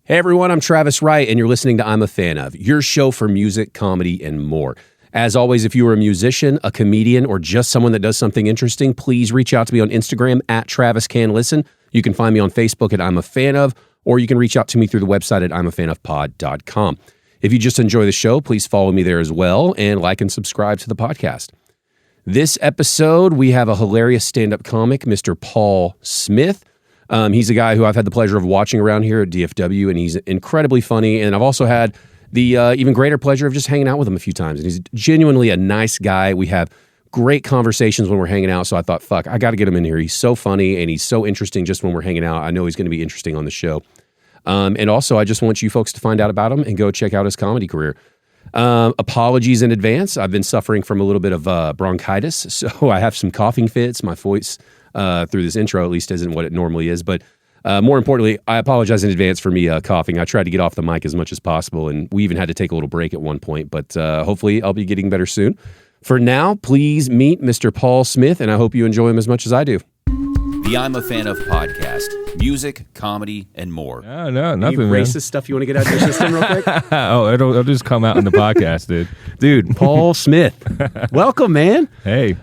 Hey everyone, I'm Travis Wright, and you're listening to I'm a Fan Of, your show for music, comedy, and more. As always, if you are a musician, a comedian, or just someone that does something interesting, please reach out to me on Instagram at TravisCanListen. You can find me on Facebook at I'm a Fan Of, or you can reach out to me through the website at I'mAFanOfPod.com. If you just enjoy the show, please follow me there as well, and like and subscribe to the podcast. This episode, we have a hilarious stand-up comic, Mr. Paul Smith. He's a guy who I've had the pleasure of watching around here at DFW, and he's incredibly funny. And I've also had the even greater pleasure of just hanging out with him a few times. And he's genuinely a nice guy. We have great conversations when we're hanging out. So I thought, fuck, I got to get him in here. He's so funny and he's so interesting just when we're hanging out. I know he's going to be interesting on the show. And also, I just want you folks to find out about him and go check out his comedy career. Apologies in advance. I've been suffering from a little bit of bronchitis, so I have some coughing fits. My voice through this intro at least isn't what it normally is. But more importantly, I apologize in advance for me coughing. I tried to get off the mic as much as possible, and we even had to take a little break at one point. But hopefully I'll be getting better soon. For now, please meet Mr. Paul Smith, and I hope you enjoy him as much as I do. The I'm a Fan Of podcast. Music, comedy, and more. No, nothing, Any man. racist stuff you want to get out of your system real quick? Oh, it'll just come out in the podcast, dude. Dude, Paul Smith. Welcome, man. Hey.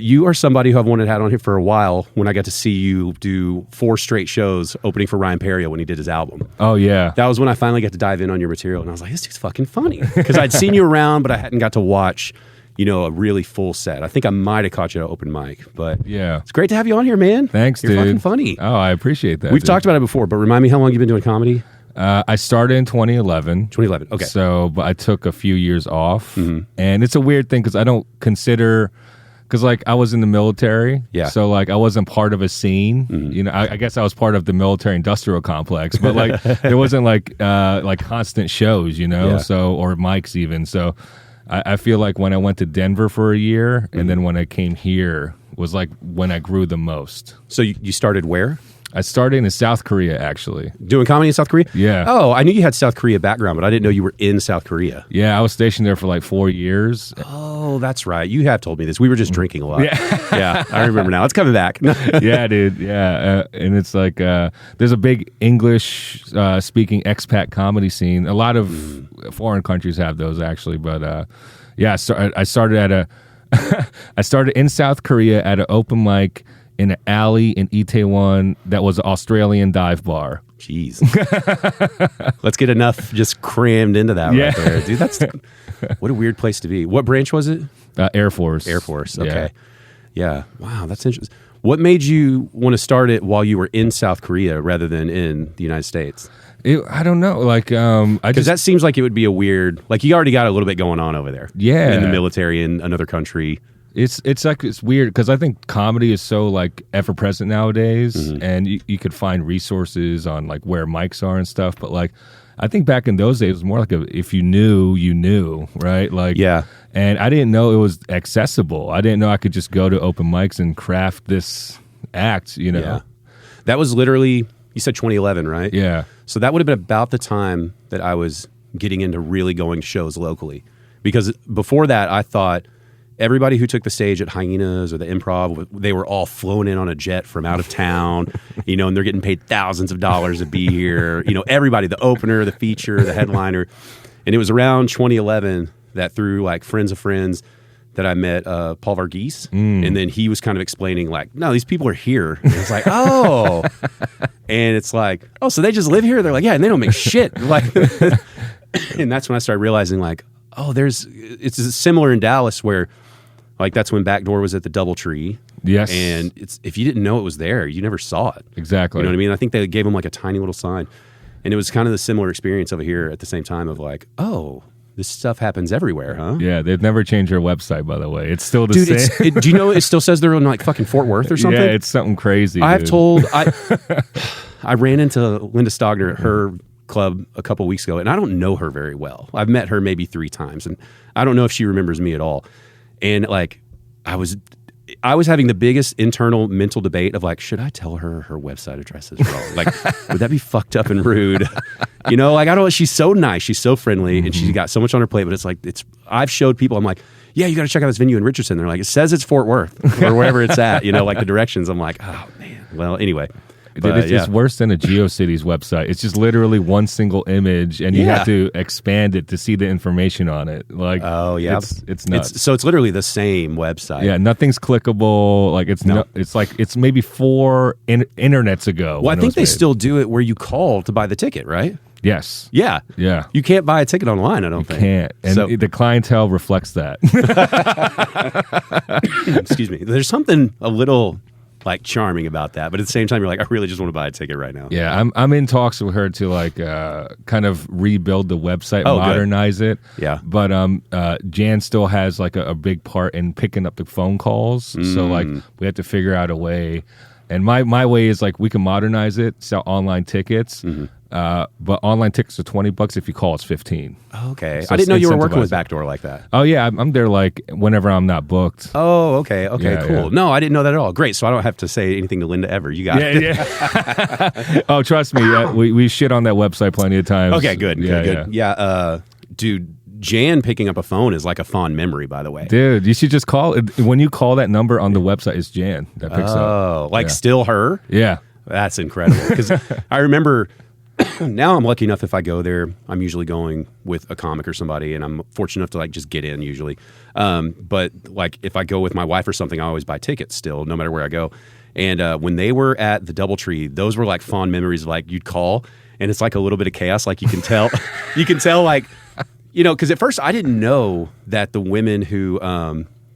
You are somebody who I've wanted to have on here for a while when I got to see you do 4 straight shows opening for Ryan Perio when he did his album. Oh, yeah. That was when I finally got to dive in on your material, and I was like, this dude's fucking funny. Because I'd seen you around, but I hadn't got to watch, a really full set. I think I might have caught you at an open mic, but Yeah. it's great to have you on here, man. Thanks, You're dude. fucking funny. Oh, I appreciate that. We've dude. talked about it before, but remind me how long you've been doing comedy? I started in 2011. 2011, okay. So, but I took a few years off. And it's a weird thing because I don't consider, because like I was in the military. Yeah. So like I wasn't part of a scene. I guess I was part of the military industrial complex, but like there wasn't like constant shows, Yeah. so, or mics even. So I feel like when I went to Denver for a year and then when I came here was like when I grew the most. So you started where? I started in South Korea, actually. Doing comedy in South Korea? Yeah. Oh, I knew you had South Korea background, but I didn't know you were in South Korea. Yeah, I was stationed there for like 4 years. Oh, that's right. You have told me this. We were just drinking a lot. Yeah. Yeah, I remember now. It's coming back. Yeah, dude. Yeah. And it's like there's a big English speaking expat comedy scene. A lot of foreign countries have those, actually. But yeah, I started at I started in South Korea at an open mic in an alley in Itaewon that was an Australian dive bar. Jeez. Let's get enough just crammed into that right there. Dude, that's what a weird place to be. What branch was it? Air Force. Air Force. Okay. Yeah. Wow, that's interesting. What made you want to start it while you were in South Korea rather than in the United States? I don't know. Like, Because that seems like it would be a weird, like you already got a little bit going on over there. Yeah. In the military in another country. It's weird because I think comedy is so like ever present nowadays, and you could find resources on like where mics are and stuff. But like, I think back in those days it was more like if you knew, you knew, right? Like, yeah. And I didn't know it was accessible. I didn't know I could just go to open mics and craft this act. Yeah. That was literally, you said 2011, right? Yeah. So that would have been about the time that I was getting into really going to shows locally, because before that I thought everybody who took the stage at Hyenas or the Improv, they were all flown in on a jet from out of town, and they're getting paid thousands of dollars to be here. Everybody, the opener, the feature, the headliner. And it was around 2011 that through like friends of friends that I met Paul Varghese. And then he was kind of explaining like, no, these people are here. And it's like, oh. And it's like, oh, so they just live here? They're like, yeah, and they don't make shit. Like, and that's when I started realizing like, oh, it's similar in Dallas where like that's when Backdoor was at the DoubleTree. Yes. And if you didn't know it was there, you never saw it. Exactly. You know what I mean? I think they gave them like a tiny little sign. And it was kind of the similar experience over here at the same time of like, oh, this stuff happens everywhere, huh? Yeah, they've never changed their website, by the way. It's still the same. Do you know it still says they're in like fucking Fort Worth or something? Yeah, it's something crazy. I dude. ran into Linda Stogner at her club a couple weeks ago, and I don't know her very well. I've met her maybe 3 times, and I don't know if she remembers me at all. And like, I was having the biggest internal mental debate of like, should I tell her website address is wrong? Like, would that be fucked up and rude? Like I don't. She's so nice, she's so friendly, and she's got so much on her plate. But it's like I've showed people. I'm like, yeah, you got to check out this venue in Richardson. They're like, it says it's Fort Worth or wherever it's at. Like the directions. I'm like, oh man. Well, anyway. Dude, it's worse than a GeoCities website. It's just literally one single image, and you have to expand it to see the information on it. Like, it's nuts. So it's literally the same website. Yeah, nothing's clickable. Like it's maybe 4 internets ago. Well, I think they still do it where you call to buy the ticket, right? Yes. Yeah. Yeah. You can't buy a ticket online, I don't think. You can't. And the clientele reflects that. Excuse me. There's something a little like charming about that, but at the same time, you're like, I really just want to buy a ticket right now. Yeah, I'm in talks with her to like kind of rebuild the website, modernize it. Yeah, but Jan still has like a big part in picking up the phone calls, so like we have to figure out a way. And my way is like we can modernize it, sell online tickets. But online tickets are $20. If you call, it's $15. Okay, so I didn't know you were working with Backdoor like that. Oh yeah, I'm there like whenever I'm not booked. Oh, okay, cool. Yeah. No, I didn't know that at all. Great, so I don't have to say anything to Linda ever. You got it. Yeah. Oh, trust me, we shit on that website plenty of times. Okay, good. Yeah, dude. Jan picking up a phone is like a fond memory, by the way. Dude, you should just call it. When you call that number on the website, it's Jan that picks up. Oh, like still her? Yeah. That's incredible. Because I remember now I'm lucky enough if I go there, I'm usually going with a comic or somebody, and I'm fortunate enough to like just get in usually. But like if I go with my wife or something, I always buy tickets still, no matter where I go. And when they were at the DoubleTree, those were like fond memories. Like you'd call, and it's like a little bit of chaos. Like you can tell, like, you know, because at first I didn't know that the women who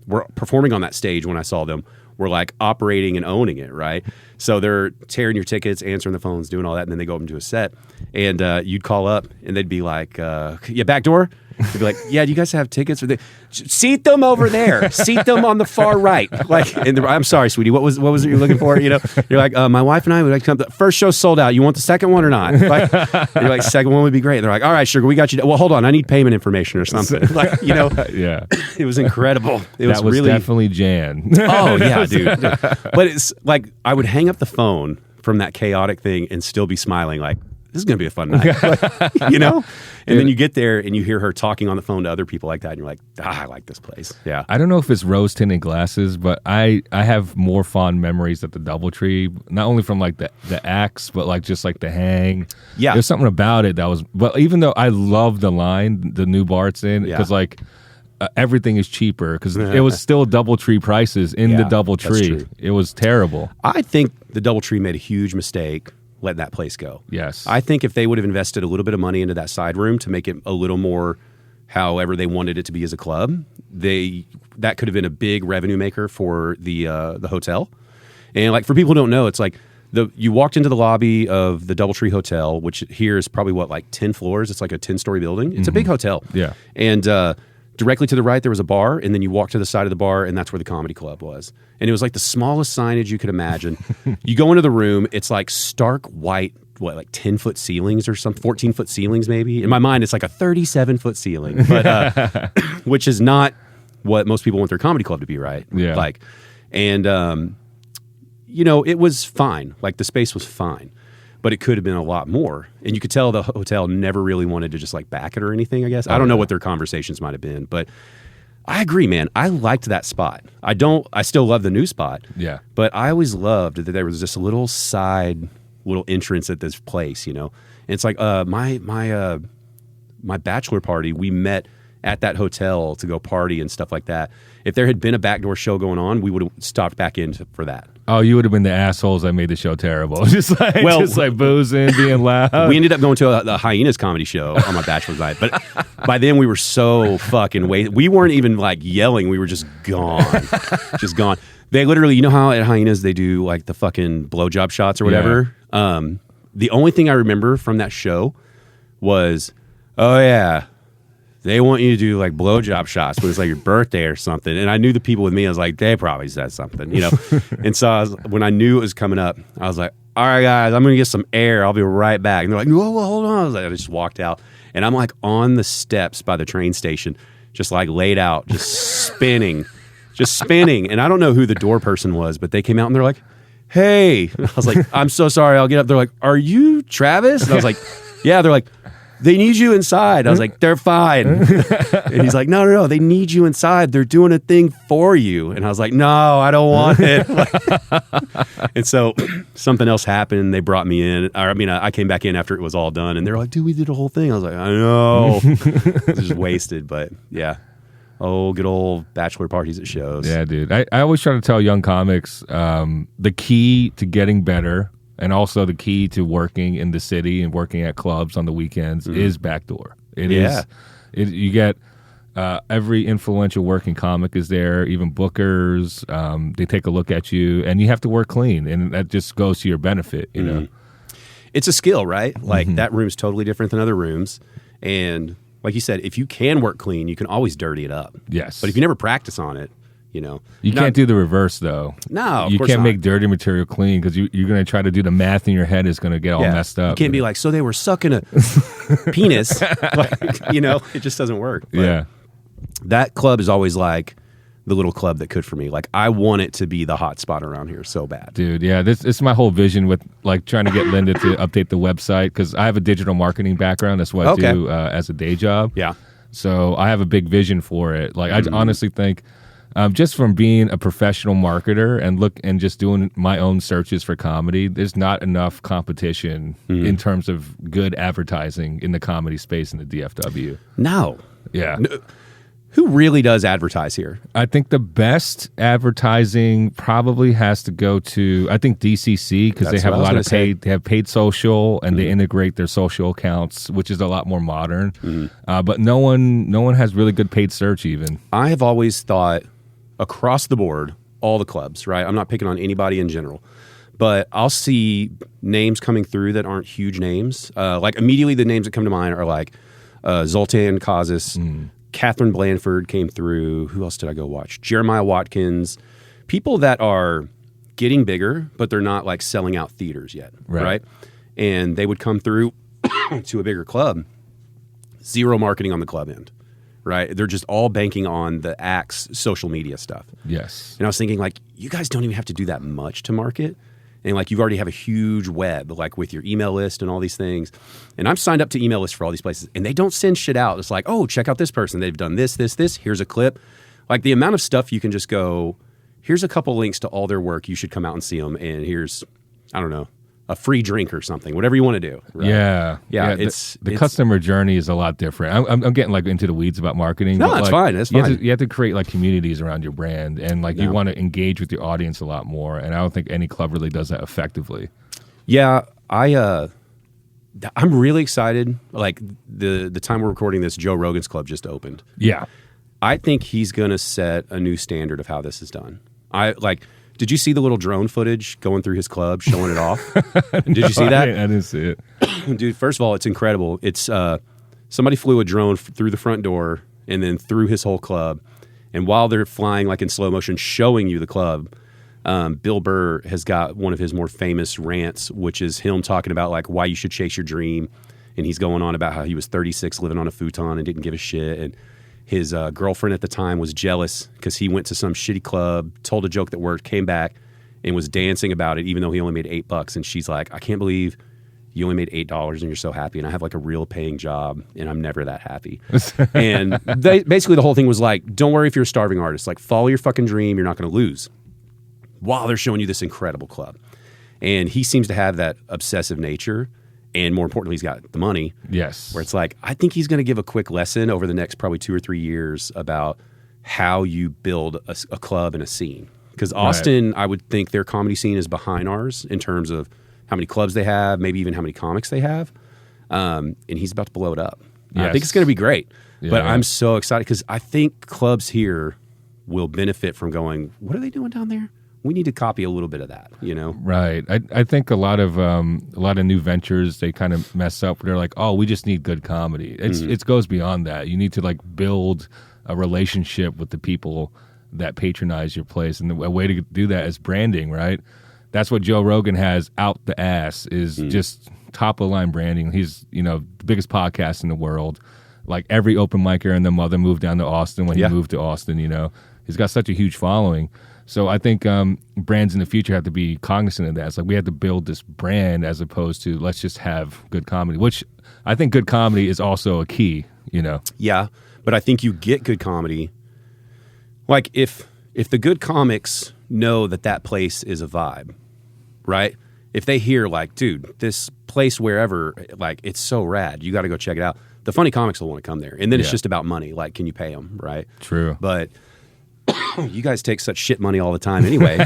were performing on that stage when I saw them were like operating and owning it, right? So they're tearing your tickets, answering the phones, doing all that, and then they go up and do a set. And you'd call up, and they'd be like, yeah, Backdoor? They'd be like, yeah, do you guys have tickets? Seat them over there. Seat them on the far right. Like, and I'm sorry, sweetie. What was it you're looking for? You know, you're like, my wife and I would like to come. The first show sold out. You want the second one or not? Like, you're like, second one would be great. And they're like, all right, sugar, we got you. Well, hold on, I need payment information or something. Like, you know, yeah, it was incredible. That was really definitely Jan. Oh yeah, dude. But it's like I would hang up the phone from that chaotic thing and still be smiling, like, this is going to be a fun night, like, you know? And then you get there and you hear her talking on the phone to other people like that, and you're like, I like this place. Yeah. I don't know if it's rose-tinted glasses, but I have more fond memories at the DoubleTree, not only from like the acts, but like just like the hang. Yeah. There's something about it that was, but even though I love the line, the new bar it's in, because like everything is cheaper, because it was still DoubleTree prices in the DoubleTree. It was terrible. I think the DoubleTree made a huge mistake letting that place go. Yes. I think if they would have invested a little bit of money into that side room to make it a little more however they wanted it to be as a club, that could have been a big revenue maker for the hotel. And like for people who don't know, it's like you walked into the lobby of the DoubleTree Hotel, which here is probably like 10 floors. It's like a 10-story building. It's a big hotel. Yeah. And directly to the right, there was a bar, and then you walk to the side of the bar, and that's where the comedy club was. And it was like the smallest signage you could imagine. You go into the room, it's like stark white, like 10-foot ceilings or some 14-foot ceilings maybe. In my mind, it's like a 37-foot ceiling, but which is not what most people want their comedy club to be, right? Yeah. Like, and you know, it was fine. Like the space was fine. But it could have been a lot more. And you could tell the hotel never really wanted to just like back it or anything, I guess. I don't know what their conversations might have been. But I agree, man. I liked that spot. I still love the new spot. Yeah. But I always loved that there was just a little entrance at this place, you know. And it's like my bachelor party, we met at that hotel to go party and stuff like that. If there had been a Backdoor show going on, we would have stopped back in for that. Oh, you would have been the assholes that made the show terrible. just like boozing, being loud. We ended up going to the Hyenas comedy show on my bachelor's night. But by then we were so fucking wasted. We weren't even like yelling. We were just gone. Just gone. They literally, you know how at Hyenas they do like the fucking blowjob shots or whatever? Yeah. The only thing I remember from that show was, oh yeah, they want you to do like blowjob shots, but it's like your birthday or something. And I knew the people with me. I was like, they probably said something, you know. And so when I knew it was coming up, I was like, all right, guys, I'm gonna get some air. I'll be right back. And they're like, whoa, hold on. I just walked out, and I'm like on the steps by the train station, just like laid out, just spinning. And I don't know who the door person was, but they came out and they're like, hey. And I was like, I'm so sorry. I'll get up. They're like, are you Travis? And I was like, yeah. They're like, they need you inside. I was like, they're fine. And he's like, no, they need you inside. They're doing a thing for you. And I was like, no, I don't want it. And so something else happened. They brought me in. I came back in after it was all done, and they were like, dude, we did the whole thing. I was like, I know. It was just wasted, but yeah. Oh, good old bachelor parties at shows. Yeah, dude. I always try to tell young comics the key to getting better and also the key to working in the city and working at clubs on the weekends is backdoor. It is. You get every influential working comic is there, even bookers. They take a look at you, and you have to work clean, and that just goes to your benefit, you know? It's a skill, right? Like that room's totally different than other rooms, and like you said, if you can work clean, you can always dirty it up. Yes. But if you never practice on it, you can't do the reverse, though. No, you can't make dirty material clean because you're going to try to do the math in your head is going to get all messed up. You can't be like, so they were sucking a penis. It just doesn't work. But that club is always like the little club that could for me. Like, I want it to be the hot spot around here so bad. Dude, yeah, this is my whole vision with like trying to get Linda to update the website because I have a digital marketing background. That's what I do as a day job. Yeah. So I have a big vision for it. Like, I honestly think just from being a professional marketer and just doing my own searches for comedy, there's not enough competition in terms of good advertising in the comedy space in the DFW. No. Yeah. No. Who really does advertise here? I think the best advertising probably has to go to, I think DCC, because they have a lot of paid. They have paid social, and they integrate their social accounts, which is a lot more modern. But no one has really good paid search even. I have always thought across the board, all the clubs, right? I'm not picking on anybody in general, but I'll see names coming through that aren't huge names. Like immediately, the names that come to mind are like Zoltan Kazis. Catherine Blanford came through. Who else did I go watch? Jeremiah Watkins. People that are getting bigger, but they're not like selling out theaters yet, right? And they would come through to a bigger club. Zero marketing on the club end, right? They're just all banking on the act's social media stuff. Yes. And I was thinking, like, you guys don't even have to do that much to market. And like, you already have a huge web, like with your email list and all these things. And I'm signed up to email lists for all these places, and they don't send shit out. It's like, oh, check out this person. They've done this. Here's a clip. Like the amount of stuff you can just go, here's a couple links to all their work. You should come out and see them. And here's, I don't know, a free drink or something, whatever you want to do. Right? Yeah. It's the customer journey is a lot different. I'm getting like into the weeds about marketing. No, it's fine. It's fine. You have to create like communities around your brand, and like you want to engage with your audience a lot more. And I don't think any club really does that effectively. Yeah, I'm really excited. Like the time we're recording this, Joe Rogan's club just opened. Yeah, I think he's gonna set a new standard of how this is done. Did you see the little drone footage going through his club, showing it off? Did you see that? I didn't see it. Dude, first of all, it's incredible. It's somebody flew a drone through the front door and then through his whole club. And while they're flying like in slow motion, showing you the club, Bill Burr has got one of his more famous rants, which is him talking about like why you should chase your dream. And he's going on about how he was 36 living on a futon and didn't give a shit. And his girlfriend at the time was jealous because he went to some shitty club, told a joke that worked, came back, and was dancing about it, even though he only made $8. And she's like, I can't believe you only made $8 and you're so happy. And I have like a real paying job, and I'm never that happy. And basically the whole thing was like, don't worry if you're a starving artist. Like, follow your fucking dream. You're not going to lose. While they're showing you this incredible club. And he seems to have that obsessive nature. And more importantly, he's got the money. Yes. Where it's like, I think he's going to give a quick lesson over the next probably 2 or 3 years about how you build a club and a scene. Because Austin, I would think their comedy scene is behind ours in terms of how many clubs they have, maybe even how many comics they have. And he's about to blow it up. Yes. I think it's going to be great. Yeah. But I'm so excited because I think clubs here will benefit from going, what are they doing down there? We need to copy a little bit of that, you know? Right. I think a lot of new ventures, they kind of mess up. They're like, oh, we just need good comedy. It goes beyond that. You need to like build a relationship with the people that patronize your place. And a way to do that is branding, right? That's what Joe Rogan has out the ass is just top of the line branding. He's, the biggest podcast in the world. Like every open micer and the mother moved down to Austin when he moved to Austin, He's got such a huge following. So I think brands in the future have to be cognizant of that. It's like we have to build this brand as opposed to let's just have good comedy, which I think good comedy is also a key, you know? Yeah, but I think you get good comedy. Like if the good comics know that place is a vibe, right? If they hear like, dude, this place wherever, like it's so rad, you got to go check it out. The funny comics will want to come there. And then it's just about money. Like, can you pay them, right? True. But you guys take such shit money all the time anyway.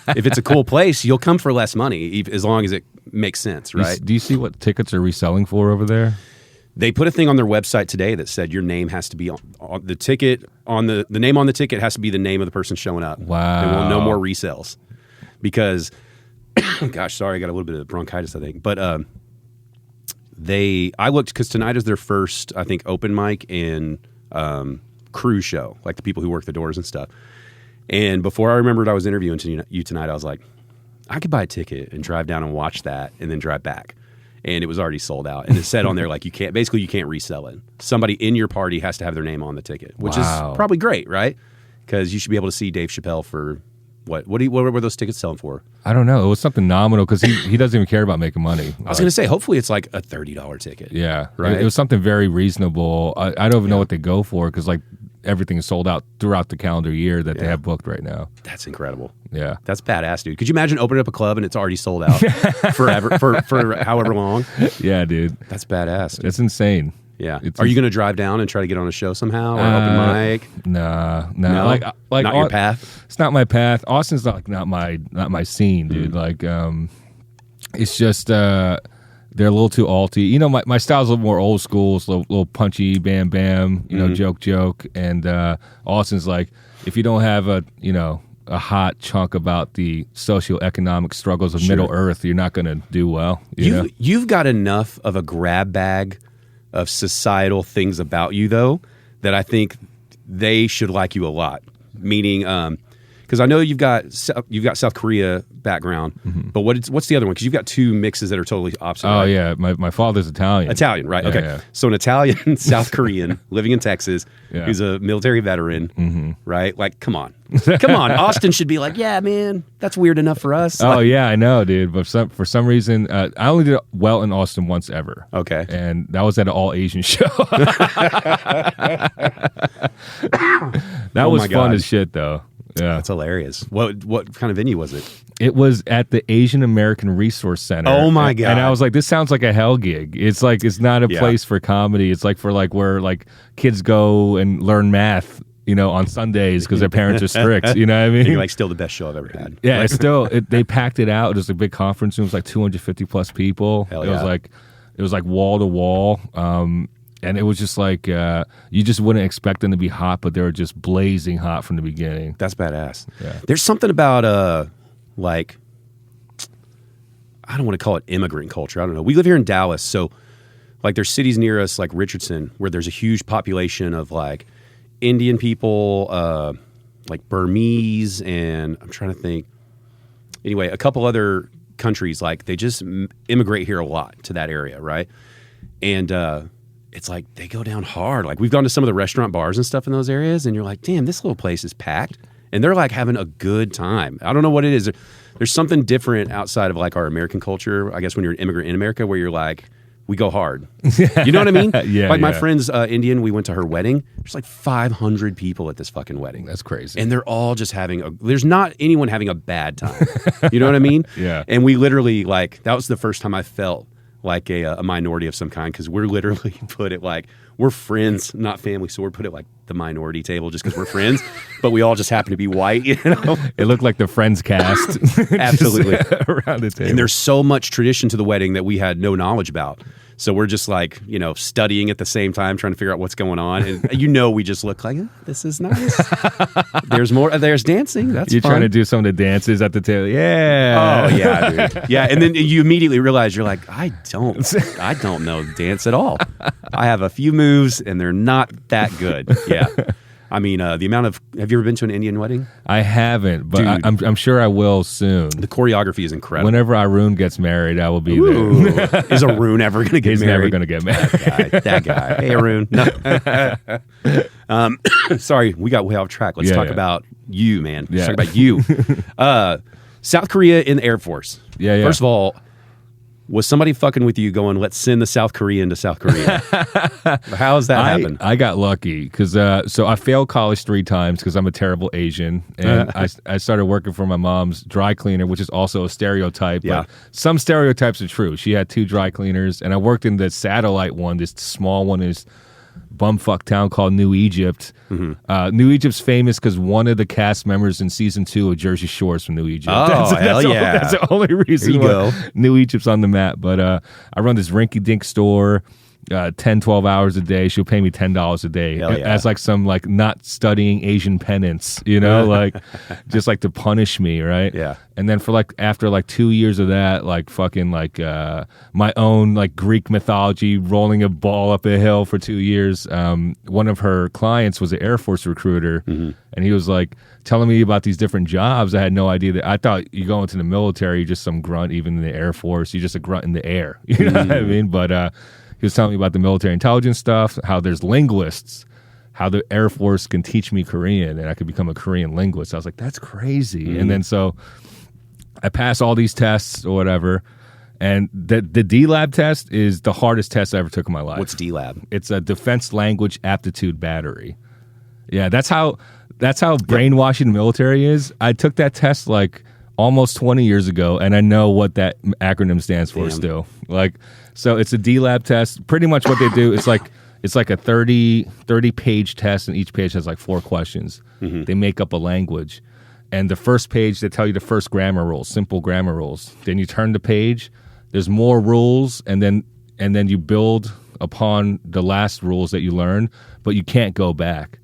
If it's a cool place, you'll come for less money as long as it makes sense, right? Do you see what tickets are reselling for over there? They put a thing on their website today that said your name has to be on the ticket. On the name on the ticket has to be the name of the person showing up. Wow. They want no more resales because, gosh, sorry, I got a little bit of bronchitis, I think. But I looked because tonight is their first, I think, open mic and crew show, like the people who work the doors and stuff. And before I remembered I was interviewing you tonight, I was like, I could buy a ticket and drive down and watch that and then drive back. And it was already sold out. And it said on there, like, you can't resell it. Somebody in your party has to have their name on the ticket, which is probably great, right? Because you should be able to see Dave Chappelle for what were those tickets selling for? I don't know. It was something nominal because he doesn't even care about making money. I was going to say, hopefully it's like a $30 ticket. Yeah. Right? It was something very reasonable. I don't even know what they go for because, like, everything is sold out throughout the calendar year that they have booked right now. That's incredible. Yeah. That's badass, dude. Could you imagine opening up a club and it's already sold out forever for however long? Yeah, dude. That's badass. Dude. It's insane. Yeah. Are you going to drive down and try to get on a show somehow or open mic? Nah. No? Like not your path? It's not my path. Austin's not my scene, dude. Like it's just they're a little too alty. You know, my style's a little more old school. It's a little punchy, bam, bam, you know, joke. And Austin's like, if you don't have a hot chunk about the socioeconomic struggles of Middle Earth, you're not going to do well. You've got enough of a grab bag of societal things about you, though, that I think they should like you a lot. Meaning, because I know you've got South Korea background, but what's the other one? Because you've got two mixes that are totally opposite. Oh, right? yeah. My father's Italian. Italian, right? Yeah, Okay. yeah. So an Italian South Korean living in Texas who's a military veteran, right? Like, come on. Austin should be like, yeah, man, that's weird enough for us. Oh, yeah, I know, dude. But for some reason, I only did well in Austin once ever. Okay. And that was at an all-Asian show. That was fun as shit, though. Yeah, that's hilarious. What kind of venue was it? It was at the Asian American Resource Center. Oh my God. And I was like, this sounds like a hell gig. It's like it's not a place for comedy. It's like for like where like kids go and learn math, you know, on Sundays because their parents are strict. You know what I mean? You're like still the best show I've ever had. Yeah, it's still they packed it out. It was a big conference room. It was like 250 plus people. Hell it yeah. was like wall to wall. And it was just like, you just wouldn't expect them to be hot, but they were just blazing hot from the beginning. That's badass. Yeah. There's something about, like, I don't want to call it immigrant culture. I don't know. We live here in Dallas, so, like, there's cities near us, like Richardson, where there's a huge population of, like, Indian people, like Burmese, and I'm trying to think. Anyway, a couple other countries, like, they just immigrate here a lot to that area, right? And, it's like they go down hard. Like we've gone to some of the restaurant bars and stuff in those areas, and you're like, damn, this little place is packed. And they're like having a good time. I don't know what it is. There's something different outside of like our American culture, I guess, when you're an immigrant in America, where you're like, we go hard. You know what I mean? Yeah. Like my friend's Indian, we went to her wedding. There's like 500 people at this fucking wedding. That's crazy. And they're all just there's not anyone having a bad time. You know what I mean? Yeah. And we literally like, that was the first time I felt like a minority of some kind, because we're literally put it like, we're friends, not family, so we're put at like the minority table just because we're friends, but we all just happen to be white, you know? It looked like the Friends cast. Absolutely. Around the table. And there's so much tradition to the wedding that we had no knowledge about. So we're just like, you know, studying at the same time, trying to figure out what's going on. And you know, we just look like, this is nice. There's dancing. That's You're fun. trying to do some of the dances at the table. Yeah. Oh, yeah, dude. Yeah. And then you immediately realize you're like, I don't know dance at all. I have a few moves and they're not that good. Yeah. I mean, the amount of, have you ever been to an Indian wedding? I haven't, but I'm sure I will soon. The choreography is incredible. Whenever Arun gets married, I will be there. Is Arun ever going to get He's married? never going to get married. That guy. Hey, Arun. No. Sorry, we got way off track. Let's talk about you, man. Let's talk about you. South Korea in the Air Force. Yeah. First of all, was somebody fucking with you going, let's send the South Korean to South Korea? How does that happen? I got lucky because so I failed college 3 times because I'm a terrible Asian. And I started working for my mom's dry cleaner, which is also a stereotype. Yeah. But some stereotypes are true. She had 2 dry cleaners, and I worked in the satellite one. This small one is bumfuck town called New Egypt. New Egypt's famous because one of the cast members in season 2 of Jersey Shore is from New Egypt. Oh, hell yeah. That's the only reason why New Egypt's on the map. But I run this rinky-dink store 10, 12 hours a day. She'll pay me $10 a day as like some like not studying Asian penance, you know, like just like to punish me, right? Yeah. And then for like after like 2 years of that, like fucking like my own like Greek mythology, rolling a ball up a hill for 2 years. One of her clients was an Air Force recruiter, and he was like telling me about these different jobs. I had no idea that. I thought you go into the military, you're just some grunt. Even in the Air Force, you're just a grunt in the air. You know what I mean? But he was telling me about the military intelligence stuff, how there's linguists, how the Air Force can teach me Korean, and I could become a Korean linguist. I was like, that's crazy. And then so I passed all these tests or whatever, and the D-Lab test is the hardest test I ever took in my life. What's D-Lab? It's a defense language aptitude battery. Yeah, that's how brainwashing the military is. I took that test like almost 20 years ago, and I know what that acronym stands for still. Like, so it's a D-Lab test. Pretty much what they do is like it's like a 30-page test, and each page has like 4 questions. They make up a language. And the first page, they tell you the first grammar rules, simple grammar rules. Then you turn the page, there's more rules, and then you build upon the last rules that you learn, but you can't go back.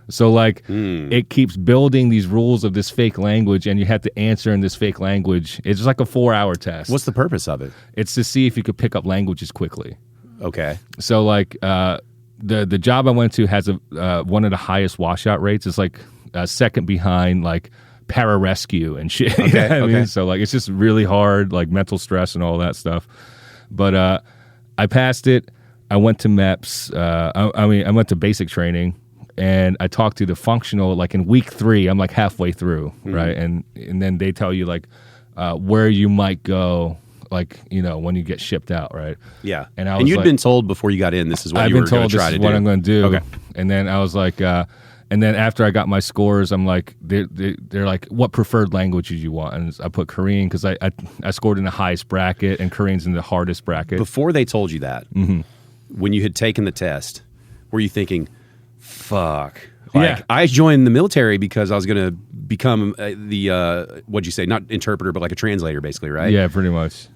So like it keeps building these rules of this fake language, and you have to answer in this fake language. It's just like a 4-hour test. What's the purpose of it? It's to see if you could pick up languages quickly. Okay. So like the job I went to has one of the highest washout rates. It's like second behind like pararescue and shit. Okay, You know what I mean? So like it's just really hard, like mental stress and all that stuff. But I passed it. I went to MEPS. I went to basic training. And I talked to the functional, like in week 3, I'm like halfway through, right? And then they tell you like where you might go, like, you know, when you get shipped out, right? Yeah. And I was you'd like, been told before you got in, this is what you were going to try to do. I've been told this is what I'm going to do. Okay. And then I was like, and then after I got my scores, I'm like, they're like, what preferred language did you want? And I put Korean because I scored in the highest bracket, and Korean's in the hardest bracket. Before they told you that, when you had taken the test, were you thinking, fuck. Like, I joined the military because I was going to become what'd you say? Not interpreter, but like a translator, basically, right? Yeah, pretty much.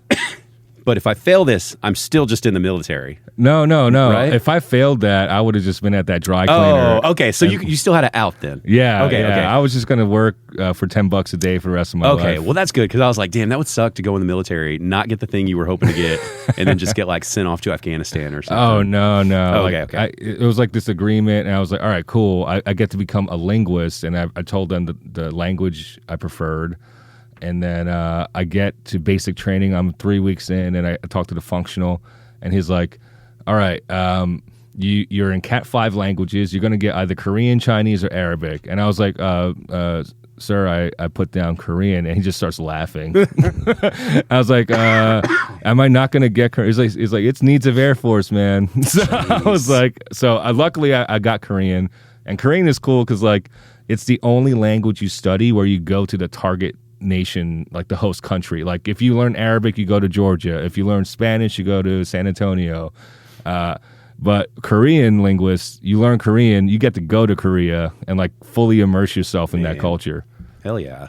But if I fail this, I'm still just in the military. No. Right? If I failed that, I would have just been at that dry cleaner. Oh, okay. So you still had it out then? Yeah. Okay. I was just going to work for $10 a day for the rest of my life. Okay. Well, that's good because I was like, damn, that would suck to go in the military, not get the thing you were hoping to get, and then just get like sent off to Afghanistan or something. Oh, no. Oh, like, okay. It was like this agreement, and I was like, all right, cool. I get to become a linguist, and I told them the language I preferred. And then I get to basic training. I'm 3 weeks in, and I talk to the functional, and he's like, all right, you're in Cat 5 languages. You're going to get either Korean, Chinese, or Arabic. And I was like, sir, I put down Korean, and he just starts laughing. I was like, am I not going to get Korean? He's like, it's needs of Air Force, man. So I was like, luckily I got Korean, and Korean is cool because like it's the only language you study where you go to the target nation, like the host country. Like if you learn Arabic, you go to Georgia. If you learn Spanish, you go to San Antonio. But Korean linguists, you learn Korean, you get to go to Korea and like fully immerse yourself in that culture. Hell yeah.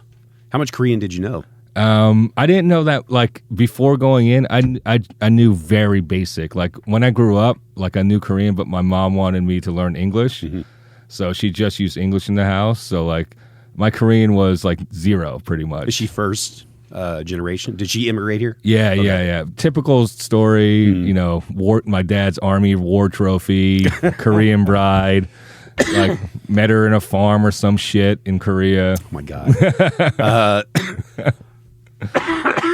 How much Korean did you know? I didn't know that. Like before going in, I knew very basic. Like when I grew up, like I knew Korean, but my mom wanted me to learn English, so she just used English in the house. So like my Korean was like 0 pretty much. Is she first generation? Did she immigrate here? Yeah, okay. yeah. Typical story, you know, my dad's Army war trophy, Korean bride. like met her in a farm or some shit in Korea. Oh my God.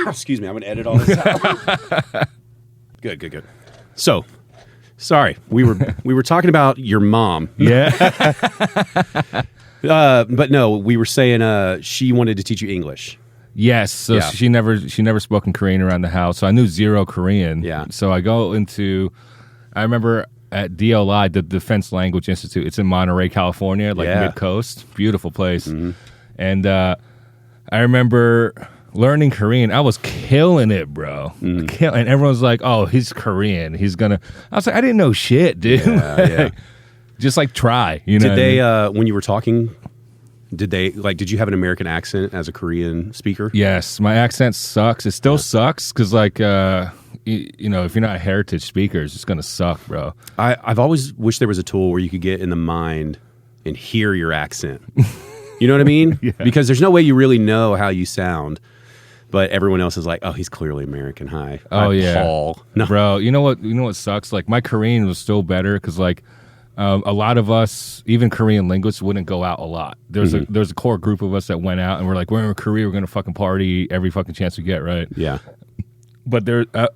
Excuse me. I'm gonna edit all this out. Good. So, sorry, we were talking about your mom. Yeah. But no, we were saying she wanted to teach you English. Yes. So she never spoke in Korean around the house. So I knew zero Korean. Yeah. So I remember at DLI, the Defense Language Institute. It's in Monterey, California, like mid-coast. Beautiful place. Mm-hmm. And I remember learning Korean. I was killing it, bro. And everyone's like, "Oh, he's Korean. He's gonna." I was like, I didn't know shit, dude. Yeah. Just like try. You know? Did they when you were talking? Did you have an American accent as a Korean speaker? Yes, my accent sucks. It still sucks because, like, you know, if you're not a heritage speaker, it's just going to suck, bro. I've always wished there was a tool where you could get in the mind and hear your accent. You know what I mean? Yeah. Because there's no way you really know how you sound, but everyone else is like, oh, he's clearly American. Hi. Oh, I'm yeah. Paul. No. Bro, you know what sucks? Like, my Korean was still better because, like, a lot of us, even Korean linguists, wouldn't go out a lot. There's a core group of us that went out and we're like, we're in Korea, we're gonna fucking party every fucking chance we get, right? Yeah. But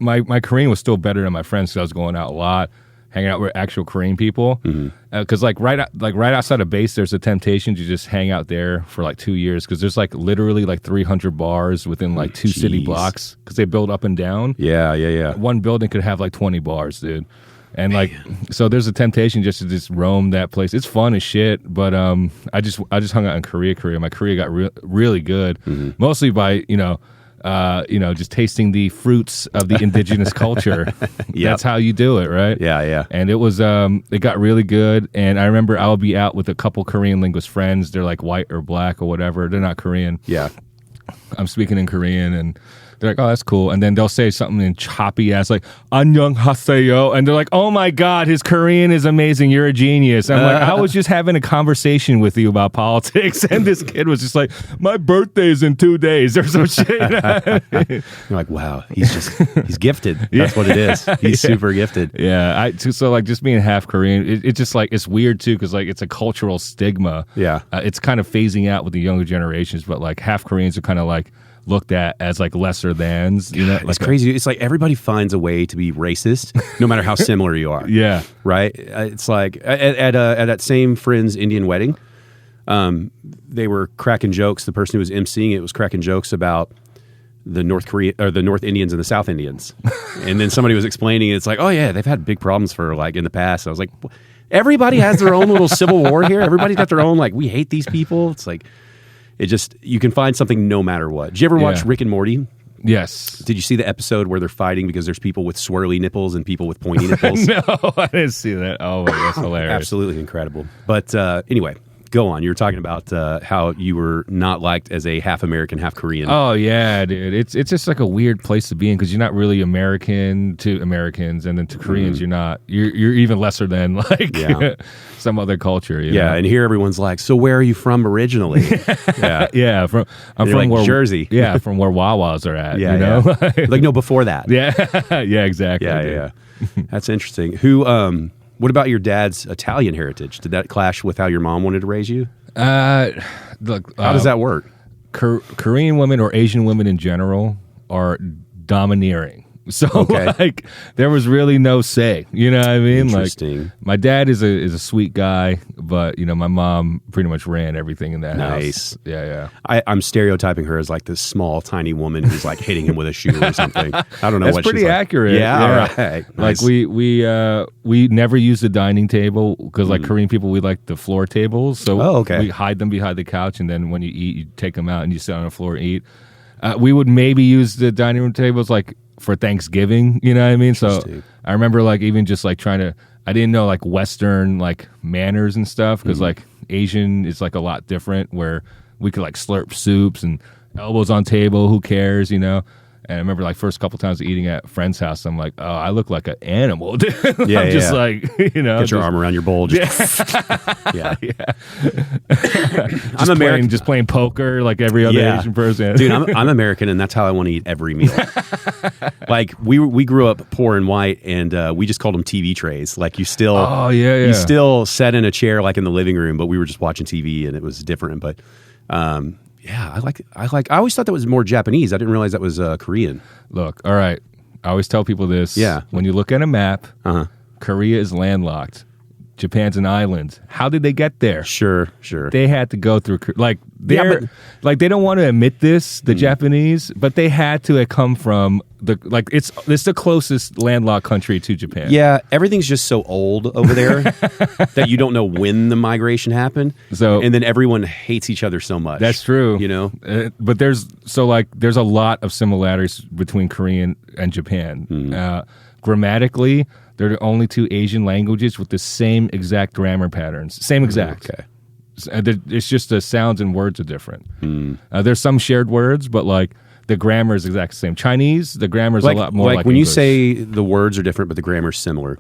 my Korean was still better than my friends because I was going out a lot, hanging out with actual Korean people. Because like right outside of base, there's a temptation to just hang out there for like 2 years because there's like literally like 300 bars within like two city blocks because they build up and down. Yeah. One building could have like 20 bars, dude. And like, so there's a temptation just to just roam that place. It's fun as shit, but I just hung out in Korea. My Korea got really good, mostly by just tasting the fruits of the indigenous culture. That's how you do it, right? Yeah. And it was it got really good. And I remember I would be out with a couple Korean linguist friends. They're like white or black or whatever. They're not Korean. Yeah. I'm speaking in Korean and they're like, oh, that's cool. And then they'll say something in choppy ass like, 안녕하세요. And they're like, oh my God, his Korean is amazing. You're a genius. I'm like, I was just having a conversation with you about politics. And this kid was just like, my birthday is in 2 days or some shit. You're like, wow, he's gifted. That's what it is. He's super gifted. Yeah. So like just being half Korean, it's just like, it's weird too. Cause like it's a cultural stigma. Yeah. It's kind of phasing out with the younger generations, but like half Koreans are kind of like, looked at as like lesser thans, you know. It's crazy. It's like everybody finds a way to be racist, no matter how similar you are. Yeah, right. It's like at that same friend's Indian wedding, they were cracking jokes. The person who was emceeing it was cracking jokes about the North Indians and the South Indians, and then somebody was explaining it's like, oh yeah, they've had big problems for like in the past. I was like, everybody has their own little civil war here. Everybody's got their own like we hate these people. It's like. You can find something no matter what. Did you ever watch Rick and Morty? Yes. Did you see the episode where they're fighting because there's people with swirly nipples and people with pointy nipples? No, I didn't see that. Oh, that's hilarious. Absolutely incredible. But anyway, go on. You were talking about how you were not liked as a half American, half Korean. Oh, yeah, dude. It's just like a weird place to be in because you're not really American to Americans, and then to Koreans, you're not. You're even lesser than like some other culture. You know? And here everyone's like, so where are you from originally? I'm from like where, Jersey. Yeah, from where Wawas are at. Yeah, you know? Like no, before that. Yeah, exactly. Yeah. That's interesting. What about your dad's Italian heritage? Did that clash with how your mom wanted to raise you? Look, how does that work? Korean women or Asian women in general are domineering. So like there was really no say, you know what I mean? Interesting. Like my dad is a sweet guy, but you know my mom pretty much ran everything in that house. Yeah. I'm stereotyping her as like this small, tiny woman who's like hitting him with a shoe or something. I don't know. That's what pretty she's accurate. Yeah, all right. Nice. Like we never use the dining table because like Korean people we like the floor tables. So we hide them behind the couch, and then when you eat, you take them out and you sit on the floor and eat. We would maybe use the dining room tables like for Thanksgiving, you know what I mean? So I remember like even just like I didn't know like Western like manners and stuff because like Asian is like a lot different where we could like slurp soups and elbows on table, who cares, you know? And I remember like first couple times eating at a friend's house, I'm like, oh, I look like an animal. Dude. Yeah, I'm just like, you know. Get your arm around your bowl. Just, yeah. I'm American. Just playing poker like every other Asian person. Dude, I'm American, and that's how I want to eat every meal. Like, we grew up poor and white, and we just called them TV trays. Like, you still you still sat in a chair like in the living room, but we were just watching TV, and it was different. But I always thought that was more Japanese. I didn't realize that was Korean. Look, all right. I always tell people this. Yeah. When you look at a map, Korea is landlocked. Japan's an island. How did they get there? Sure. They had to go through, like they don't want to admit this, the Japanese, but they had to come from it's the closest landlocked country to Japan. Yeah, everything's just so old over there that you don't know when the migration happened. And then everyone hates each other so much. That's true. You know, but there's a lot of similarities between Korean and Japan. Grammatically, they're the only two Asian languages with the same exact grammar patterns. Same exact. Okay. It's just the sounds and words are different. There's some shared words, but like the grammar is exactly the same. Chinese, the grammar is a lot more like when English. You say the words are different, but the grammar is similar.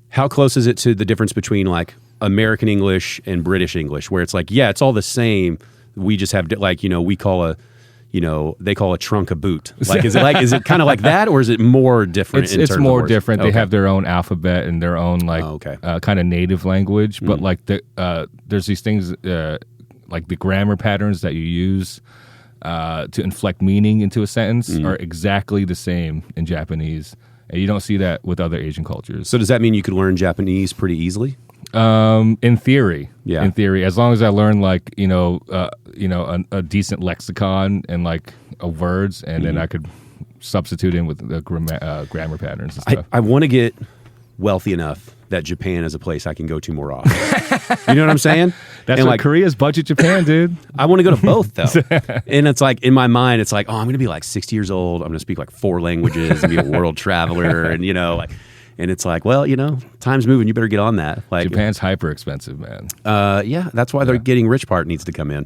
How close is it to the difference between like American English and British English, where it's like, yeah, it's all the same. We just have like, we call they call a trunk a boot. Like, is it kind of like that, or is it more different? It's more different. They have their own alphabet and their own kind of native language. But like there's these things like the grammar patterns that you use to inflect meaning into a sentence are exactly the same in Japanese, and you don't see that with other Asian cultures. So does that mean you could learn Japanese pretty easily? In theory, yeah. In theory, as long as I learn like a decent lexicon and like words, and then I could substitute in with the grammar patterns and stuff. I want to get wealthy enough that Japan is a place I can go to more often. You know what I'm saying? That's like Korea's budget Japan, dude. I want to go to both though. And it's like in my mind, it's like, oh, I'm going to be like 60 years old. I'm going to speak like 4 languages and be a world traveler, and and it's like, well, time's moving. You better get on that. Like, Japan's hyper expensive, man. Yeah, that's why the getting rich part needs to come in.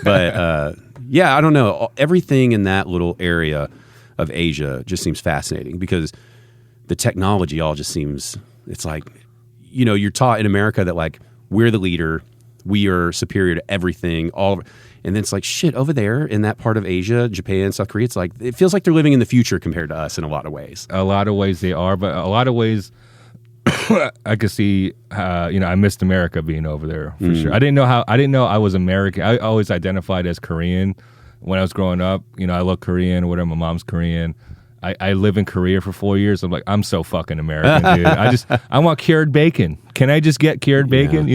But I don't know. Everything in that little area of Asia just seems fascinating because the technology all just seems. It's like, you're taught in America that like we're the leader, we are superior to everything. And then it's like, shit, over there in that part of Asia, Japan, South Korea, it's like, it feels like they're living in the future compared to us in a lot of ways. A lot of ways they are, but a lot of ways I could see, I missed America being over there for sure. I didn't know I was American. I always identified as Korean when I was growing up. I look Korean or whatever. My mom's Korean. I live in Korea for 4 years. I'm like, I'm so fucking American, dude. I want cured bacon. Can I just get cured bacon?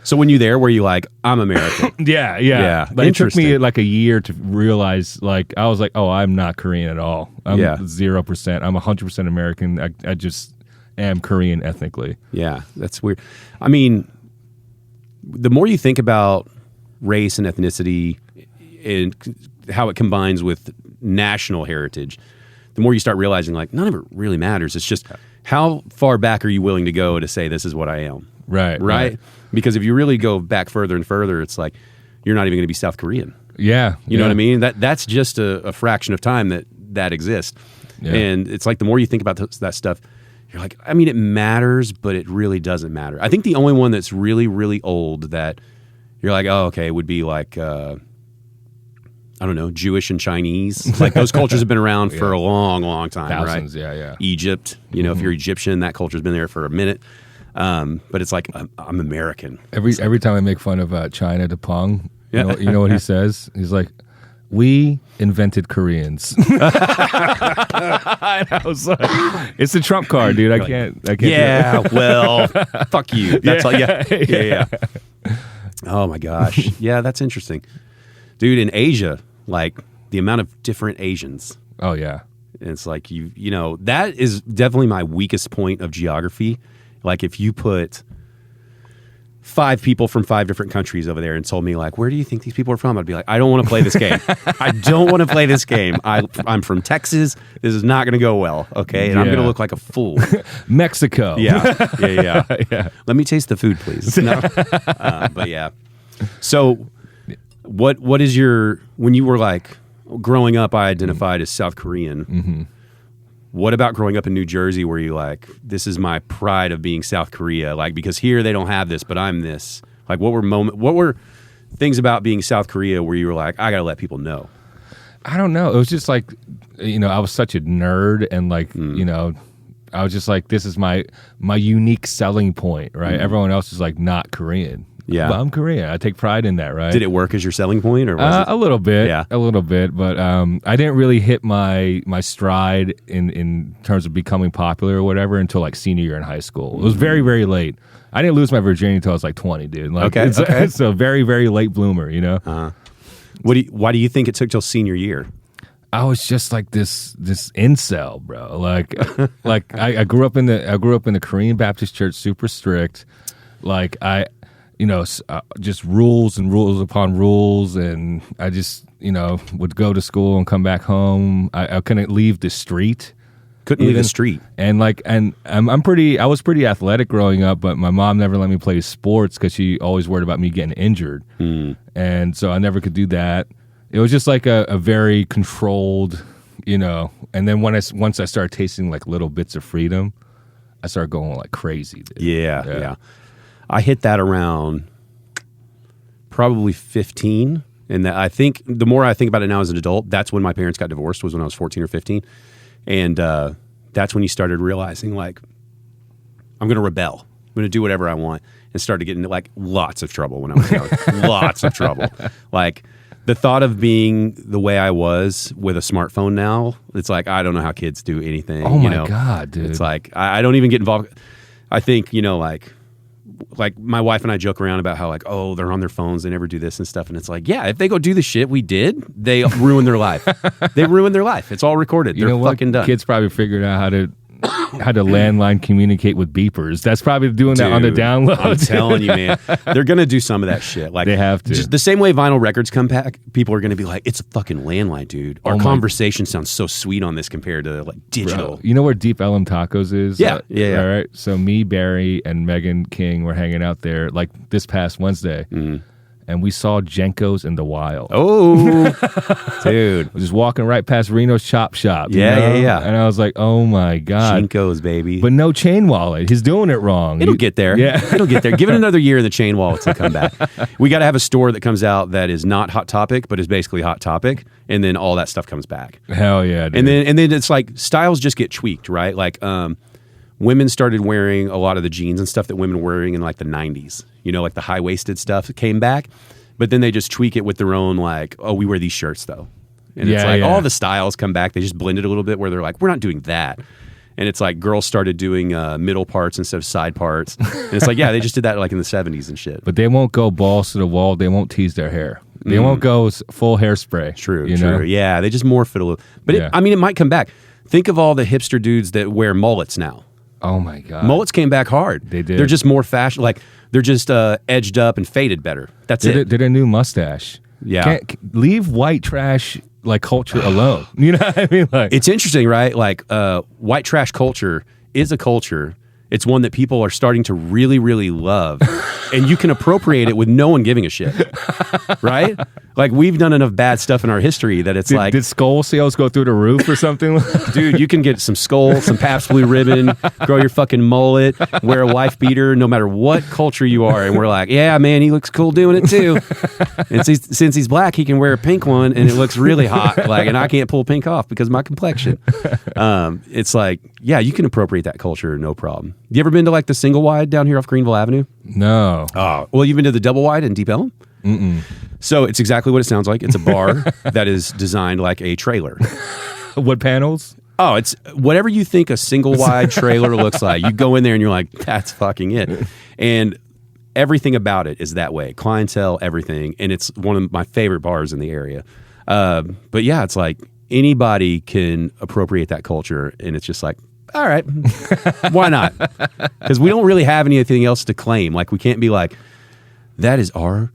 So when you there, were you like, I'm American? Yeah. Like, it took me like a year to realize, like, I was like, oh, I'm not Korean at all. I'm 0%. I'm 100% American. I just am Korean ethnically. Yeah, that's weird. I mean, the more you think about race and ethnicity and how it combines with national heritage, the more you start realizing, like, none of it really matters. It's just how far back are you willing to go to say this is what I am? Right. Because if you really go back further and further, it's like you're not even going to be South Korean. Yeah. You know what I mean? That's just a fraction of time that exists. Yeah. And it's like the more you think about that stuff, you're like, I mean, it matters, but it really doesn't matter. I think the only one that's really, really old that you're like, oh, okay, would be like... I don't know, Jewish and Chinese. Like those cultures have been around for a long, long time, Thousands, right? Yeah. Egypt, if you're Egyptian, that culture's been there for a minute. But it's like, I'm American. Every time I make fun of China to Peng, you know what he says? He's like, we invented Koreans. And I was like, it's the Trump card, dude. I can't. Yeah, well, fuck you. That's all. Yeah. Oh my gosh. Yeah, that's interesting. Dude, in Asia, like the amount of different Asians. Oh, yeah. And it's like, that is definitely my weakest point of geography. Like if you put 5 people from 5 different countries over there and told me like, where do you think these people are from? I'd be like, I don't want to play this game. I don't want to play this game. I'm from Texas. This is not going to go well. Okay. And I'm going to look like a fool. Mexico. Yeah. Let me taste the food, please. No. But yeah. So... What is when you were like growing up, I identified as South Korean. Mm-hmm. What about growing up in New Jersey where you like, this is my pride of being South Korea? Like, because here they don't have this, but I'm this. Like, what were things about being South Korea where you were like, I got to let people know? I don't know. It was just like, I was such a nerd, and like, I was just like, this is my unique selling point, right? Everyone else is like not Korean. Yeah. But I'm Korean. I take pride in that, right? Did it work as your selling point, or was it? A little bit. Yeah. A little bit. But I didn't really hit my stride in terms of becoming popular or whatever until like senior year in high school. It was very, very late. I didn't lose my virginity until I was like 20, dude. Like, okay. It's a very, very late bloomer, Why do you think it took till senior year? I was just like this incel, bro. Like I grew up in the Korean Baptist church, super strict. Like just rules and rules upon rules, and I just would go to school and come back home. I couldn't leave the street. Couldn't leave the street. And I was pretty athletic growing up, but my mom never let me play sports because she always worried about me getting injured. And so I never could do that. It was just like a very controlled, and then once I started tasting like little bits of freedom, I started going like crazy. Dude. Yeah. I hit that around probably 15. And I think the more I think about it now as an adult, that's when my parents got divorced, was when I was 14 or 15. And that's when you started realizing, like, I'm going to rebel. I'm going to do whatever I want. And started getting into like lots of trouble when I was young. Lots of trouble. Like, the thought of being the way I was with a smartphone now, it's like, I don't know how kids do anything. Oh my God, dude. It's like, I don't even get involved. I think, like my wife and I joke around about how like, oh, they're on their phones, they never do this and stuff. And it's like, yeah, if they go do the shit we did, they ruin their life. They ruin their life. It's all recorded. They're fucking done. Kids probably figured out how to landline communicate with beepers. That's probably doing that on the download. I'm telling you, man. They're going to do some of that shit. Like, they have to. Just the same way vinyl records come back, people are going to be like, it's a fucking landline, dude. Our conversation sounds so sweet on this compared to like digital. Bro, you know where Deep Ellum Tacos is? Yeah. All right. So me, Barry, and Megan King were hanging out there like this past Wednesday. And we saw Jenko's in the wild. Oh, dude. Just walking right past Reno's Chop Shop. Yeah. And I was like, oh my God. Jenko's, baby. But no chain wallet. He's doing it wrong. It'll get there. Yeah. It'll get there. Give it another year and the chain wallets will come back. We got to have a store that comes out that is not Hot Topic, but is basically Hot Topic. And then all that stuff comes back. Hell yeah, dude. And then it's like styles just get tweaked, right? Like women started wearing a lot of the jeans and stuff that women were wearing in like the 90s. Like the high-waisted stuff came back. But then they just tweak it with their own, like, oh, we wear these shirts, though. And it's like all the styles come back. They just blend it a little bit where they're like, we're not doing that. And it's like girls started doing middle parts instead of side parts. And it's like, yeah, they just did that like in the 70s and shit. But they won't go balls to the wall. They won't tease their hair. They won't go full hairspray. True. Know? Yeah, they just morph it a little. But it might come back. Think of all the hipster dudes that wear mullets now. Oh my God. Mullets came back hard. They did. They're just more fashion. Like, they're just edged up and faded better. That's it. Did a new mustache. Yeah. Leave white trash like culture alone. You know what I mean? Like, it's interesting, right? Like white trash culture is a culture. It's one that people are starting to really, really love. And you can appropriate it with no one giving a shit. Right? Like, we've done enough bad stuff in our history that it's like... Did skull sales go through the roof or something? Dude, you can get some skull, some Pabst Blue Ribbon, grow your fucking mullet, wear a wife beater, no matter what culture you are. And we're like, yeah, man, he looks cool doing it too. And since he's black, he can wear a pink one and it looks really hot. Like, and I can't pull pink off because of my complexion. It's like, yeah, you can appropriate that culture, no problem. You ever been to like the single wide down here off Greenville Avenue? No. Oh, well, you've been to the double wide in Deep Ellum? Mm-mm. So it's exactly what it sounds like. It's a bar that is designed like a trailer. What panels? Oh, it's whatever you think a single wide trailer looks like. You go in there and you're like, that's fucking it. And everything about it is that way. Clientele, everything. And it's one of my favorite bars in the area. But yeah, it's like anybody can appropriate that culture. And it's just like, all right, why not? Because we don't really have anything else to claim. Like, we can't be like, that is our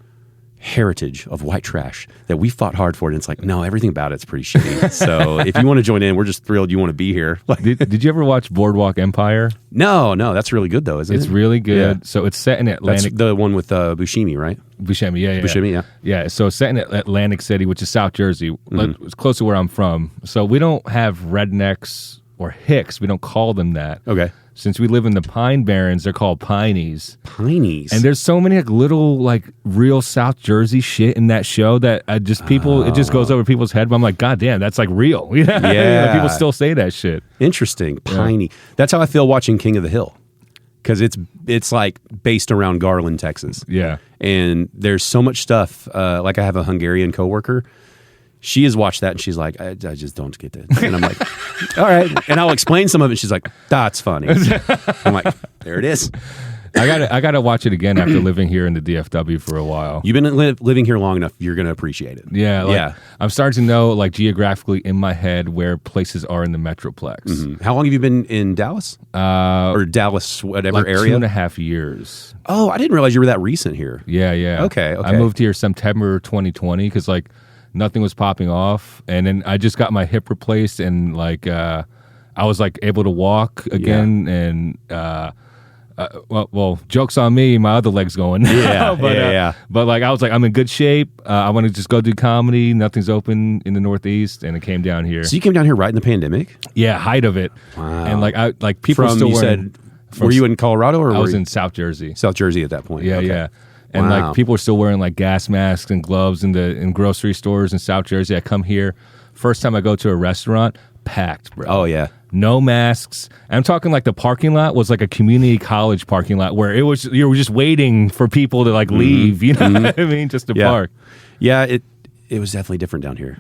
heritage of white trash that we fought hard for, and it's like, no, everything about it's pretty shitty. So if you want to join in, we're just thrilled you want to be here. Like, did you ever watch Boardwalk Empire? No, that's really good though, isn't it? It's really good. Yeah. So it's set in Atlantic. That's the one with Buscemi, right? Buscemi, yeah. Buscemi, yeah. Yeah, so it's set in Atlantic City, which is South Jersey. It's close to where I'm from. So we don't have rednecks or hicks. We don't call them that. Okay. Since we live in the Pine Barrens, they're called Pineys. Pineys. And there's so many like little like real South Jersey shit in that show that it just goes over people's head. But I'm like, God damn, that's like real. Yeah. Like, people still say that shit. Interesting. Piney. Yeah. That's how I feel watching King of the Hill. Because it's like based around Garland, Texas. Yeah. And there's so much stuff. Like I have a Hungarian coworker. She has watched that and she's like, I just don't get it. And I'm like, all right. And I'll explain some of it. She's like, that's funny. I'm like, there it is. I gotta watch it again after living here in the DFW for a while. You've been living here long enough, you're gonna appreciate it. Yeah. I'm starting to know like geographically in my head where places are in the Metroplex. Mm-hmm. How long have you been in Dallas? Or Dallas, whatever like area? 2.5 years. Oh, I didn't realize you were that recent here. Yeah. Okay. I moved here September 2020 because like nothing was popping off, and then I just got my hip replaced, and like I was like able to walk again, and well, joke's on me, my other leg's going now. But like I was like, I'm in good shape. I want to just go do comedy. Nothing's open in the Northeast, and it came down here. So you came down here right in the pandemic? Yeah, height of it. Wow. And like people still were you in Colorado or I was in South Jersey? South Jersey at that point. Yeah, okay. yeah. And like people are still wearing like gas masks and gloves in grocery stores in South Jersey. I come here, first time I go to a restaurant, packed, bro. Oh yeah, no masks. And I'm talking like the parking lot was like a community college parking lot where it was you were just waiting for people to like leave. You know what I mean? Just to park. Yeah, it was definitely different down here.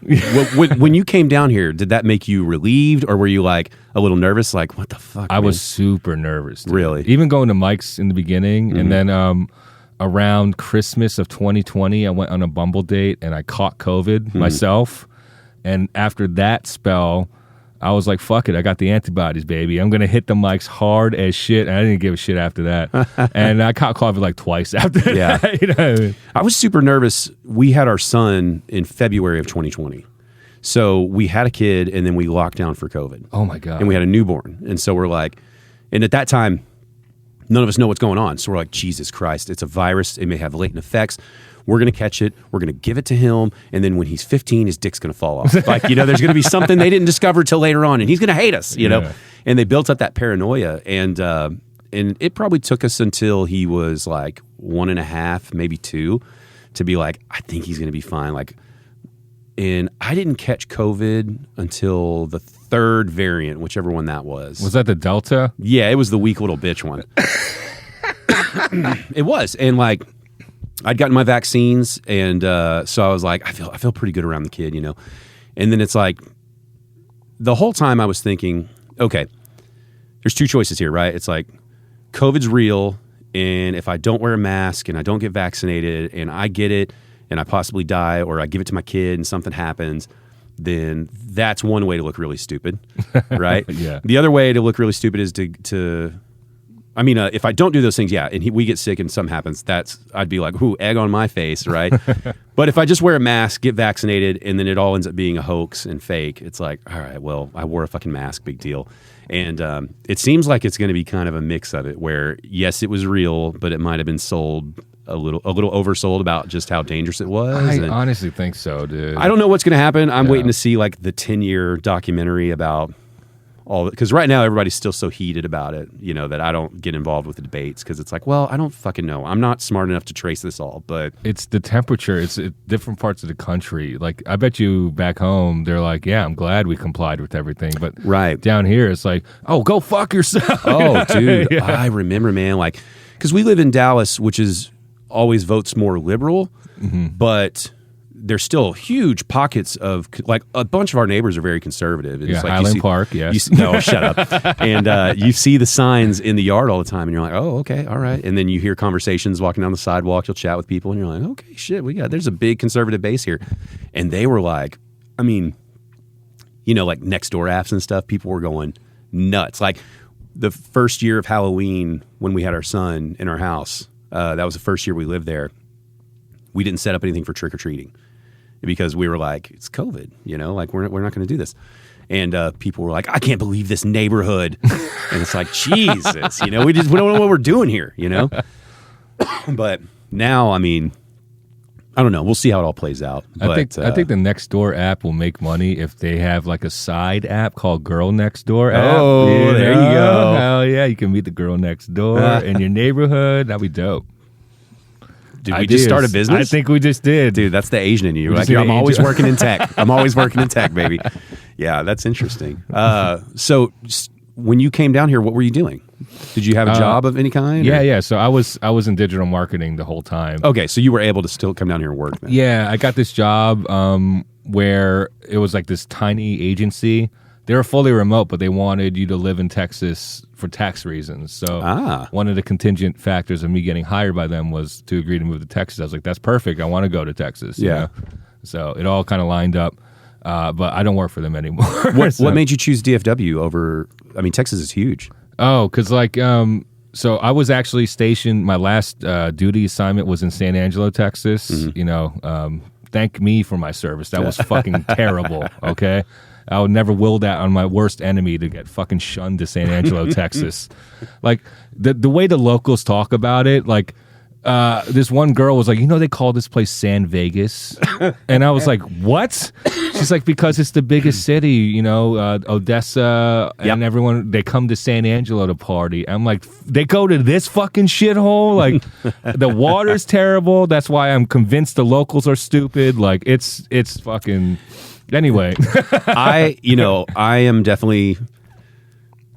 When you came down here, did that make you relieved, or were you like a little nervous? Like, what the fuck? I was super nervous. Dude. Really? Even going to Mike's in the beginning, and then around Christmas of 2020, I went on a Bumble date and I caught COVID myself. And after that spell, I was like, fuck it, I got the antibodies, baby. I'm going to hit the mics hard as shit. And I didn't give a shit after that. And I caught COVID like twice after that. You know what I mean? I was super nervous. We had our son in February of 2020. So we had a kid and then we locked down for COVID. Oh my God. And we had a newborn. And so we're like, and at that time, none of us know what's going on. So we're like, Jesus Christ, it's a virus. It may have latent effects. We're going to catch it. We're going to give it to him. And then when he's 15, his dick's going to fall off. Like, there's going to be something they didn't discover till later on. And he's going to hate us, you know? And they built up that paranoia. And it probably took us until he was like 1.5, maybe 2, to be like, I think he's going to be fine. Like, and I didn't catch COVID until the 3rd variant, whichever one that was. Was that the Delta? Yeah, it was the weak little bitch one. It was. And like, I'd gotten my vaccines, and so I was like, I feel pretty good around the kid, you know? And then it's like, the whole time I was thinking, okay, there's 2 choices here, right? It's like, COVID's real, and if I don't wear a mask and I don't get vaccinated and I get it and I possibly die, or I give it to my kid and something happens, then that's one way to look really stupid, right? Yeah. The other way to look really stupid is to I mean, if I don't do those things, and we get sick and something happens, I'd be like, ooh, egg on my face, right? But if I just wear a mask, get vaccinated, and then it all ends up being a hoax and fake, it's like, all right, well, I wore a fucking mask, big deal. And it seems like it's going to be kind of a mix of it, where yes, it was real, but it might have been sold a little oversold about just how dangerous it was. I honestly think so, dude. I don't know what's going to happen. I'm waiting to see like the 10-year documentary about all, because right now everybody's still so heated about it, you know, that I don't get involved with the debates, because it's like, well, I don't fucking know. I'm not smart enough to trace this all, but it's the temperature. It's different parts of the country. Like, I bet you back home, they're like, yeah, I'm glad we complied with everything. But down here, it's like, oh, go fuck yourself. Oh, dude. I remember, man, like, because we live in Dallas, which is always votes more liberal, but there's still huge pockets of, like, a bunch of our neighbors are very conservative. It's like Highland Park, yes. No, shut up. And you see the signs in the yard all the time, and you're like, oh, okay, all right. And then you hear conversations walking down the sidewalk. You'll chat with people, and you're like, okay, shit, there's a big conservative base here. And they were like, I mean, you know, like next door apps and stuff, people were going nuts. Like the first year of Halloween when we had our son in our house, that was the first year we lived there. we didn't set up anything for trick or treating because we were like, it's COVID, like we're not going to do this. And people were like, I can't believe this neighborhood. And it's like, Jesus, we don't know what we're doing here, But now, I mean, I don't know. We'll see how it all plays out. I think the Nextdoor app will make money if they have like a side app called Girl Next Door app. Oh, there you go. Hell yeah, you can meet the girl next door in your neighborhood. That'd be dope. Did we just start a business? I think we just did. Dude, that's the Asian in you. You're like, I'm always working in tech. I'm always working in tech, baby. Yeah, that's interesting. So when you came down here, what were you doing? Did you have a job of any kind? Yeah. So I was in digital marketing the whole time. Okay, so you were able to still come down here and work then. Yeah, I got this job where it was like this tiny agency. They were fully remote, but they wanted you to live in Texas for tax reasons. So one of the contingent factors of me getting hired by them was to agree to move to Texas. I was like, that's perfect. I want to go to Texas. Yeah. So it all kind of lined up. But I don't work for them anymore. What made you choose DFW over, Texas is huge. Oh, because so I was actually stationed, my last duty assignment was in San Angelo, Texas. Mm-hmm. Thank me for my service. That was fucking terrible, okay? I would never will that on my worst enemy to get fucking shunned to San Angelo, Texas. Like, the way the locals talk about it, like, this one girl was like, they call this place San Vegas. And I was like, what? She's like, because it's the biggest city, Odessa, and everyone, they come to San Angelo to party. I'm like, they go to this fucking shithole? Like, the water's terrible. That's why I'm convinced the locals are stupid. Like, it's fucking... Anyway. I am definitely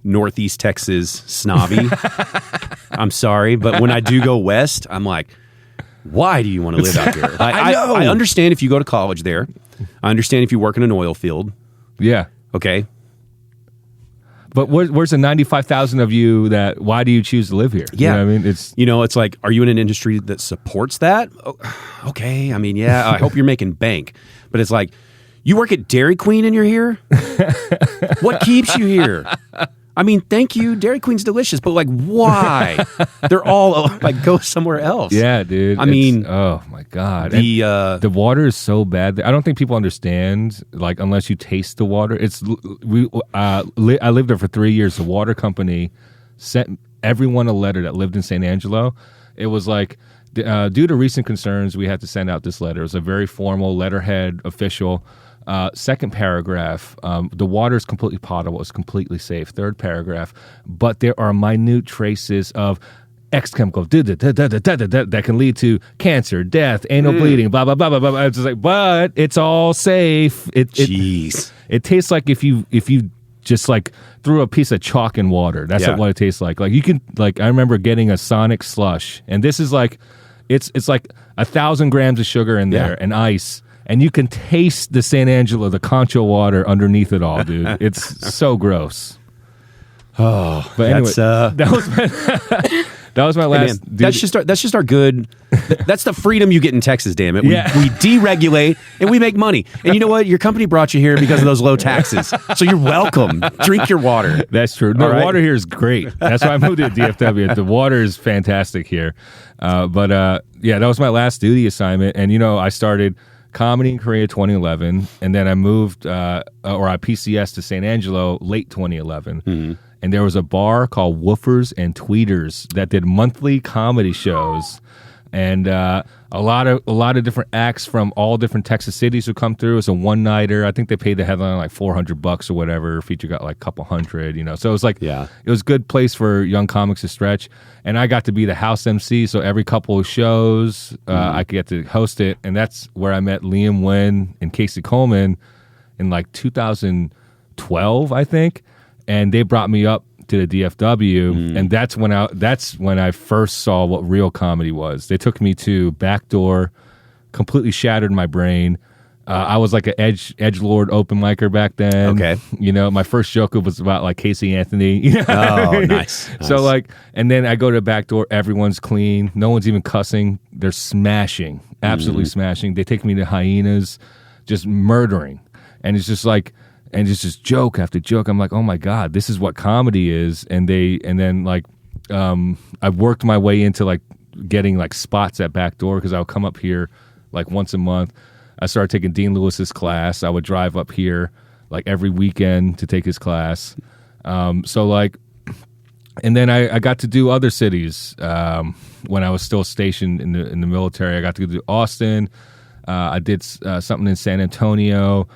Northeast Texas snobby. I'm sorry, but when I do go west, I'm like, why do you want to live out here? Like, I understand if you go to college there. I understand if you work in an oil field. Yeah. Okay. But where's the 95,000 of you why do you choose to live here? Yeah. You know what I mean? It's like, are you in an industry that supports that? Oh, okay. Yeah, I hope you're making bank. But it's like, you work at Dairy Queen and you're here? What keeps you here? Thank you. Dairy Queen's delicious, but like, why? They're all like, go somewhere else. Yeah, dude. Oh my God. The water is so bad. I don't think people understand, like, unless you taste the water. I lived there for 3 years. The water company sent everyone a letter that lived in San Angelo. It was like, due to recent concerns, we had to send out this letter. It was a very formal letterhead, official. Second paragraph, the water is completely potable. It's completely safe. Third paragraph, but there are minute traces of X chemical that can lead to cancer, death, anal bleeding, blah, blah, blah, blah, blah. It's just like, but it's all safe. Jeez. It tastes like if you just like threw a piece of chalk in water. That's what it tastes like. Like you can, like, I remember getting a Sonic slush, and this is like, it's like 1,000 grams of sugar in there and ice. And you can taste the San Angelo, the Concho water underneath it all, dude. It's so gross. Oh, but anyway, that was my last. Hey man, that's just our good. That's the freedom you get in Texas. Damn it, we deregulate and we make money. And you know what? Your company brought you here because of those low taxes. So you're welcome. Drink your water. That's true. No, water here is great. That's why I moved to DFW. The water is fantastic here. But that was my last duty assignment, and I started comedy in Korea 2011, and then I moved I PCS to San Angelo late 2011. Mm-hmm. And there was a bar called Woofers and Tweeters that did monthly comedy shows, and a lot of different acts from all different Texas cities would come through. It was a one-nighter. I think they paid the headline like $400 or whatever. Feature got like a couple hundred, So it was like, it was a good place for young comics to stretch. And I got to be the house MC, so every couple of shows, I could get to host it. And that's where I met Liam Nguyen and Casey Coleman in like 2012, I think. And they brought me up to the DFW, and that's when I first saw what real comedy was. They took me to Backdoor, completely shattered my brain. I was like an edgelord open micer back then. Okay. My first joke was about like Casey Anthony. Oh, nice. So like, and then I go to Backdoor, everyone's clean. No one's even cussing. They're smashing, absolutely smashing. They take me to Hyenas, just murdering. And it's just like, and it's just joke after joke. I'm like, oh my God, this is what comedy is. And then like, I worked my way into like getting like spots at Backdoor because I would come up here like once a month. I started taking Dean Lewis's class. I would drive up here like every weekend to take his class. So like, and then I got to do other cities when I was still stationed in the military. I got to do Austin. I did something in San Antonio,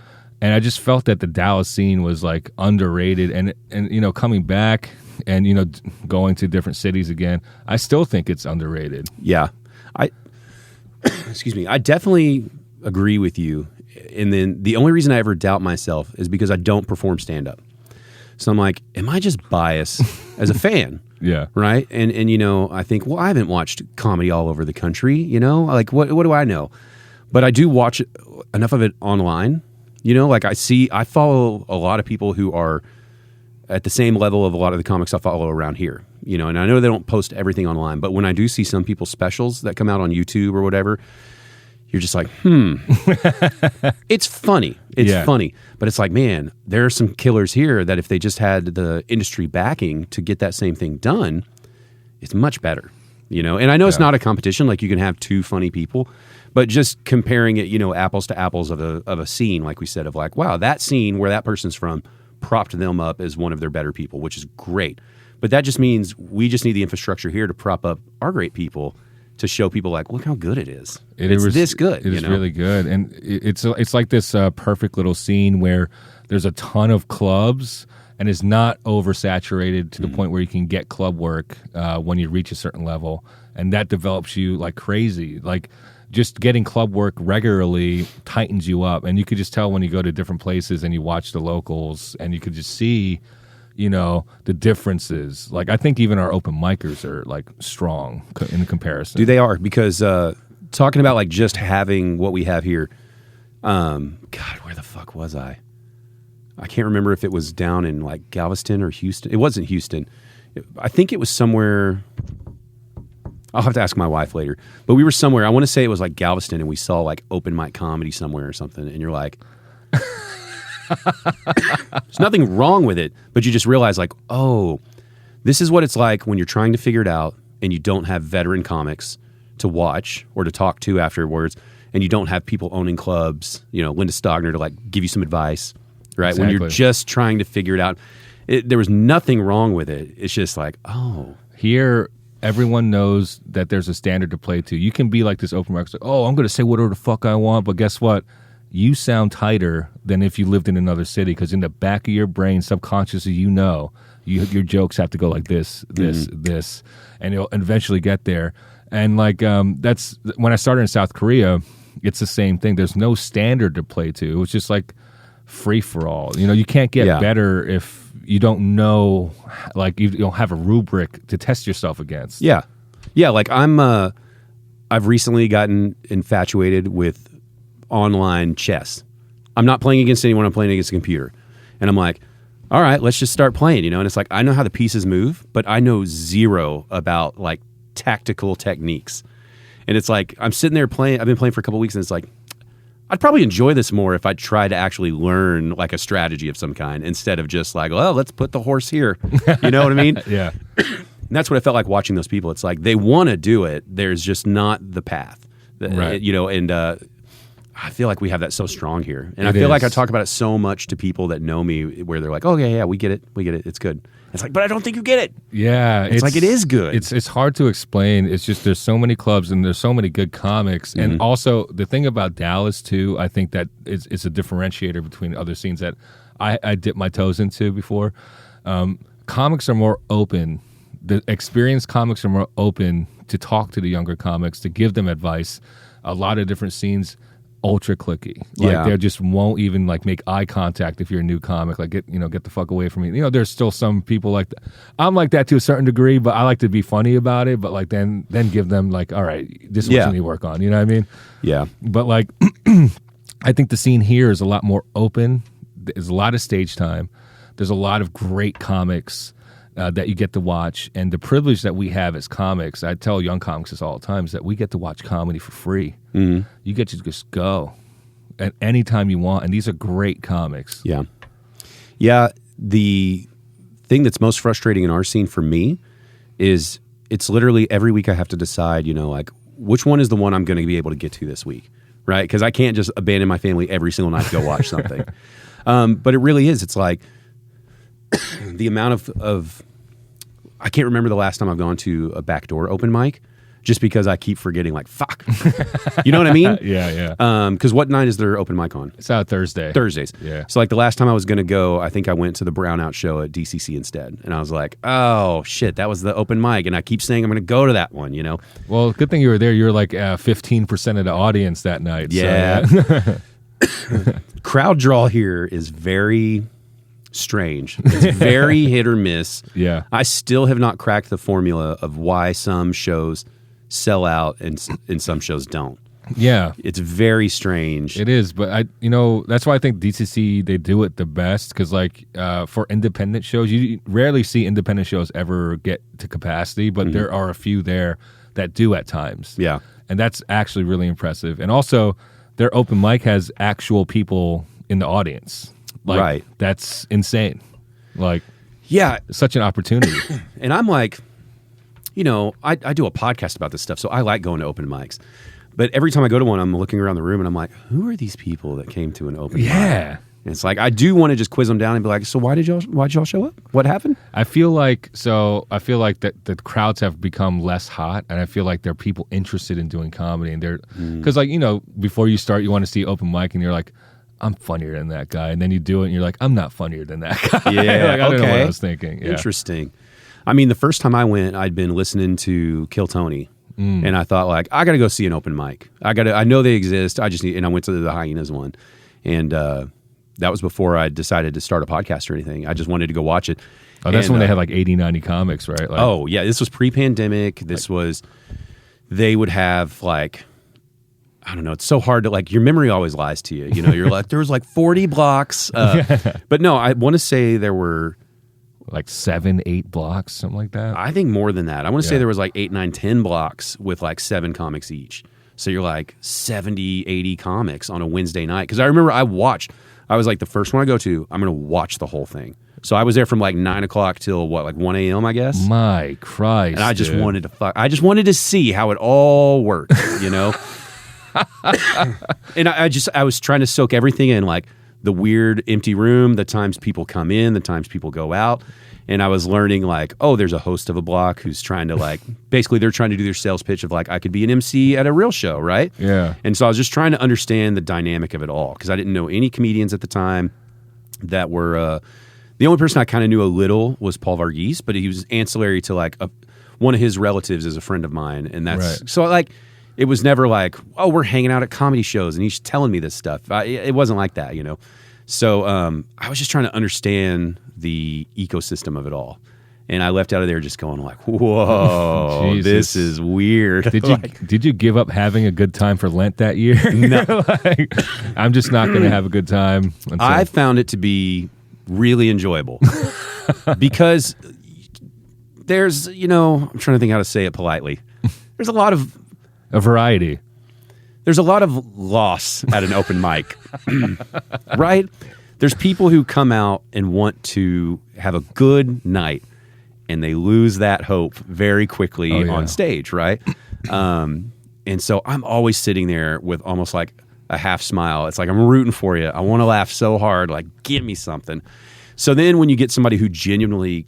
and I just felt that the Dallas scene was like underrated. And you know, coming back and you know going to different cities again, I still think it's underrated. Yeah, excuse me. I definitely agree with you. And then the only reason I ever doubt myself is because I don't perform stand up. So I'm like, am I just biased as a fan? Yeah. Right. And you know, I think, well, I haven't watched comedy all over the country. You know, like what do I know? But I do watch enough of it online. You know, like I follow a lot of people who are at the same level of a lot of the comics I follow around here. You know, and I know they don't post everything online, but when I do see some people's specials that come out on YouTube or whatever, you're just like, it's funny. It's funny. But it's like, man, there are some killers here that if they just had the industry backing to get that same thing done, it's much better, you know? And I know it's not a competition. Like you can have two funny people, but just comparing it, you know, apples to apples of a scene, like we said, of like, wow, that scene where that person's from propped them up as one of their better people, which is great. But that just means we just need the infrastructure here to prop up our great people to show people like, look how good it is. It's this good. It is really good. And it's like this perfect little scene where there's a ton of clubs and it's not oversaturated to the point where you can get club work when you reach a certain level. And that develops you like crazy. Like just getting club work regularly tightens you up. And you could just tell when you go to different places and you watch the locals and you could just see, you know, the differences. Like I think even our open micers are like strong in comparison. They are, because talking about like just having what we have here, God, where the fuck was I? I can't remember if it was down in like Galveston or Houston. It wasn't Houston. I think it was somewhere. I'll have to ask my wife later. But we were somewhere. I want to say it was like Galveston, and we saw like open mic comedy somewhere or something. And you're like, there's nothing wrong with it, but you just realize like, oh, this is what it's like when you're trying to figure it out and you don't have veteran comics to watch or to talk to afterwards, and you don't have people owning clubs, you know, Linda Stogner to like give you some advice, right? Exactly. When you're just trying to figure it out. There was nothing wrong with it. It's just like, oh. Here, everyone knows that there's a standard to play to. You can be like this open mic, like, oh, I'm going to say whatever the fuck I want, but guess what? You sound tighter than if you lived in another city, because in the back of your brain, subconsciously, you know, your jokes have to go like this, and you'll eventually get there. And like that's when I started in South Korea. It's the same thing. There's no standard to play to. It was just like free for all. You know, you can't get better if you don't know, like you don't have a rubric to test yourself against. Yeah. Like I've recently gotten infatuated with online chess. I'm not playing against anyone. I'm playing against a computer, and I'm like, all right, let's just start playing. You know, and it's like I know how the pieces move, but I know zero about like tactical techniques. And it's like I'm sitting there playing. I've been playing for a couple of weeks, and it's like I'd probably enjoy this more if I tried to actually learn like a strategy of some kind instead of just like, well, let's put the horse here. You know what I mean? Yeah. And that's what I felt like watching those people. It's like they want to do it. There's just not the path. Right. You know, and I feel like we have that so strong here. And I feel like I talk about it so much to people that know me where they're like, oh, yeah, we get it. It's good. It's like, but I don't think you get it. Yeah. It's like it is good. It's hard to explain. It's just there's so many clubs and there's so many good comics. Mm-hmm. And also the thing about Dallas, too, I think that it's a differentiator between other scenes that I dipped my toes into before. Comics are more open. The experienced comics are more open to talk to the younger comics, to give them advice. A lot of different scenes, ultra clicky. Like they just won't even like make eye contact if you're a new comic. Like get the fuck away from me. You know, there's still some people like that. I'm like that to a certain degree, but I like to be funny about it. But like then give them like, all right, this is what you need to work on. You know what I mean? Yeah. But like, I think the scene here is a lot more open. There's a lot of stage time. There's a lot of great comics that you get to watch. And the privilege that we have as comics, I tell young comics this all the time, is that we get to watch comedy for free. Mm-hmm. You get to just go at any time you want. And these are great comics. Yeah. The thing that's most frustrating in our scene for me is it's literally every week I have to decide, you know, like which one is the one I'm going to be able to get to this week, right? Because I can't just abandon my family every single night to go watch something. But it really is. It's like the amount of I can't remember the last time I've gone to a backdoor open mic just because I keep forgetting, like, fuck. You know what I mean? Yeah. Because what night is their open mic on? It's out Thursdays. Yeah. So like the last time I was going to go, I think I went to the Brownout show at DCC instead. And I was like, oh, shit, that was the open mic. And I keep saying I'm going to go to that one, you know? Well, good thing you were there. You were like 15% of the audience that night. Yeah. So, Crowd draw here is very strange. It's very hit or miss. Yeah. I still have not cracked the formula of why some shows sell out and some shows don't. Yeah. It's very strange. It is, but that's why I think DCC, they do it the best, because like for independent shows, you rarely see independent shows ever get to capacity, but there are a few there that do at times. Yeah. And that's actually really impressive. And also, their open mic has actual people in the audience. Like, right. That's insane. Like, yeah, such an opportunity. And I'm like, you know, I do a podcast about this stuff, so I like going to open mics. But every time I go to one, I'm looking around the room and I'm like, who are these people that came to an open mic? Yeah. And it's like, I do want to just quiz them down and be like, so why'd y'all show up? What happened? I feel like that the crowds have become less hot, and I feel like there are people interested in doing comedy, and they're, because like, you know, before you start, you want to see open mic and you're like, I'm funnier than that guy. And then you do it and you're like, I'm not funnier than that guy. Yeah. Like, I don't know what I was thinking. Yeah. Interesting. I mean, the first time I went, I'd been listening to Kill Tony. And I thought, like, I got to go see an open mic. I know they exist. And I went to the Hyenas one. And that was before I decided to start a podcast or anything. I just wanted to go watch it. Oh, that's when they had like 80, 90 comics, right? Like, oh, yeah. This was pre-pandemic. They would have like, I don't know. It's so hard to, like, your memory always lies to you. You know, you're like, there was like 40 blocks. But no, I want to say there were like 7, 8 blocks, something like that. I think more than that. I want to say there was like 8, 9, 10 blocks with like 7 comics each. So you're like 70, 80 comics on a Wednesday night. Because I remember I was like, the first one I go to, I'm going to watch the whole thing. So I was there from like 9 o'clock till like 1 a.m., I guess. My Christ. And I just wanted to see how it all worked, you know? And I was trying to soak everything in, like the weird empty room, the times people come in, the times people go out. And I was learning, like, oh, there's a host of a block who's trying to, like, basically they're trying to do their sales pitch of like, I could be an MC at a real show, right? Yeah. And so I was just trying to understand the dynamic of it all, because I didn't know any comedians at the time that were, the only person I kind of knew a little was Paul Varghese, but he was ancillary to like one of his relatives is a friend of mine. And that's, right. So like, it was never like, oh, we're hanging out at comedy shows and he's telling me this stuff. It wasn't like that, you know? So I was just trying to understand the ecosystem of it all. And I left out of there just going like, whoa, this is weird. Did you give up having a good time for Lent that year? No. Like, I'm just not going to have a good time. I found it to be really enjoyable because there's, you know, I'm trying to think how to say it politely. There's a variety. There's a lot of loss at an open mic, right? There's people who come out and want to have a good night, and they lose that hope very quickly on stage, right? And so I'm always sitting there with almost like a half smile. It's like, I'm rooting for you. I want to laugh so hard. Like, give me something. So then when you get somebody who genuinely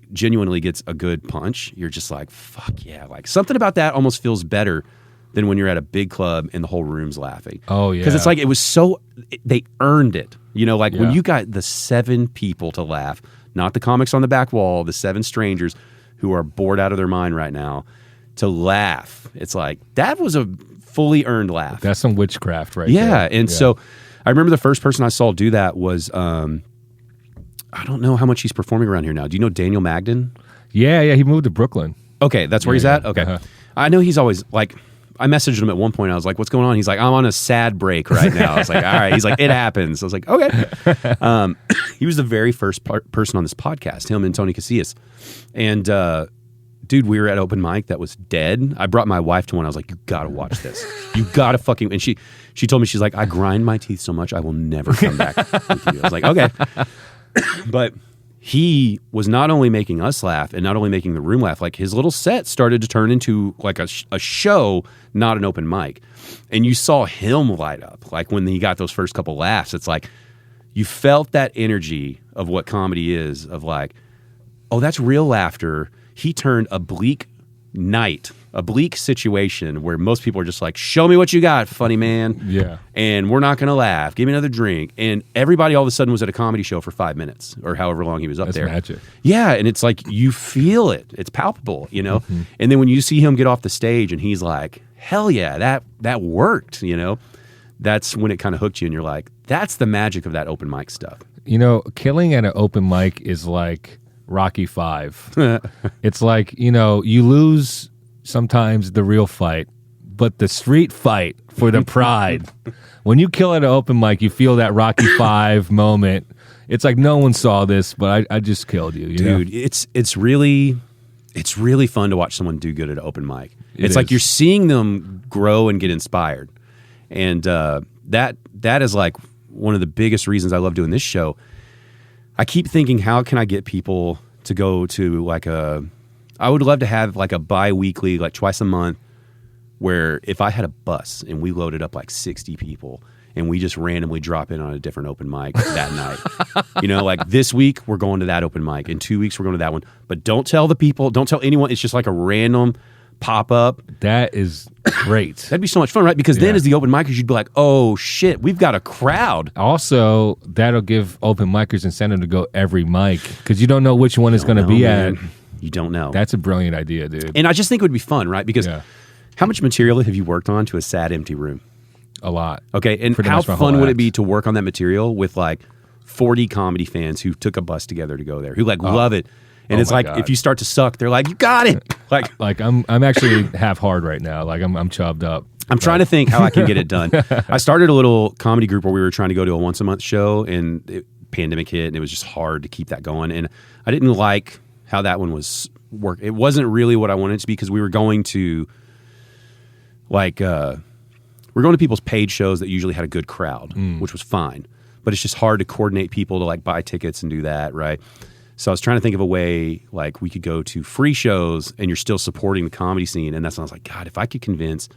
gets a good punch, you're just like, fuck yeah. Like, something about that almost feels better than when you're at a big club and the whole room's laughing. Oh, yeah. Because it's like, they earned it. You know, like when you got the 7 people to laugh, not the comics on the back wall, the 7 strangers who are bored out of their mind right now, to laugh. It's like, that was a fully earned laugh. That's some witchcraft right there. Yeah. And so I remember the first person I saw do that was, I don't know how much he's performing around here now. Do you know Daniel Magden? Yeah. He moved to Brooklyn. Okay, that's where he's at? Okay. Uh-huh. I know he's always like, I messaged him at one point. I was like, what's going on? He's like, I'm on a sad break right now. I was like, all right. He's like, it happens. I was like, okay. He was the very first person on this podcast, him and Tony Casillas. And dude, we were at open mic that was dead. I brought my wife to one. I was like, you got to watch this. You got to fucking, and she told me, she's like, I grind my teeth so much, I will never come back with you. I was like, okay. But he was not only making us laugh and not only making the room laugh, like his little set started to turn into like a show, not an open mic. And you saw him light up. Like when he got those first couple laughs, it's like you felt that energy of what comedy is, of like, oh, that's real laughter. He turned a bleak night, a bleak situation where most people are just like, show me what you got, funny man. Yeah. And we're not going to laugh. Give me another drink. And everybody all of a sudden was at a comedy show for 5 minutes or however long he was up That's there. magic. Yeah. And it's like, you feel it. It's palpable, you know? And then when you see him get off the stage and he's like, hell yeah, that worked, you know? That's when it kind of hooked you and you're like, that's the magic of that open mic stuff. You know, killing at an open mic is like Rocky V. It's like, you know, you lose sometimes the real fight, but the street fight for the pride. When you kill at an open mic, you feel that Rocky V moment. It's like no one saw this, but I just killed you. Dude, it's really fun to watch someone do good at an open mic. It's like you're seeing them grow and get inspired. And that is like one of the biggest reasons I love doing this show. I keep thinking, how can I get people to go to like I would love to have like a bi-weekly, like twice a month, where if I had a bus and we loaded up like 60 people and we just randomly drop in on a different open mic that night. You know, like this week we're going to that open mic. In 2 weeks we're going to that one. But don't tell the people, don't tell anyone. It's just like a random pop-up. That is great. That'd be so much fun, right? Because then as the open micers, you'd be like, oh shit, we've got a crowd. Also, that'll give open micers incentive to go every mic because you don't know which one is going to be at. You don't know. That's a brilliant idea, dude. And I just think it would be fun, right? Because how much material have you worked on to a sad, empty room? A lot. Okay, and Pretty how much my whole fun would act. it be to work on that material with like 40 comedy fans who took a bus together to go there, who like love it. And it's my like, God. if you start to suck, they're like, you got it. Like I'm actually half hard right now. Like I'm chubbed up. I'm trying to think how I can get it done. I started a little comedy group where we were trying to go to a once a month show, and pandemic hit, and it was just hard to keep that going. And I didn't like how that one was work. It wasn't really what I wanted it to be because we were going to like we're going to people's paid shows that usually had a good crowd, which was fine. But it's just hard to coordinate people to like buy tickets and do that, right? So I was trying to think of a way like we could go to free shows and you're still supporting the comedy scene. And that's when I was like, God, if I could convince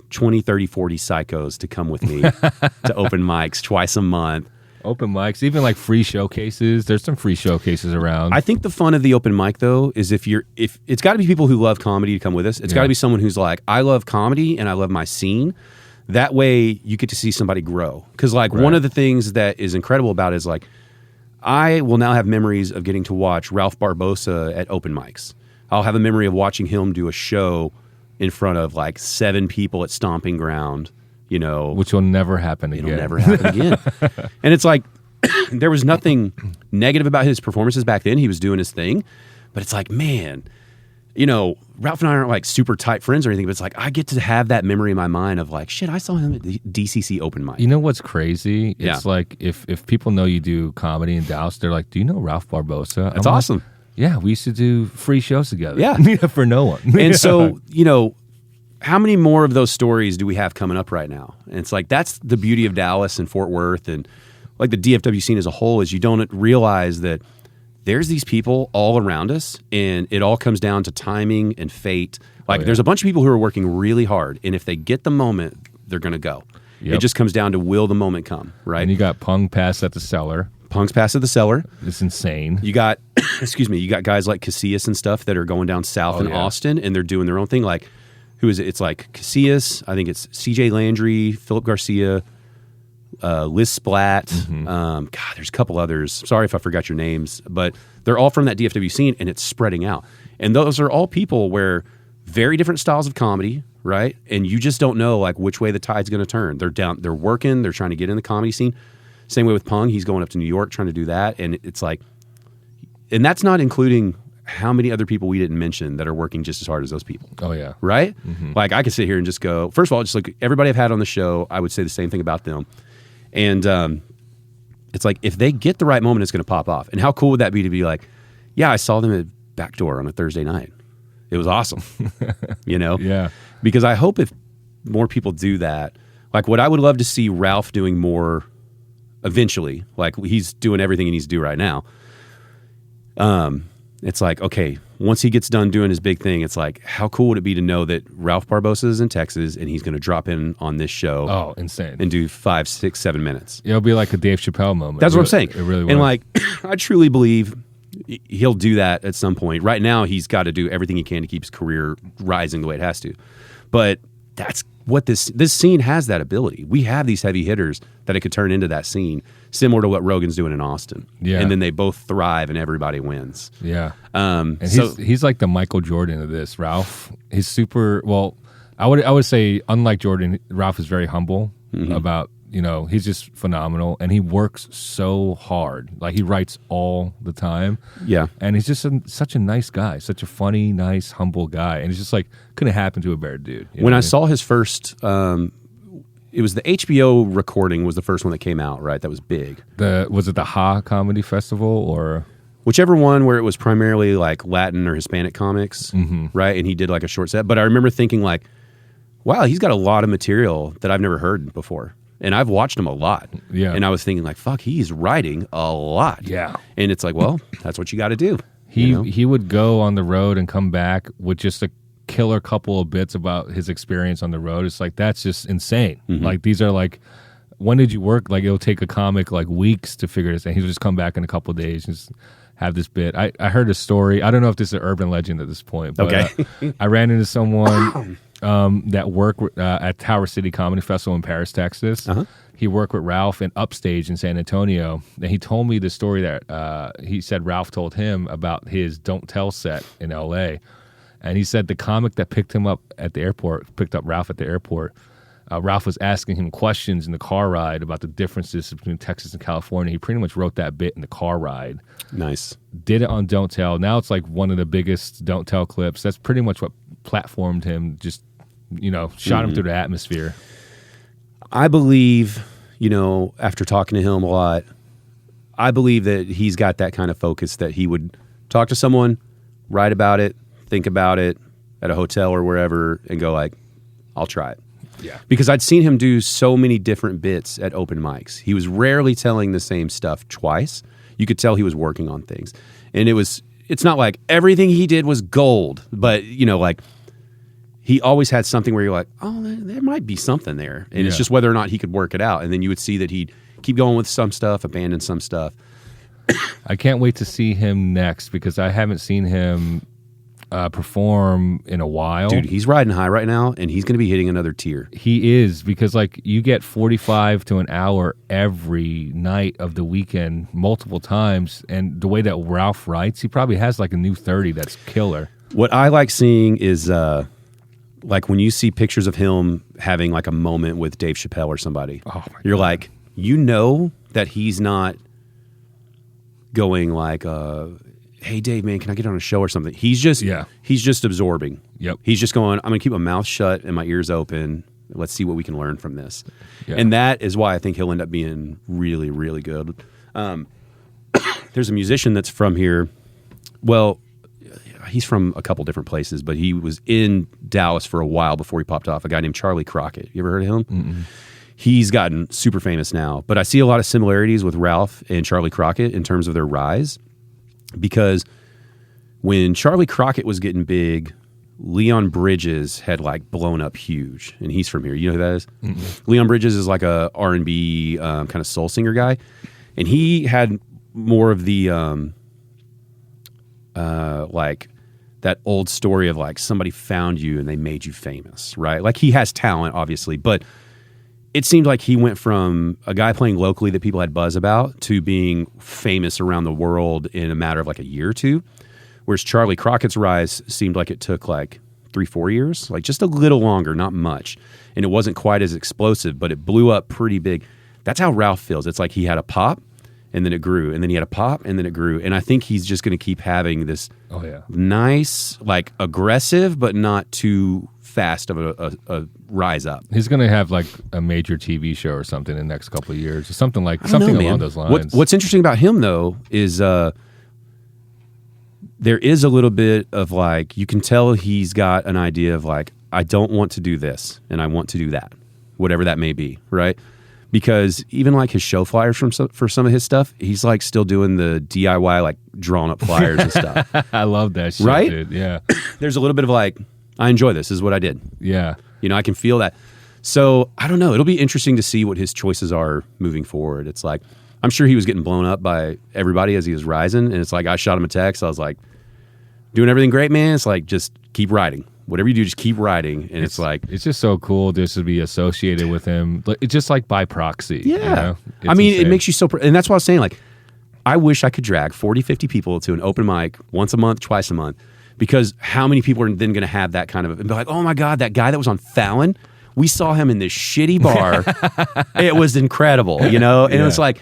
20, 30, 40 psychos to come with me to open mics twice a month. Open mics, even like free showcases. There's some free showcases around. I think the fun of the open mic though is if it's got to be people who love comedy to come with us. It's got to be someone who's like, I love comedy and I love my scene. That way you get to see somebody grow. Because like one of the things that is incredible about it is like, I will now have memories of getting to watch Ralph Barbosa at open mics. I'll have a memory of watching him do a show in front of like 7 people at Stomping Ground, you know. Which will never happen again. It'll never happen again. And it's like, there was nothing negative about his performances back then. He was doing his thing. But it's like, man, you know, Ralph and I aren't like super tight friends or anything, but it's like, I get to have that memory in my mind of like, shit, I saw him at the DCC open mic. You know what's crazy? Yeah. It's like if people know you do comedy in Dallas, they're like, do you know Ralph Barbosa? That's awesome. Like, yeah, we used to do free shows together. Yeah. For no one. And so, you know, how many more of those stories do we have coming up right now? And it's like, that's the beauty of Dallas and Fort Worth and like the DFW scene as a whole is you don't realize that there's these people all around us and it all comes down to timing and fate. Like there's a bunch of people who are working really hard and if they get the moment, they're going to go. It just comes down to will the moment come, right? And you got Pung Pass at the Cellar. Punk's Pass at the Cellar. It's insane. You got, you got guys like Casillas and stuff that are going down south in Austin and they're doing their own thing. Like, who is it? It's like Casillas, I think it's CJ Landry, Philip Garcia, Liz Splatt. God, there's a couple others. Sorry if I forgot your names, but they're all from that DFW scene and it's spreading out. And those are all people where very different styles of comedy, right? And you just don't know like which way the tide's going to turn. They're working, they're trying to get in the comedy scene. Same way with Pung, he's going up to New York trying to do that. And it's like, and that's not including how many other people we didn't mention that are working just as hard as those people. Oh, yeah. Right? Like I could sit here and just go, first of all, just like everybody I've had on the show, I would say the same thing about them. And it's like, if they get the right moment, it's going to pop off. And how cool would that be to be like, yeah, I saw them at Backdoor on a Thursday night. It was awesome. You know? Yeah. Because I hope if more people do that, like what I would love to see Ralph doing more eventually, like he's doing everything he needs to do right now, It's like, okay, once he gets done doing his big thing, it's like, how cool would it be to know that Ralph Barbosa is in Texas and he's going to drop in on this show? Oh, insane. And do 5, 6, 7 minutes. It'll be like a Dave Chappelle moment. That's what I'm saying. It really will. And like, I truly believe he'll do that at some point. Right now, he's got to do everything he can to keep his career rising the way it has to. But that's what this scene has, that ability. We have these heavy hitters that it could turn into that scene, similar to what Rogan's doing in Austin. Yeah. And then they both thrive and everybody wins. Yeah. And he's like the Michael Jordan of this, Ralph. He's super, well, I would say, unlike Jordan, Ralph is very humble about, he's just phenomenal, and he works so hard. Like, he writes all the time. Yeah. And he's just such a nice guy, such a funny, nice, humble guy. And it's just like, couldn't happen to a better dude. When I saw his first, it was the HBO recording was the first one that came out, right? That was big. Was it the Ha Comedy Festival or? Whichever one where it was primarily like Latin or Hispanic comics, right? And he did like a short set. But I remember thinking like, wow, he's got a lot of material that I've never heard before. And I've watched him a lot. Yeah. And I was thinking like, fuck, he's writing a lot. Yeah. And it's like, well, that's what you got to do. He would go on the road and come back with just a killer couple of bits about his experience on the road. It's like, that's just insane. Like, these are like, when did you work? Like, it'll take a comic like weeks to figure this out. He'll just come back in a couple of days and just have this bit. I heard a story. I don't know if this is an urban legend at this point, but I ran into someone that worked at Tower City Comedy Festival in Paris, Texas. He worked with Ralph in Upstage in San Antonio, and he told me the story that he said Ralph told him about his Don't Tell set in L.A., and he said the comic that picked him up at the airport, picked up Ralph at the airport, Ralph was asking him questions in the car ride about the differences between Texas and California. He pretty much wrote that bit in the car ride. Nice. Did it on Don't Tell. Now it's like one of the biggest Don't Tell clips. That's pretty much what platformed him, just, shot him through the atmosphere. I believe, after talking to him a lot, I believe that he's got that kind of focus that he would talk to someone, write about it, think about it at a hotel or wherever, and go like, I'll try it. Yeah. Because I'd seen him do so many different bits at open mics. He was rarely telling the same stuff twice. You could tell he was working on things. And it's not like everything he did was gold, but, like, he always had something where you're like, oh, there might be something there. And it's just whether or not he could work it out. And then you would see that he'd keep going with some stuff, abandon some stuff. I can't wait to see him next because I haven't seen him perform in a while. Dude, he's riding high right now, and he's going to be hitting another tier. He is, because like you get 45 to an hour every night of the weekend multiple times, and the way that Ralph writes, he probably has like a new 30 that's killer. What I like seeing is like when you see pictures of him having like a moment with Dave Chappelle or somebody, you're like, that he's not going like, hey Dave, man, can I get on a show or something? He's just absorbing. Yep. He's just going, I'm going to keep my mouth shut and my ears open. Let's see what we can learn from this. Yeah. And that is why I think he'll end up being really, really good. There's a musician that's from here. Well, he's from a couple different places, but he was in Dallas for a while before he popped off. A guy named Charlie Crockett. You ever heard of him? Mm-mm. He's gotten super famous now. But I see a lot of similarities with Ralph and Charlie Crockett in terms of their rise. Because when Charlie Crockett was getting big, Leon Bridges had like blown up huge, and he's from here. You know who that is? Mm-hmm. Leon Bridges is like a R&B kind of soul singer guy, and he had more of the like that old story of like somebody found you and they made you famous, right? Like he has talent, obviously, but it seemed like he went from a guy playing locally that people had buzz about to being famous around the world in a matter of like a year or two. Whereas Charlie Crockett's rise seemed like it took like 3-4 years, like just a little longer, not much. And it wasn't quite as explosive, but it blew up pretty big. That's how Ralph feels. It's like he had a pop and then it grew, and then he had a pop and then it grew. And I think he's just going to keep having this nice, like aggressive, but not too fast of a rise up. He's going to have like a major TV show or something in the next couple of years, or something along those lines. What's interesting about him though is there is a little bit of like, you can tell he's got an idea of like, I don't want to do this and I want to do that, whatever that may be, right? because even like his show flyers for some of his stuff, he's like still doing the DIY, like drawn up flyers and stuff. I love that shit, right? dude. Yeah. There's a little bit of like, I enjoy this. This is what I did. Yeah. You know, I can feel that. So I don't know. It'll be interesting to see what his choices are moving forward. It's like, I'm sure he was getting blown up by everybody as he was rising. And it's like, I shot him a text. I was like, doing everything great, man. It's like, just keep riding. Whatever you do, just keep riding. And it's like, it's just so cool just to be associated with him. It's just like by proxy. Yeah. You know? I mean, insane. it makes you so, and that's what I was saying. Like, I wish I could drag 40, 50 people to an open mic once a month, twice a month, because how many people are then going to have that kind of, and be like, oh my God, that guy that was on Fallon, we saw him in this shitty bar. It was incredible, you know? And it was like,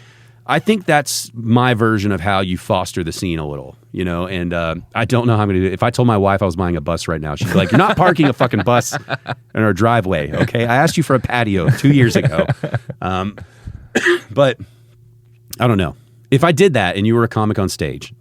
I think that's my version of how you foster the scene a little, you know? And I don't know how I'm going to do it. If I told my wife I was buying a bus right now, she'd be like, you're not parking a fucking bus in our driveway, okay? I asked you for a patio 2 years ago. But I don't know. If I did that and you were a comic on stage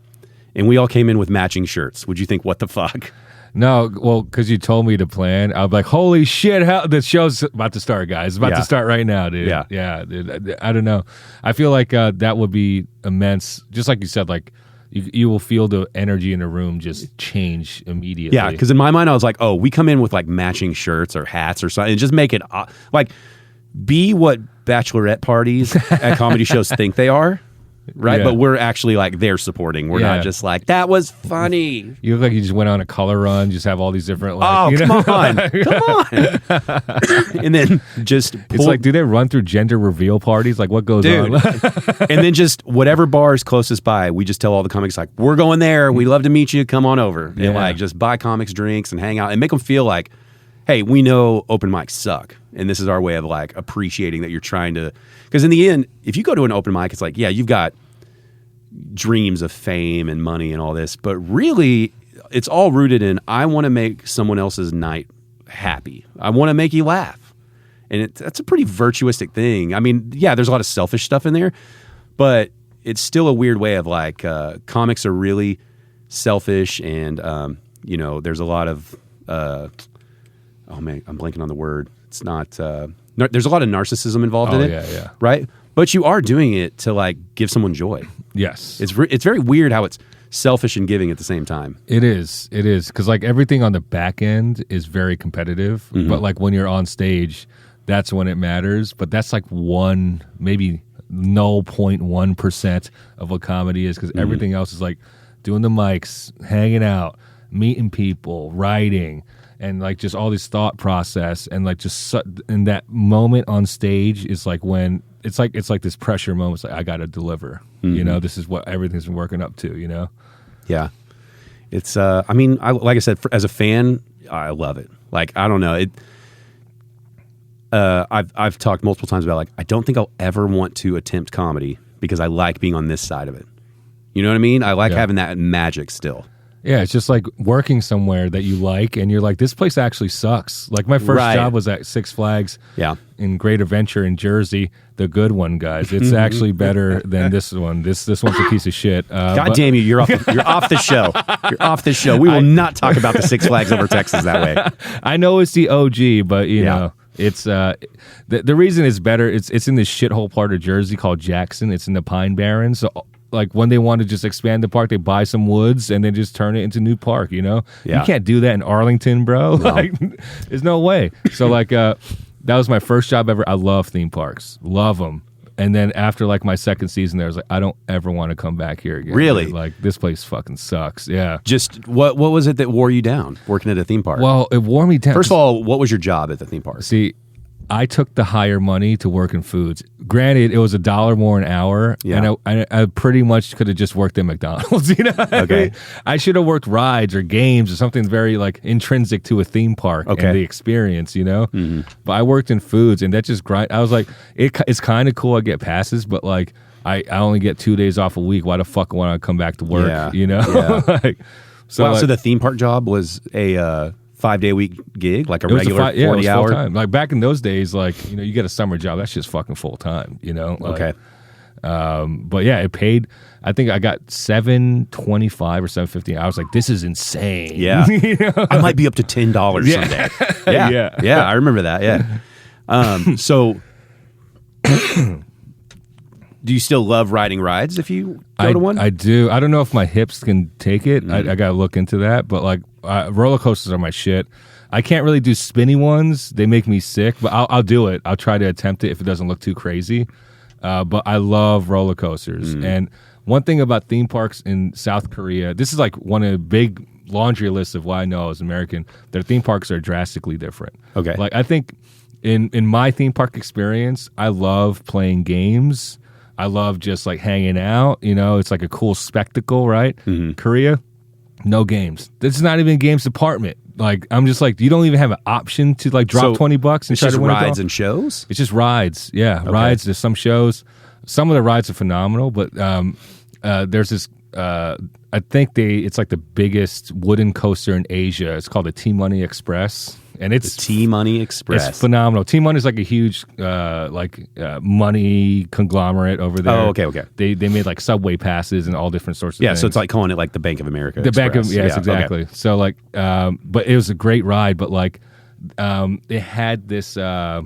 and we all came in with matching shirts, would you think, what the fuck? No, well, because you told me to plan. I'll be like, holy shit, the show's about to start, guys. It's about to start right now, dude. Yeah, dude. I don't know. I feel like that would be immense. Just like you said, like, you will feel the energy in the room just change immediately. Yeah, because in my mind, I was like, oh, we come in with like matching shirts or hats or something, and just make it like be what bachelorette parties at comedy shows think they are. Right, but we're actually like they're supporting. We're not just like that was funny. You look like you just went on a color run. Just have all these different. Like, come on. And then just it's like, do they run through gender reveal parties? Like, what goes on? And then just whatever bar is closest by, we just tell all the comics like, we're going there. We'd love to meet you. Come on over. And like just buy comics drinks and hang out and make them feel like, hey, we know open mics suck. And this is our way of like appreciating that you're trying to, because in the end, if you go to an open mic, it's like, yeah, you've got dreams of fame and money and all this, but really it's all rooted in, I want to make someone else's night happy. I want to make you laugh. And that's a pretty virtuistic thing. I mean, yeah, there's a lot of selfish stuff in there, but it's still a weird way of like, comics are really selfish and, you know, there's a lot of, oh man, I'm blanking on the word. It's not, there's a lot of narcissism involved in it. Yeah. Right? But you are doing it to like give someone joy. Yes. It's very weird how it's selfish and giving at the same time. It is. Because like everything on the back end is very competitive. Mm-hmm. But like when you're on stage, that's when it matters. But that's like maybe 0.1% of what comedy is, because everything else is like doing the mics, hanging out, meeting people, writing, and like just all this thought process, and like just in that moment on stage is like when it's like this pressure moment. It's like, I got to deliver. You know, this is what everything's been working up to. You know, yeah. It's I mean, like I said, as a fan, I love it. Like, I don't know it. I've talked multiple times about like, I don't think I'll ever want to attempt comedy because I like being on this side of it. You know what I mean? I like having that magic still. Yeah, it's just like working somewhere that you like, and you're like, this place actually sucks. Like my first job was at Six Flags in Great Adventure in Jersey, the good one, guys. It's actually better than this one. This one's a piece of shit. God damn you, you're off the show. You're off the show. We will not talk about the Six Flags over Texas that way. I know it's the OG, but you know, it's the reason it's better. It's in this shithole part of Jersey called Jackson. It's in the Pine Barrens. So like when they want to just expand the park, they buy some woods and then just turn it into new park, you know? You can't do that in Arlington, bro. No. Like, there's no way. So like, that was my first job ever. I love theme parks. Love them. And then after like my second season there, I was like, I don't ever want to come back here again. Really? Dude. Like, this place fucking sucks. Yeah. Just what was it that wore you down working at a theme park? Well, it wore me down. First of all, what was your job at the theme park? See, I took the higher money to work in foods. Granted, it was $1 more an hour, and I pretty much could have just worked at McDonald's. You know, okay. I should have worked rides or games or something very like intrinsic to a theme park and the experience. You know, but I worked in foods, and that just grind. I was like, it's kind of cool. I get passes, but like I only get 2 days off a week. Why the fuck would I come back to work? Yeah. You know, like, so the theme park job was a 5-day a week gig, like a regular 40 hour. Full-time. Like back in those days, like, you know, you get a summer job, that's just fucking full time, you know? Like, okay. But yeah, it paid, I think I got $7.25 or $7.50. I was like, this is insane. Yeah. You know? I might be up to $10 someday. Yeah. I remember that. Yeah. So Do you still love riding rides if you go to one? I do. I don't know if my hips can take it. I got to look into that. But like roller coasters are my shit. I can't really do spinny ones. They make me sick, but I'll do it. I'll try to attempt it if it doesn't look too crazy. But I love roller coasters. And one thing about theme parks in South Korea, this is like one of the big laundry lists of why I know as American, their theme parks are drastically different. Okay. Like I think in my theme park experience, I love playing games. I love just like hanging out. You know, it's like a cool spectacle, right? Korea, no games. This is not even a games department. Like I'm just like, you don't even have an option to like drop $20 and it's try just to win rides and shows. It's just rides. Yeah, Okay. rides. There's some shows. Some of the rides are phenomenal, but there's this. I think it's like the biggest wooden coaster in Asia. It's called the T-Money Express. And it's The T-Money Express. It's phenomenal. T-Money is like a huge money conglomerate over there. Oh, okay. They made like subway passes and all different sorts of things. So it's like calling it like the Bank of America The Express. Bank of, yes, exactly. Okay. So like, but it was a great ride, but like they had this, they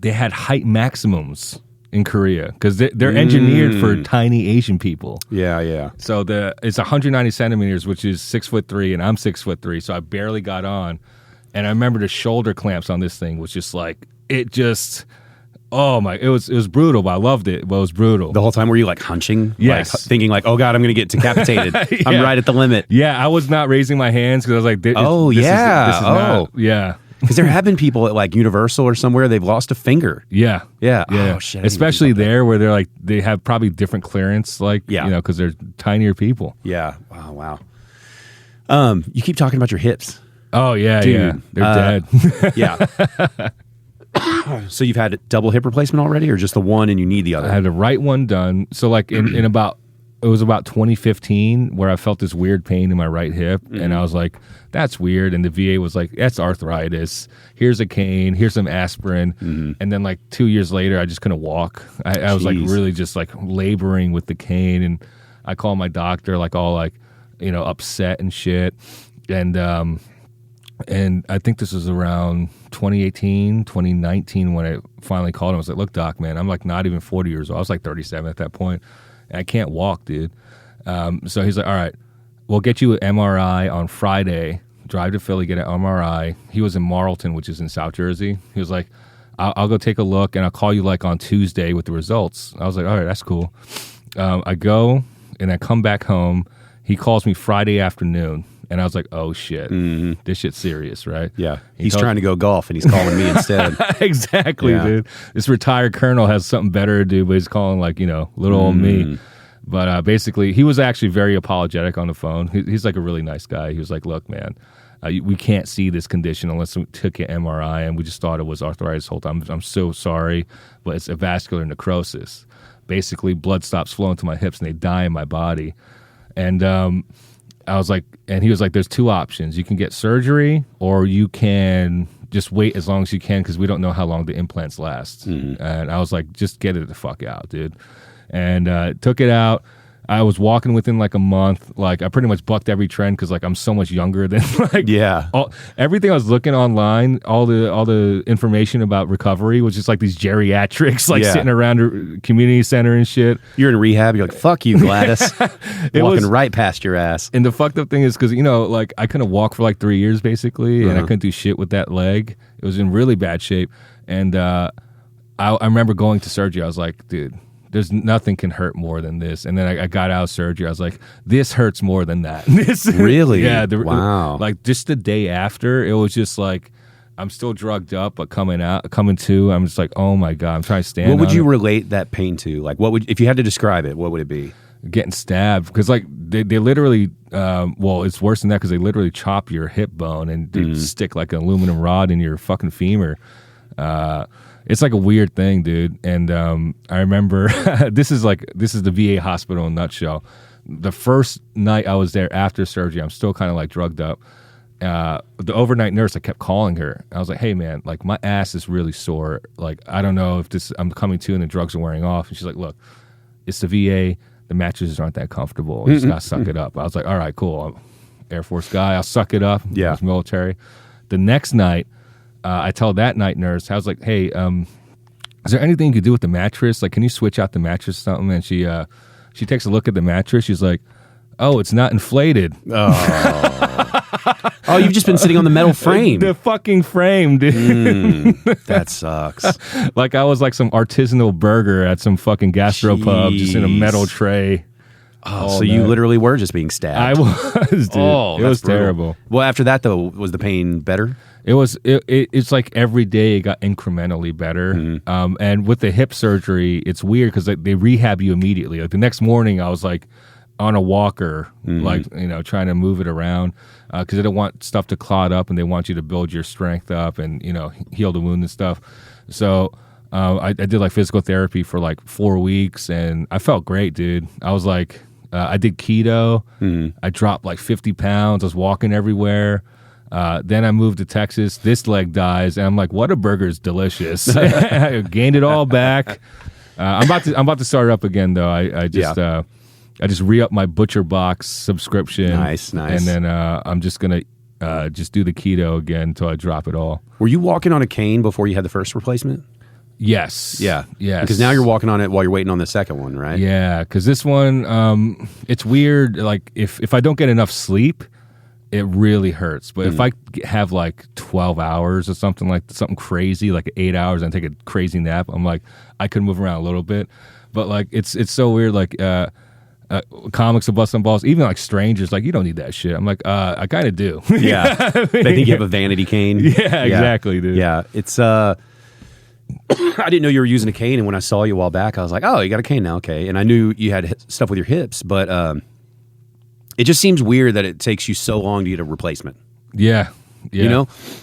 had height maximums in Korea because they're engineered for tiny Asian people. Yeah. So it's 190 centimeters, which is 6'3", and I'm 6'3", so I barely got on. And I remember the shoulder clamps on this thing was just like, it was brutal, but I loved it, but it was brutal. The whole time were you like hunching? Yes. Like, thinking like, oh God, I'm going to get decapitated. Yeah. I'm right at the limit. Yeah, I was not raising my hands because I was like, this is not, yeah. Because there have been people at like Universal or somewhere, they've lost a finger. Yeah. Oh, shit. Especially there where they're like, they have probably different clearance, like, you know, because they're tinier people. Yeah. Wow. You keep talking about your hips. Oh, yeah, Dude, They're dead. Yeah. So you've had a double hip replacement already or just the one and you need the other? I had the right one done. So like in about, it was about 2015 where I felt this weird pain in my right hip. And I was like, that's weird. And the VA was like, that's arthritis. Here's a cane. Here's some aspirin. And then like 2 years later, I just couldn't walk. I was like really just like laboring with the cane. And I called my doctor like all like, you know, upset and shit. And I think this was around 2018, 2019 when I finally called him. I was like, look, doc, man, I'm like not even 40 years old. I was like 37 at that point. And I can't walk, dude. So he's like, all right, we'll get you an MRI on Friday. Drive to Philly, get an MRI. He was in Marlton, which is in South Jersey. He was like, I'll go take a look and I'll call you like on Tuesday with the results. I was like, all right, that's cool. I go and I come back home. He calls me Friday afternoon. And I was like, oh, shit. This shit's serious, right? Yeah. He's trying to go golf, and he's calling me instead. Exactly, dude. This retired colonel has something better to do, but he's calling, like, you know, little old me. But basically, he was actually very apologetic on the phone. He's like a really nice guy. He was like, look, man, we can't see this condition unless we took an MRI, and we just thought it was arthritis the whole time. I'm so sorry, but it's a vascular necrosis. Basically, blood stops flowing to my hips, and they die in my body. And I was like, and he was like, there's two options. You can get surgery or you can just wait as long as you can because we don't know how long the implants last. And I was like, just get it the fuck out, dude. And took it out. I was walking within like a month. Like I pretty much bucked every trend because like I'm so much younger than like everything I was looking online. All the information about recovery was just like these geriatrics like sitting around a community center and shit. You're in rehab. You're like, fuck you, Gladys. Walking right past your ass. And the fucked up thing is because you know like I couldn't walk for like 3 years basically, and I couldn't do shit with that leg. It was in really bad shape. And I remember going to surgery. I was like, dude, there's nothing can hurt more than this. And then I got out of surgery. I was like, this hurts more than that. Really? Yeah. Wow. Like just the day after, it was just like, I'm still drugged up, but coming to, I'm just like, oh my God, I'm trying to stand. What would you relate that pain to? Like, what would, if you had to describe it, what would it be? Getting stabbed. Because like they literally, well, it's worse than that because they literally chop your hip bone and they stick like an aluminum rod in your fucking femur. It's like a weird thing, dude. And I remember this is the VA hospital in a nutshell. The first night I was there after surgery, I'm still kind of like drugged up. The overnight nurse, I kept calling her. I was like, hey man, like my ass is really sore. Like, I don't know if I'm coming to and the drugs are wearing off. And she's like, look, it's the VA. The mattresses aren't that comfortable. You just gotta suck it up. I was like, all right, cool. I'm Air Force guy. I'll suck it up. Yeah. I was military. The next night, I tell that night nurse, I was like, hey, is there anything you could do with the mattress? Like, can you switch out the mattress or something? And she takes a look at the mattress. She's like, oh, it's not inflated. Oh, you've just been sitting on the metal frame. The fucking frame, dude. That sucks. Like I was like some artisanal burger at some fucking gastropub, just in a metal tray. Oh, so you literally were just being stabbed. I was, dude. Oh, it was terrible. Well, after that, though, was the pain better? It's like every day it got incrementally better. And with the hip surgery, it's weird because they rehab you immediately. Like the next morning, I was like on a walker, like, trying to move it around because they don't want stuff to clot up and they want you to build your strength up and, heal the wound and stuff. So I did like physical therapy for like 4 weeks and I felt great, dude. I was like, I did keto. I dropped like 50 pounds. I was walking everywhere. Then I moved to Texas. This leg dies, and I'm like, "Whataburger is delicious." I gained it all back. I'm about to start it up again, though. I just re-up my Butcher Box subscription. Nice. And then I'm just gonna just do the keto again until I drop it all. Were you walking on a cane before you had the first replacement? Yes. Yeah. Yes. Because now you're walking on it while you're waiting on the second one, right? Yeah. Because this one, it's weird. Like if I don't get enough sleep, it really hurts. But if I have like 12 hours or something crazy, like 8 hours, and take a crazy nap, I'm like, I could move around a little bit. But like, it's so weird. Like, comics are busting balls, even like strangers, like, you don't need that shit. I'm like, I kind of do. Yeah. They think you have a vanity cane. Yeah, exactly, dude. Yeah. It's, I didn't know you were using a cane. And when I saw you a while back, I was like, oh, you got a cane now. Okay. And I knew you had stuff with your hips, but, it just seems weird that it takes you so long to get a replacement. Yeah.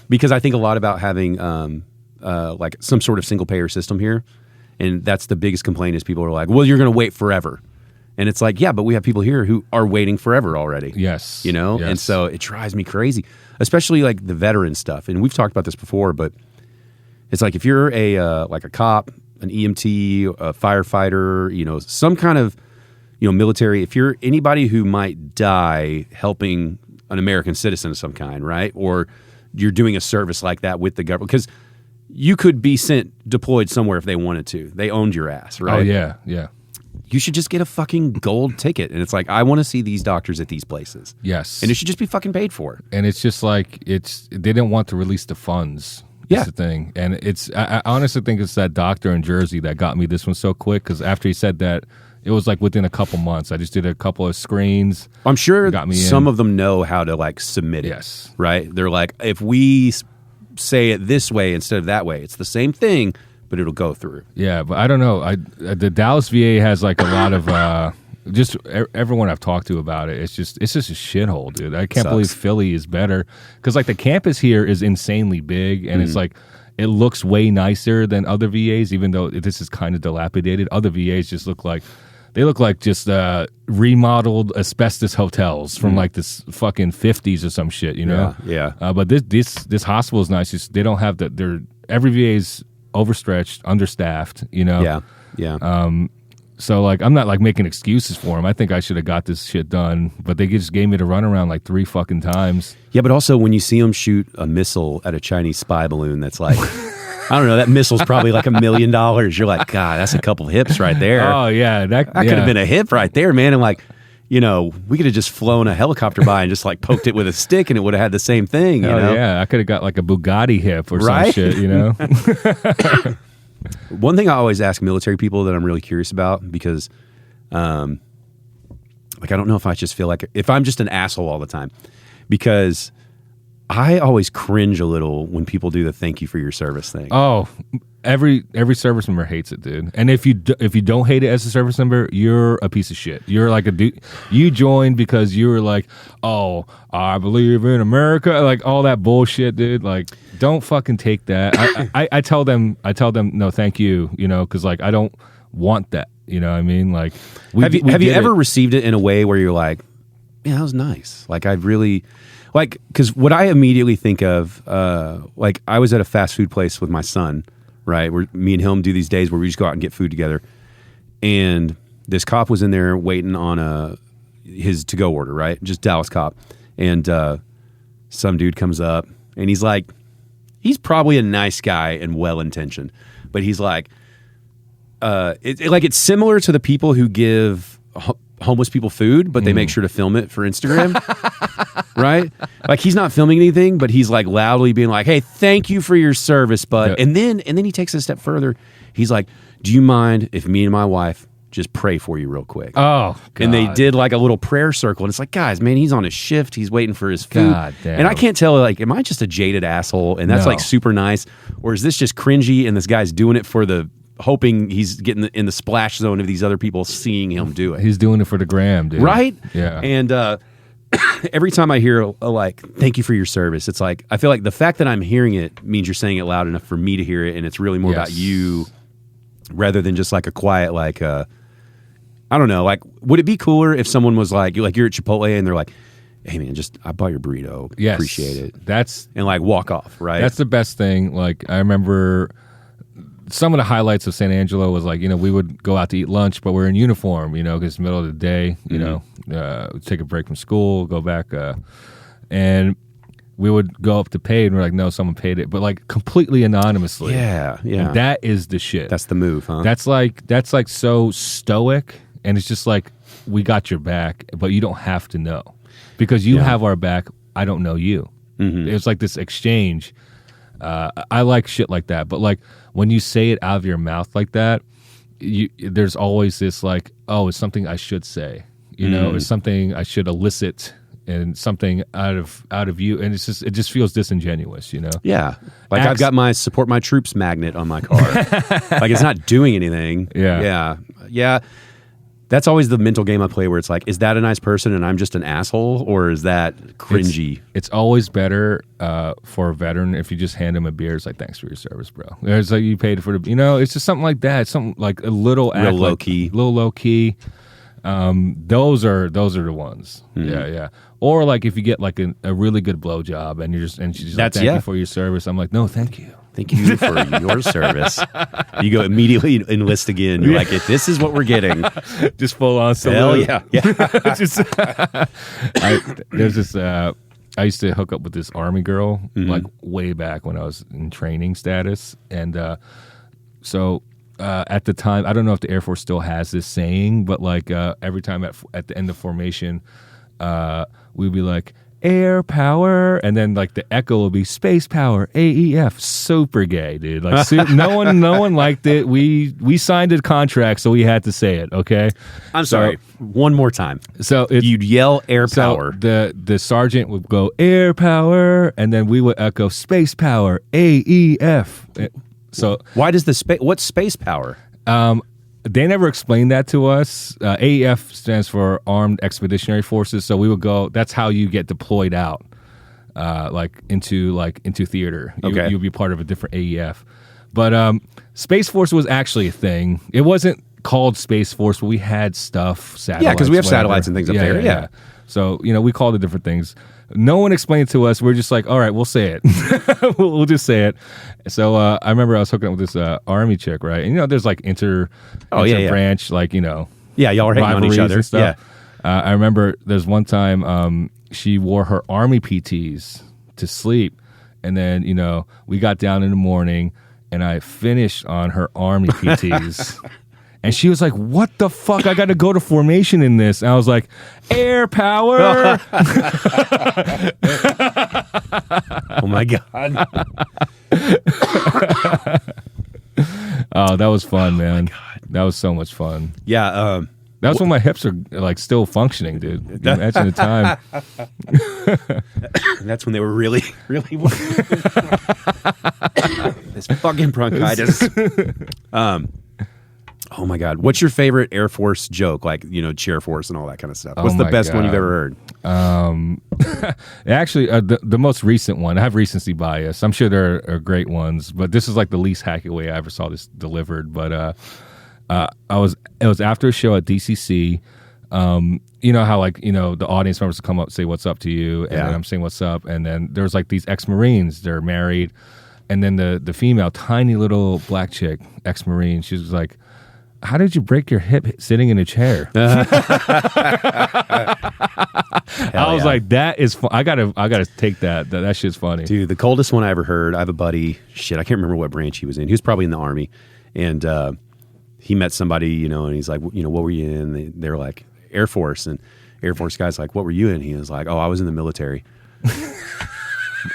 Because I think a lot about having like some sort of single payer system here, and that's the biggest complaint is people are like, well, you're going to wait forever. And it's like, yeah, but we have people here who are waiting forever already. Yes. Yes. And so it drives me crazy, especially like the veteran stuff. And we've talked about this before, but it's like if you're a like a cop, an EMT, a firefighter, some kind of military, if you're anybody who might die helping an American citizen of some kind, right? Or you're doing a service like that with the government, because you could be deployed somewhere if they wanted to. They owned your ass, right? Oh, yeah, yeah. You should just get a fucking gold ticket. And it's like, I want to see these doctors at these places. Yes. And it should just be fucking paid for. And it's just like, they didn't want to release the funds. Yeah. That's the thing. And I honestly think it's that doctor in Jersey that got me this one so quick, because after he said that, it was like within a couple months. I just did a couple of screens. I'm sure some of them know how to like submit it. Yes. Right? They're like, if we say it this way instead of that way, it's the same thing, but it'll go through. Yeah, but I don't know. The Dallas VA has like a lot of just everyone I've talked to about it. It's just a shithole, dude. I can't believe Philly is better, because like the campus here is insanely big, and it's like, it looks way nicer than other VAs, even though this is kind of dilapidated. Other VAs just look like just remodeled asbestos hotels from like this fucking 50s or some shit, Yeah. But this hospital is nice. They don't have every VA is overstretched, understaffed, Yeah. So like, I'm not like making excuses for them. I think I should have got this shit done, but they just gave me the runaround like 3 fucking times. Yeah, but also when you see them shoot a missile at a Chinese spy balloon, that's like, I don't know, that missile's probably like $1 million. You're like, God, that's a couple hips right there. Oh yeah, that could have been a hip right there, man. And like, we could have just flown a helicopter by and just like poked it with a stick, and it would have had the same thing. Yeah, I could have got like a Bugatti hip or some shit. One thing I always ask military people that I'm really curious about, because like, I don't know if I just feel like if I'm just an asshole all the time, because I always cringe a little when people do the thank you for your service thing. Oh, every service member hates it, dude. And if you don't hate it as a service member, you're a piece of shit. You're like a dude. You joined because you were like, oh, I believe in America, like all that bullshit, dude. Like, don't fucking take that. I tell them no, thank you. Because like, I don't want that. You know what I mean? Like, have you ever received it in a way where you're like, yeah, that was nice. Like, I really. Like, because what I immediately think of, like, I was at a fast food place with my son, right? Where me and him do these days where we just go out and get food together. And this cop was in there waiting on his to-go order, right? Just Dallas cop. And some dude comes up, and he's like, he's probably a nice guy and well-intentioned. But he's like, it's similar to the people who give homeless people food, but they make sure to film it for Instagram. Right? Like he's not filming anything, but he's like loudly being like, "Hey, thank you for your service, bud." Yeah. And then he takes it a step further. He's like, "Do you mind if me and my wife just pray for you real quick?" Oh, God. And they did like a little prayer circle, and it's like, guys, man, he's on his shift, he's waiting for his food. God damn. And I can't tell, like, am I just a jaded asshole and that's like super nice, or is this just cringy and this guy's doing it for the hoping he's getting in the splash zone of these other people seeing him do it? He's doing it for the gram, dude. Right? Yeah. And every time I hear like, "Thank you for your service," it's like, I feel like the fact that I'm hearing it means you're saying it loud enough for me to hear it, and it's really more about you rather than just like a quiet, like, I don't know, like, would it be cooler if someone was like you're at Chipotle and they're like, "Hey man, I bought your burrito. Yes. Appreciate it." And like walk off, right? That's the best thing. Like, I remember some of the highlights of San Angelo was like, we would go out to eat lunch, but we're in uniform, because it's the middle of the day, take a break from school, go back, and we would go up to pay, and we're like, no, someone paid it, but like completely anonymously. Yeah. And that is the shit. That's the move, huh? That's like so stoic, and it's just like, we got your back, but you don't have to know, because you have our back. I don't know you. Mm-hmm. It's like this exchange. I like shit like that, but like when you say it out of your mouth like that, there's always this like, oh, it's something I should say, it's something I should elicit, and something out of you, and it just feels disingenuous, Yeah, like I've got my support my troops magnet on my car, like it's not doing anything. Yeah. That's always the mental game I play, where it's like, is that a nice person and I'm just an asshole, or is that cringy? It's always better for a veteran if you just hand him a beer. It's like, "Thanks for your service, bro." It's like, you paid for the, it's just something like that. Something like a little real low key. Little low key. Those are the ones. Yeah. Or like if you get like a really good blowjob and she's like, "Thank you for your service." I'm like, "No, thank you. Thank you for your service." You go immediately enlist again. You're like, "If this is what we're getting," just full on. Hell yeah. There's this. I used to hook up with this Army girl like way back when I was in training status, and so at the time, I don't know if the Air Force still has this saying, but like every time at the end of formation, we'd be like, "Air power," and then like the echo will be "Space power, AEF." Super gay, dude. Like no one liked it. We signed a contract, so we had to say it. Okay. I'm sorry. One more time. So you'd yell "air power." The sergeant would go "Air power," and then we would echo "Space power, AEF." So why does what's space power? They never explained that to us. AEF stands for Armed Expeditionary Forces. So we would go. That's how you get deployed out, into theater. You'd be part of a different AEF. But Space Force was actually a thing. It wasn't called Space Force, but we had stuff. Satellites. Yeah, because we have satellites and things up there. Yeah. So we called it different things. No one explained it to us. We're just like, all right, we'll say it. we'll just say it. So I remember I was hooking up with this Army chick, right? And there's like inter-branch, like yeah, y'all are hating on each other. And stuff. Yeah. I remember there's one time she wore her Army PTs to sleep, and then we got down in the morning, and I finished on her Army PTs. And she was like, "What the fuck? I got to go to formation in this." And I was like, "Air power." Oh my God. Oh, that was fun, man. Oh my God. That was so much fun. Yeah. That was when my hips are like still functioning, dude. Imagine the time. That's when they were really, really this fucking bronchitis. Oh my God. What's your favorite Air Force joke? Like, Chair Force and all that kind of stuff. What's the best one you've ever heard? Actually, the most recent one, I have recency bias. I'm sure there are great ones, but this is like the least hacky way I ever saw this delivered. But it was after a show at DCC. You know how the audience members come up and say what's up to you, and then I'm saying what's up, and then there's like these ex-Marines, they're married, and then the female, tiny little black chick, ex-Marine, she was like, "How did you break your hip sitting in a chair?" I was like, "That is fun. I gotta take that. That shit's funny." Dude, the coldest one I ever heard, I have a buddy, I can't remember what branch he was in. He was probably in the Army. And he met somebody, you know, and he's like, you know, what were you in? They're like Air Force, and Air Force guy's like, what were you in? He was like, oh, I was in the military.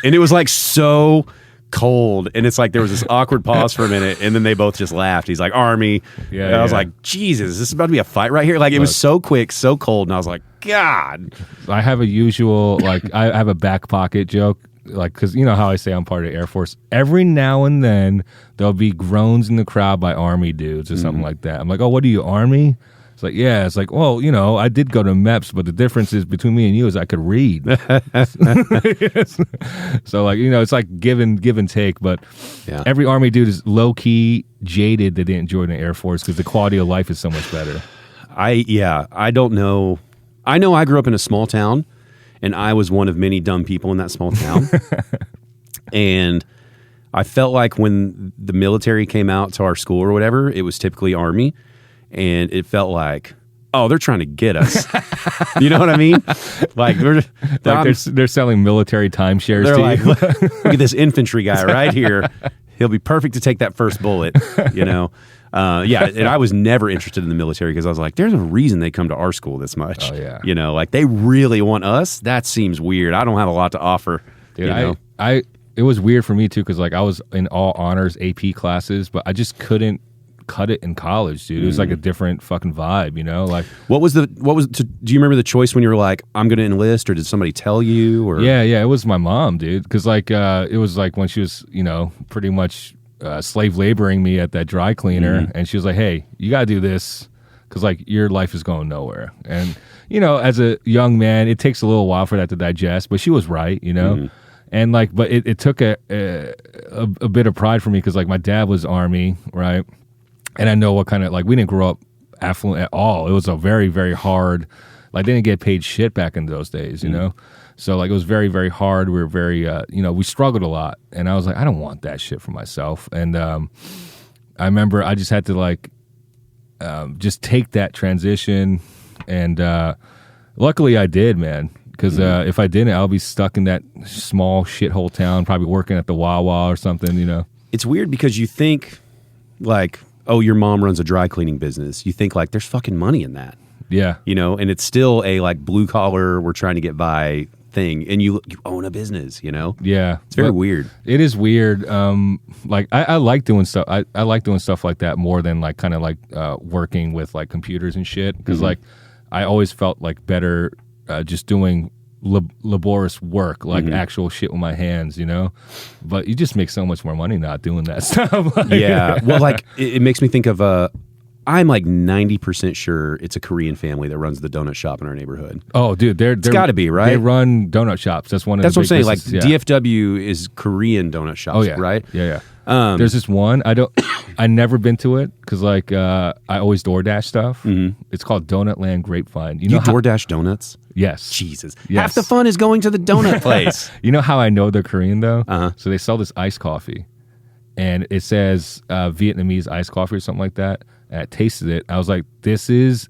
And it was like so cold, and it's like there was this awkward pause for a minute, and then they both just laughed. He's like, Army. Yeah, and I was like, Jesus, is this about to be a fight right here? Like, it was so quick, so cold, and I was like, God. I have a usual, like, I have a back pocket joke, like, because you know how I say I'm part of the Air Force. Every now and then, there'll be groans in the crowd by Army dudes or something like that. I'm like, oh, what are you, Army? It's like, yeah. It's like, well, you know, I did go to MEPS, but the difference is between me and you is I could read. So, like, you know, it's like give and take. But every Army dude is low key jaded that they didn't join the Air Force because the quality of life is so much better. I don't know. I know I grew up in a small town, and I was one of many dumb people in that small town. And I felt like when the military came out to our school or whatever, it was typically Army. And it felt like, oh, they're trying to get us. You know what I mean? Like, they're selling military timeshares to like, you. Look at this infantry guy right here. He'll be perfect to take that first bullet, you know? And I was never interested in the military because I was like, there's a reason they come to our school this much. Oh, yeah. You know, like they really want us? That seems weird. I don't have a lot to offer. Dude, you know? it was weird for me, too, because like I was in all honors AP classes, but I just couldn't cut it in college, dude. It was like a different fucking vibe, you know? Like, do you remember the choice when you were like, I'm going to enlist, or did somebody tell you? Or Yeah, it was my mom, dude. Because like, it was like when she was, you know, pretty much slave laboring me at that dry cleaner, and she was like, hey, you got to do this because like your life is going nowhere. And, you know, as a young man, it takes a little while for that to digest, but she was right, you know? And like, but it took a bit of pride for me because like my dad was Army, right? And I know what kind of, like, we didn't grow up affluent at all. It was a very, very hard, like, they didn't get paid shit back in those days, you know? So, like, it was very, very hard. We were very, you know, we struggled a lot. And I was like, I don't want that shit for myself. And I remember I just had to, like, just take that transition. And luckily I did, man. Because if I didn't, I'll be stuck in that small shithole town, probably working at the Wawa or something, you know? It's weird because you think, like, oh, your mom runs a dry cleaning business. You think like there's fucking money in that. Yeah. You know, and it's still a like blue collar, we're trying to get by thing. And you own a business, you know? Yeah. It's very weird. It is weird. Like I like doing stuff. I like doing stuff like that more than like kind of like working with like computers and shit. Because like I always felt like better just doing laborious work, like actual shit with my hands, you know? But you just make so much more money not doing that stuff. Like, yeah. Well, like, it makes me think of, I'm like 90% sure it's a Korean family that runs the donut shop in our neighborhood. Oh, dude, it's got to be, right? They run donut shops. That's one of the big what I'm saying. businesses. Like, DFW is Korean donut shops, oh, yeah. right? Yeah. There's this one. I never been to it because like I always DoorDash stuff. It's called Donut Land Grapevine. You know DoorDash donuts? Yes. Jesus. Yes. Half the fun is going to the donut place. You know how I know they're Korean though? So they sell this iced coffee, and it says Vietnamese iced coffee or something like that. And I tasted it. I was like, this is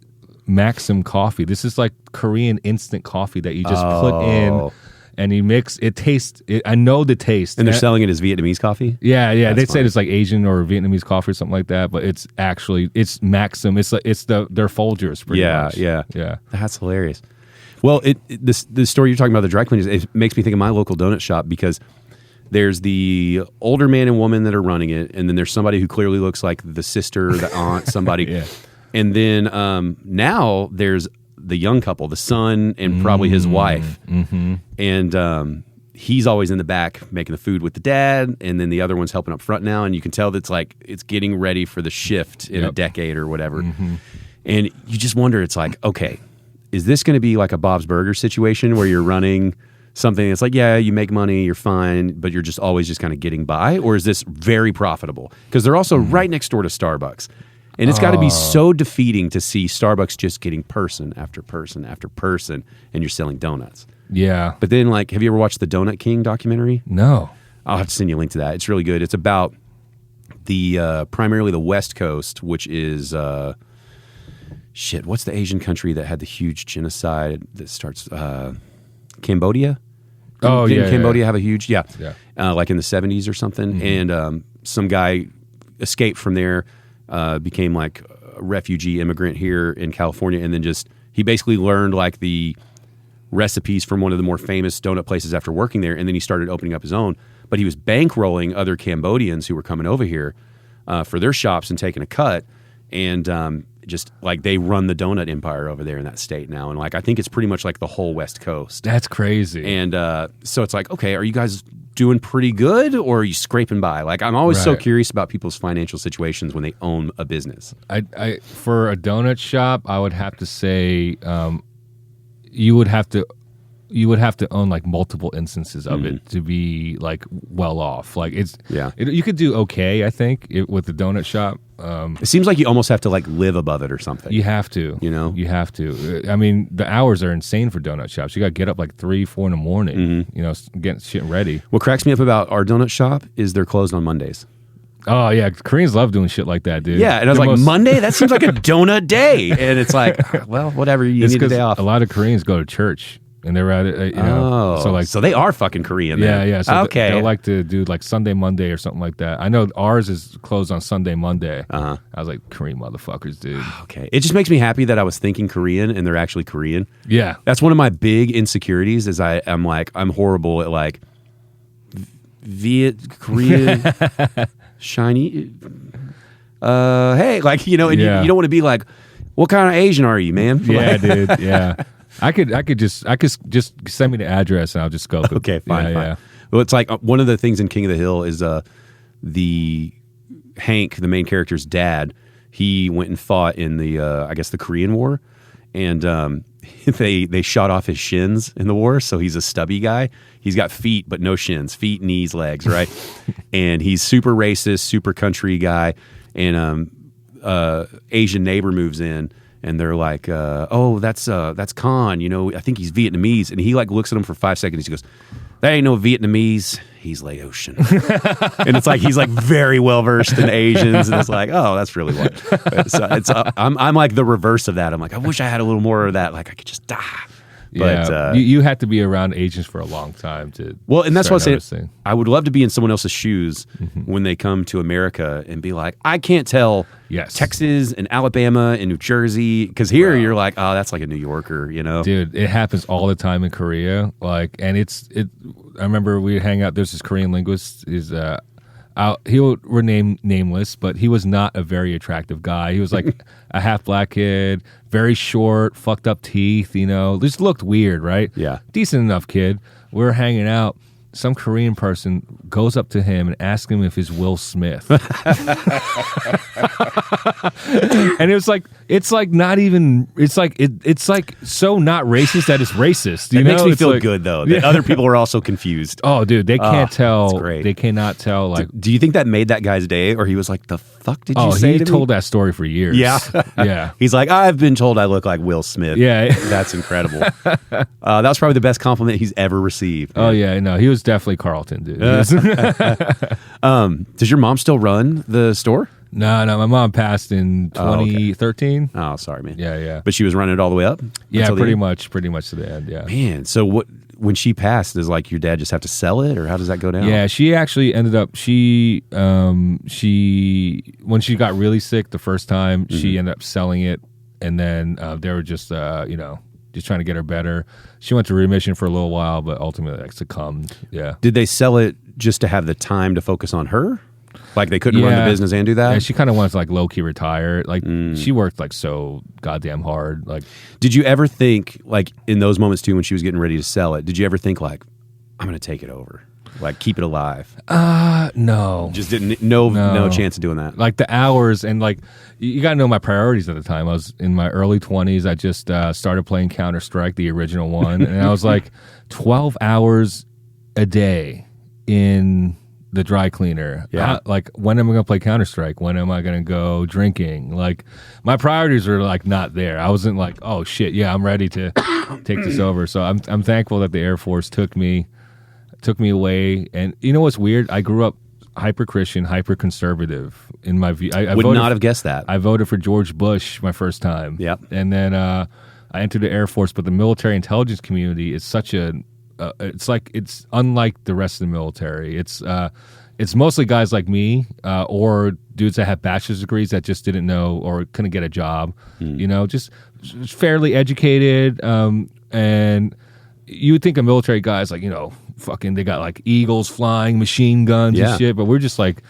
Maxim coffee. This is like Korean instant coffee that you just put in. And you mix, it tastes, I know the taste. And they're selling it as Vietnamese coffee? Yeah. They said it's like Asian or Vietnamese coffee or something like that, but it's actually, it's Maxim. It's like, their Folgers pretty much. Yeah. That's hilarious. Well, the story you're talking about, the dry cleaners, it makes me think of my local donut shop because there's the older man and woman that are running it, and then there's somebody who clearly looks like the sister, the aunt, somebody. Yeah. And then now there's the young couple, the son and probably his wife. And he's always in the back making the food with the dad, and then the other one's helping up front now, and you can tell that's like it's getting ready for the shift in a decade or whatever. And you just wonder, it's like, okay, is this going to be like a Bob's Burger situation where you're running something that's like, yeah, you make money, you're fine, but you're just always just kind of getting by? Or is this very profitable? Because they're also right next door to Starbucks. And it's got to be so defeating to see Starbucks just getting person after person after person, and you're selling donuts. Yeah. But then, like, have you ever watched the Donut King documentary? No. I'll have to send you a link to that. It's really good. It's about the primarily the West Coast, which is what's the Asian country that had the huge genocide that starts Cambodia? Didn't Cambodia have a huge like in the 70s or something? And some guy escaped from there, became like a refugee immigrant here in California, and then he basically learned like the recipes from one of the more famous donut places after working there, and then he started opening up his own. But he was bankrolling other Cambodians who were coming over here for their shops and taking a cut, and just like they run the donut empire over there in that state now, and like I think it's pretty much like the whole West Coast. That's crazy. And so it's like, okay, are you guys doing pretty good, or are you scraping by? Like, I'm always so curious about people's financial situations when they own a business. I for a donut shop, I would have to say you would have to own like multiple instances of it to be like well off. Like you could do okay, I think, with the donut shop. It seems like you almost have to like live above it or something. You have to, you have to. I mean, the hours are insane for donut shops. You got to get up like 3-4 in the morning, getting shit ready. What cracks me up about our donut shop is they're closed on Mondays. Oh yeah, Koreans love doing shit like that, dude. Yeah, and I was like, Monday? That seems like a donut day. And it's like, well, whatever, you need a day off. A lot of Koreans go to church. And they're at it, so they are fucking Korean. Then. Yeah. So okay, they'll like to do like Sunday, Monday, or something like that. I know ours is closed on Sunday, Monday. I was like, Korean motherfuckers, dude. Okay, it just makes me happy that I was thinking Korean and they're actually Korean. Yeah, that's one of my big insecurities. Is I'm horrible at like Viet Korean shiny. Hey, like and you don't want to be like, what kind of Asian are you, man? Yeah, dude. Yeah. I could just send me the address and I'll just go. Okay, fine. Well, it's like one of the things in King of the Hill is the Hank, the main character's dad. He went and fought in the I guess the Korean War, and they shot off his shins in the war, so he's a stubby guy. He's got feet but no shins, feet, knees, legs, right? And he's super racist, super country guy, and Asian neighbor moves in. And they're like, oh, that's Khan. I think he's Vietnamese. And he like looks at him for 5 seconds. He goes, that ain't no Vietnamese. He's Laotian. And it's like he's like very well versed in Asians. And it's like, oh, that's really what. So I'm like the reverse of that. I'm like, I wish I had a little more of that. Like I could just die. But you had to be around Asians for a long time to. Well, and that's what I'm saying. I would love to be in someone else's shoes when they come to America and be like, I can't tell Texas and Alabama and New Jersey, because here you're like, oh, that's like a New Yorker, Dude, it happens all the time in Korea. Like, and I remember we hang out. There's this Korean linguist. He'll remain nameless, but he was not a very attractive guy. He was like a half black kid, very short, fucked up teeth, just looked weird, right? Yeah. Decent enough kid. We're hanging out. Some Korean person goes up to him and asks him if he's Will Smith. And it's like not even, it's like so not racist that it's racist. It makes me feel good though. That other people are also confused. Oh, dude, they can't tell. That's great. They cannot tell. Like, do you think that made that guy's day, or he was like, the fuck did you say to me? He told that story for years. Yeah. Yeah. He's like, I've been told I look like Will Smith. Yeah. That's incredible. That was probably the best compliment he's ever received. Man. Oh yeah, no, he was definitely Carlton, dude. Does your mom still run the store? No, my mom passed in 2013. Oh, sorry, man. Yeah. But she was running it all the way up? Yeah, pretty much to the end, yeah. Man, so when she passed, does like your dad just have to sell it, or how does that go down? Yeah, she actually ended up, when she got really sick the first time, she ended up selling it, and then they were just, just trying to get her better. She went to remission for a little while, but ultimately succumbed, yeah. Did they sell it just to have the time to focus on her? Like they couldn't run the business and do that? Yeah, she kind of wanted to like low-key retire. Like she worked like so goddamn hard. Like, did you ever think, like in those moments too when she was getting ready to sell it, did you ever think like, I'm going to take it over? Like keep it alive? No. Just didn't, no chance of doing that. Like the hours and like, you got to know my priorities at the time. I was in my early 20s. I just started playing Counter-Strike, the original one. And I was like 12 hours a day in the dry cleaner. Yeah. Like, when am I going to play Counter-Strike? When am I going to go drinking? Like, my priorities were like not there. I wasn't like, oh shit, yeah, I'm ready to take this over. So I'm thankful that the Air Force took me away. And you know what's weird? I grew up hyper Christian, hyper conservative in my view. I would not have guessed that. I voted for George Bush my first time. Yep. And then I entered the Air Force, but the military intelligence community is such a it's unlike the rest of the military. It's it's mostly guys like me or dudes that have bachelor's degrees that just didn't know or couldn't get a job. You know, just fairly educated. And you would think of military guys like, you know, fucking they got like eagles flying, machine guns and shit. But we're just like,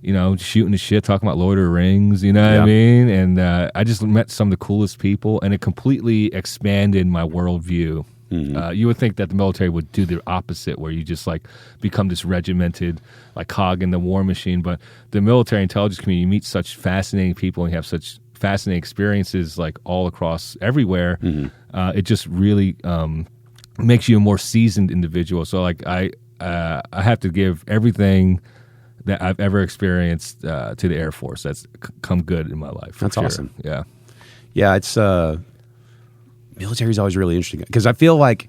you know, shooting the shit, talking about Lord of the Rings, you know what I mean? And I just met some of the coolest people, and it completely expanded my worldview. You would think that the military would do the opposite, where you just like become this regimented like cog in the war machine. But the military intelligence community, you meet such fascinating people and you have such fascinating experiences like all across everywhere. It just really makes you a more seasoned individual. So like I have to give everything that I've ever experienced to the Air Force. That's come good in my life. That's awesome. Yeah. Yeah, it's military is always really interesting because I feel like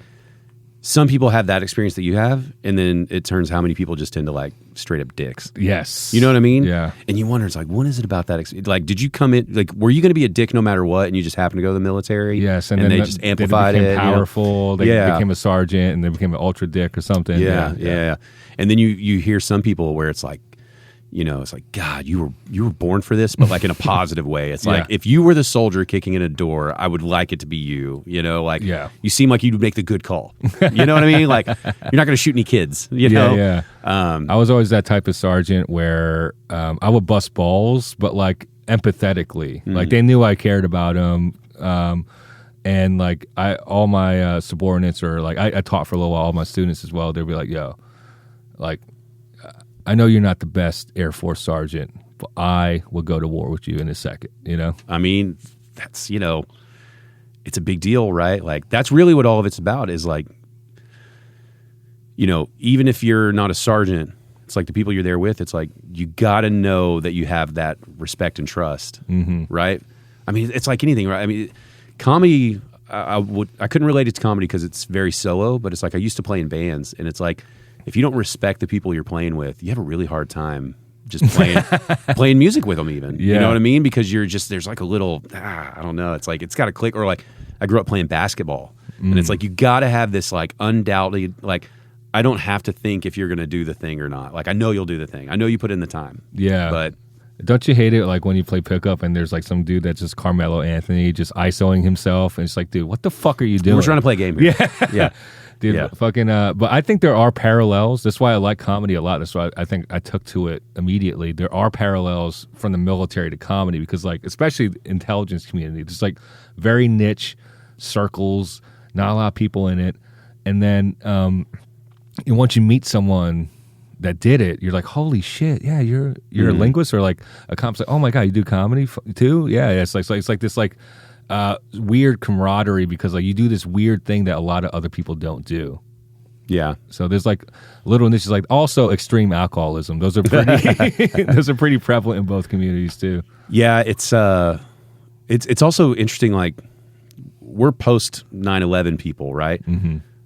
some people have that experience that you have, and then it turns how many people just tend to like straight up dicks. Yes. You know what I mean? Yeah. And you wonder, it's like, what is it about that? Like, did you come in, like, were you going to be a dick no matter what, and you just happened to go to the military? Yes. And then they just amplified they became it. powerful. You know? They became a sergeant, and they became an ultra dick or something. Yeah. And then you hear some people where it's like, you know, it's like, God, you were born for this, but like in a positive way. It's like, if you were the soldier kicking in a door, I would like it to be you, you know, like you seem like you'd make the good call. You know what I mean? Like, you're not going to shoot any kids, you know? Yeah. I was always that type of sergeant where I would bust balls, but like empathetically, like they knew I cared about them. And like all my subordinates, or like I taught for a little while, all my students as well, they'd be like, yo, like, I know you're not the best Air Force sergeant, but I will go to war with you in a second, you know? I mean, that's, you know, it's a big deal, right? Like, that's really what all of it's about is like, you know, even if you're not a sergeant, it's like the people you're there with, it's like, you got to know that you have that respect and trust, right? I mean, it's like anything, right? I mean, comedy, I couldn't relate it to comedy because it's very solo, but it's like I used to play in bands, and it's like, if you don't respect the people you're playing with, you have a really hard time just playing music with them even. You know what I mean? Because you're just, there's like a little, I don't know. It's like, it's got to click. Or like, I grew up playing basketball. And it's like, you got to have this like undoubtedly, like, I don't have to think if you're going to do the thing or not. Like, I know you'll do the thing. I know you put in the time. Yeah. But don't you hate it like when you play pickup and there's like some dude that's just Carmelo Anthony just ISOing himself, and it's like, dude, what the fuck are you doing? we're trying to play a game here. Yeah. Dude, fucking, but I think there are parallels. That's why I like comedy a lot. That's why I think I took to it immediately. There are parallels from the military to comedy because, like, especially the intelligence community, there's like very niche circles, not a lot of people in it. And then and once you meet someone that did it, you're like, holy shit, yeah, you're a linguist, or like a comp's like, oh my God, you do comedy too? Yeah, it's like this like weird camaraderie because like you do this weird thing that a lot of other people don't do. Yeah. So there's like little niches, like also extreme alcoholism. Those are pretty prevalent in both communities too. Yeah, it's also interesting. Like, we're post 9/11 people, right?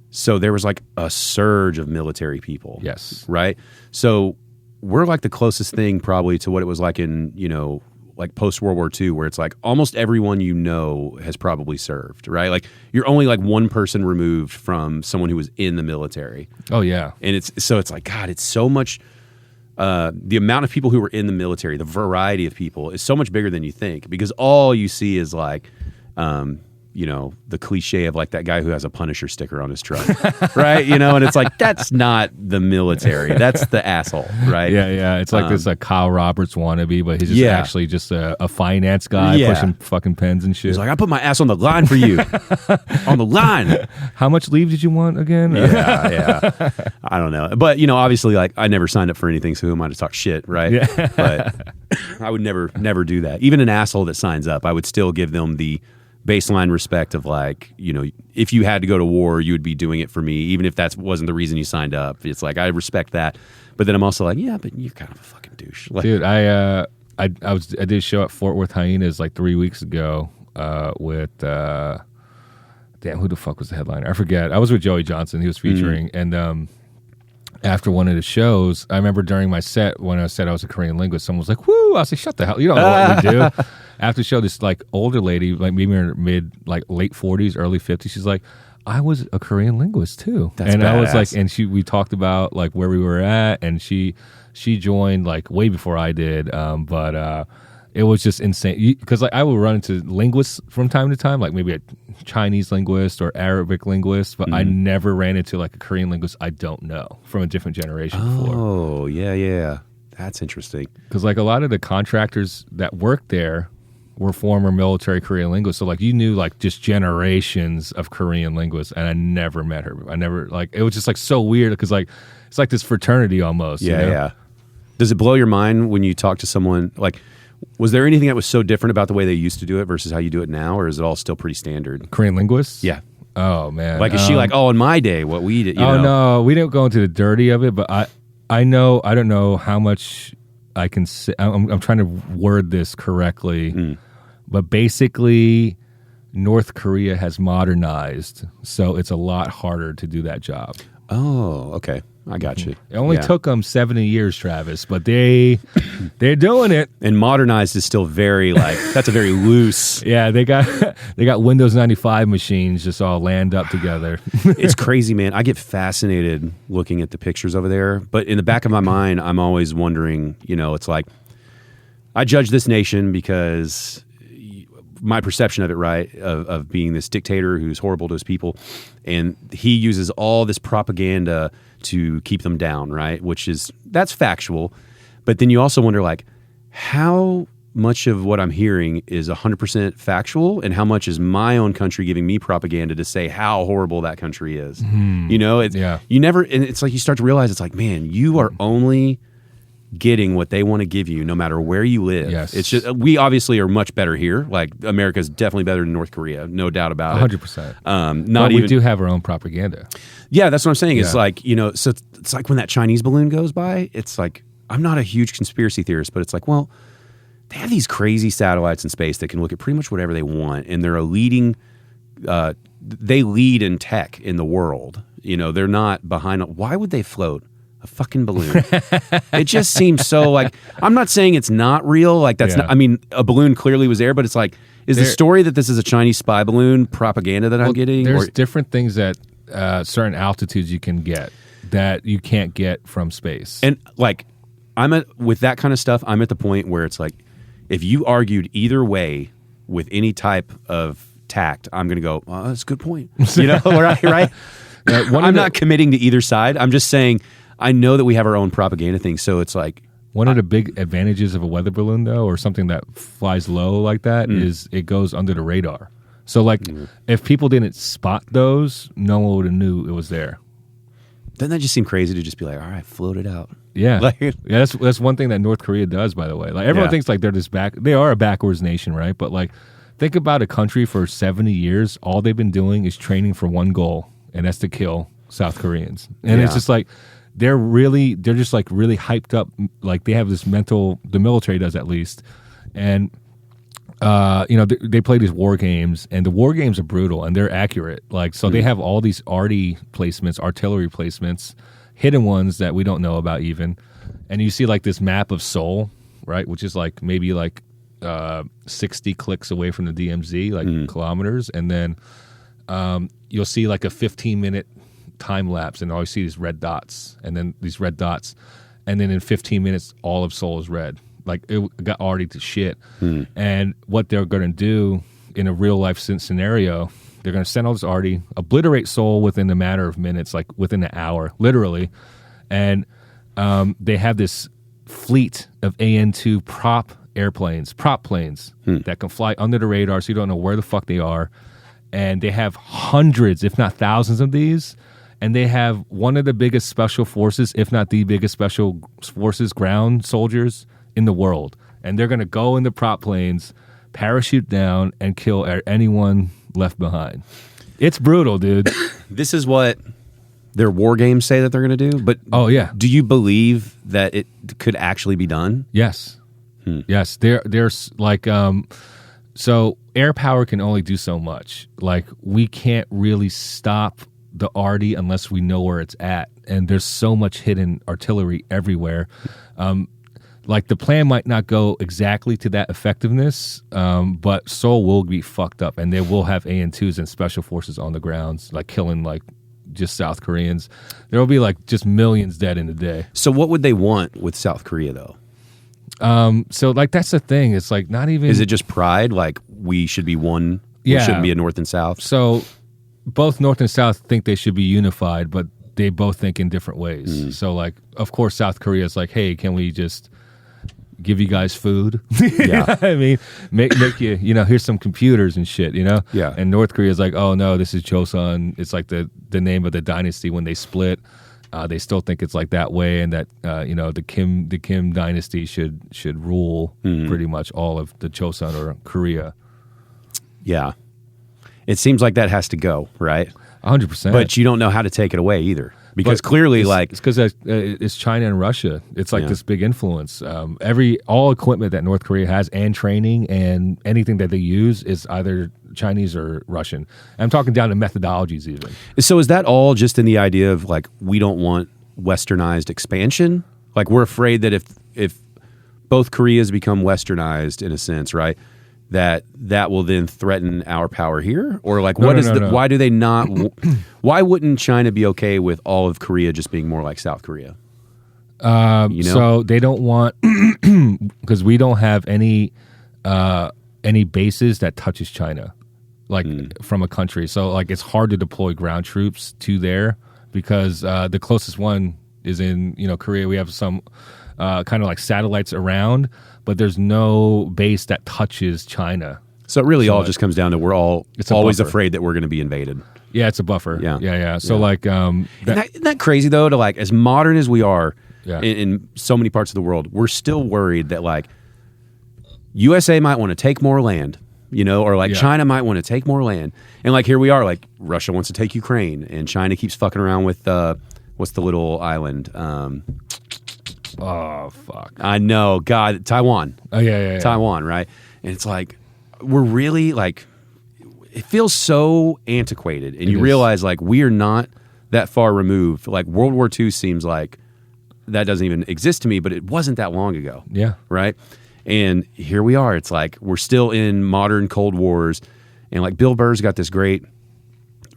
So there was like a surge of military people. Yes. Right. So we're like the closest thing probably to what it was like in, you know, like post World War II, where it's like almost everyone you know has probably served, right? Like, you're only like one person removed from someone who was in the military. Oh yeah. And it's like, God, it's so much, the amount of people who were in the military, the variety of people is so much bigger than you think, because all you see is like, you know, the cliche of like that guy who has a Punisher sticker on his truck, right? You know, and it's like, that's not the military. That's the asshole, right? Yeah. It's like this like Kyle Roberts wannabe, but he's just actually just a finance guy pushing fucking pens and shit. He's like, I put my ass on the line for you. On the line. How much leave did you want again? Yeah. I don't know. But, you know, obviously, like, I never signed up for anything, so who am I to talk shit, right? Yeah. But I would never do that. Even an asshole that signs up, I would still give them the baseline respect of like, you know, if you had to go to war, you would be doing it for me, even if that wasn't the reason you signed up. It's like, I respect that, but then I'm also like, yeah, but you're kind of a fucking douche. Like, dude, I did a show at Fort Worth Hyenas like 3 weeks ago with damn, who the fuck was the headliner? I forget. I was with Joey Johnson. He was featuring, and after one of the shows, I remember during my set when I said I was a Korean linguist, someone was like, "Woo!" I was like, "Shut the hell! You don't know what we do." After the show, this like older lady, like maybe in her late 40s, early 50s, she's like, I was a Korean linguist too. That's and badass. I was like, and we talked about like where we were at, and she joined like way before I did. But it was just insane because like I would run into linguists from time to time, like maybe a Chinese linguist or Arabic linguist, but I never ran into like a Korean linguist I don't know from a different generation before. Oh, yeah. That's interesting. Because like a lot of the contractors that worked there were former military Korean linguists. So like you knew like just generations of Korean linguists, and I never met her. I never like it was just like so weird because like it's like this fraternity almost. Yeah, you know? yeah. Does it blow your mind when you talk to someone like? Was there anything that was so different about the way they used to do it versus how you do it now, or is it all still pretty standard? Korean linguists? Yeah. Oh man. Like is she like, oh, in my day, what we did? You oh know? no, we didn't go into the dirty of it, but I know I don't know how much I can say. I'm trying to word this correctly, but basically, North Korea has modernized, so it's a lot harder to do that job. Oh, okay. I got you. It only took them 70 years, Travis, but they're doing it. And modernized is still very like that's a very loose. Yeah, they got Windows 95 machines just all land up together. It's crazy, man. I get fascinated looking at the pictures over there, but in the back of my mind, I'm always wondering. You know, it's like I judge this nation because my perception of it, right, of being this dictator who's horrible to his people, and he uses all this propaganda to keep them down, right? That's factual. But then you also wonder, like, how much of what I'm hearing is 100% factual and how much is my own country giving me propaganda to say how horrible that country is? You know, you never, and it's like you start to realize it's like, man, you are only getting what they want to give you no matter where you live. Yes. It's just, we obviously are much better here. Like America's definitely better than North Korea, no doubt about it. 100%. We do have our own propaganda. Yeah, that's what I'm saying. It's like, you know, so it's like when that Chinese balloon goes by, it's like, I'm not a huge conspiracy theorist, but it's like, well, they have these crazy satellites in space that can look at pretty much whatever they want, and they're they lead in tech in the world. You know, they're not behind. Why would they float a fucking balloon? It just seems so like, I'm not saying it's not real. Like that's not, I mean, a balloon clearly was there, but it's like, is the story that this is a Chinese spy balloon propaganda that I'm getting? There's different things that certain altitudes you can get that you can't get from space. And like, with that kind of stuff, I'm at the point where it's like, if you argued either way with any type of tact, I'm going to go, oh, that's a good point. You know, right? I'm not committing to either side. I'm just saying, I know that we have our own propaganda thing. So it's like, one of the big advantages of a weather balloon, though, or something that flies low like that, is it goes under the radar. So, like, if people didn't spot those, no one would have knew it was there. Doesn't that just seem crazy to just be like, all right, float it out? Yeah, like, that's one thing that North Korea does, by the way. Like everyone thinks like they are a backwards nation, right? But like, think about a country for 70 years. All they've been doing is training for one goal, and that's to kill South Koreans. And it's just like they're just like really hyped up. Like they have this mental. The military does at least, and you know they play these war games, and the war games are brutal and they're accurate. Like so, they have all these artillery placements, hidden ones that we don't know about even. And you see like this map of Seoul, right, which is like maybe like 60 clicks away from the DMZ, like kilometers, and then you'll see like a 15-minute time lapse, and all you see is red dots, and then these red dots, and then in 15 minutes, all of Seoul is red. Like it got already to shit. And what they're going to do in a real life scenario, they're going to send all this arty, obliterate Seoul within a matter of minutes, like within an hour, literally. And they have this fleet of AN-2 prop planes that can fly under the radar, so you don't know where the fuck they are. And they have hundreds, if not thousands of these. And they have one of the biggest special forces, if not the biggest special forces, ground soldiers in the world. And they're going to go in the prop planes, parachute down, and kill anyone left behind. It's brutal, dude. This is what their war games say that they're going to do. But do you believe that it could actually be done? Yes. Yes. There's like so air power can only do so much. Like we can't really stop the arty unless we know where it's at, and there's so much hidden artillery everywhere. like the plan might not go exactly to that effectiveness, but Seoul will be fucked up, and they will have AN2s and special forces on the grounds, like killing like just South Koreans. There will be like just millions dead in a day. So what would they want with South Korea though? So like that's the thing. It's like not even. Is it just pride? Like we should be one. Yeah. We shouldn't be a North and South. So both North and South think they should be unified, but they both think in different ways. So like, of course, South Korea is like, hey, can we just give you guys food? Yeah. I mean, make you, here's some computers and shit, Yeah. And North Korea is like, oh no, this is Joseon. It's like the name of the dynasty when they split. They still think it's like that way, and that the Kim dynasty should rule pretty much all of the Joseon or Korea. Yeah. It seems like that has to go, right? 100%. But you don't know how to take it away either. Because clearly, it's because it's China and Russia. It's like this big influence. All equipment that North Korea has and training and anything that they use is either Chinese or Russian. And I'm talking down to methodologies even. So is that all just in the idea of like we don't want westernized expansion? Like we're afraid that if both Koreas become westernized in a sense, right? That will then threaten our power here? Or like why do they not why wouldn't China be okay with all of Korea just being more like South Korea? So they don't want because we don't have any bases that touches China, like from a country. So like it's hard to deploy ground troops to there because the closest one is in Korea. We have some kind of like satellites around, but there's no base that touches China. So it really all just comes down to we're all always buffer. afraid that we're going to be invaded. Yeah, it's a buffer. Yeah. So like, Isn't that crazy though? To like as modern as we are Yeah. in so many parts of the world, we're still worried that like USA might want to take more land, or like China might want to take more land, and like here we are, like Russia wants to take Ukraine, and China keeps fucking around with what's the little island? Oh fuck! I know, God, Taiwan. Oh yeah. Taiwan, right? And it's like we're really like it feels so antiquated, and you realize like we are not that far removed. Like World War II seems like that doesn't even exist to me, but it wasn't that long ago. Yeah. Right. And here we are. It's like we're still in modern Cold Wars, and like Bill Burr's got this great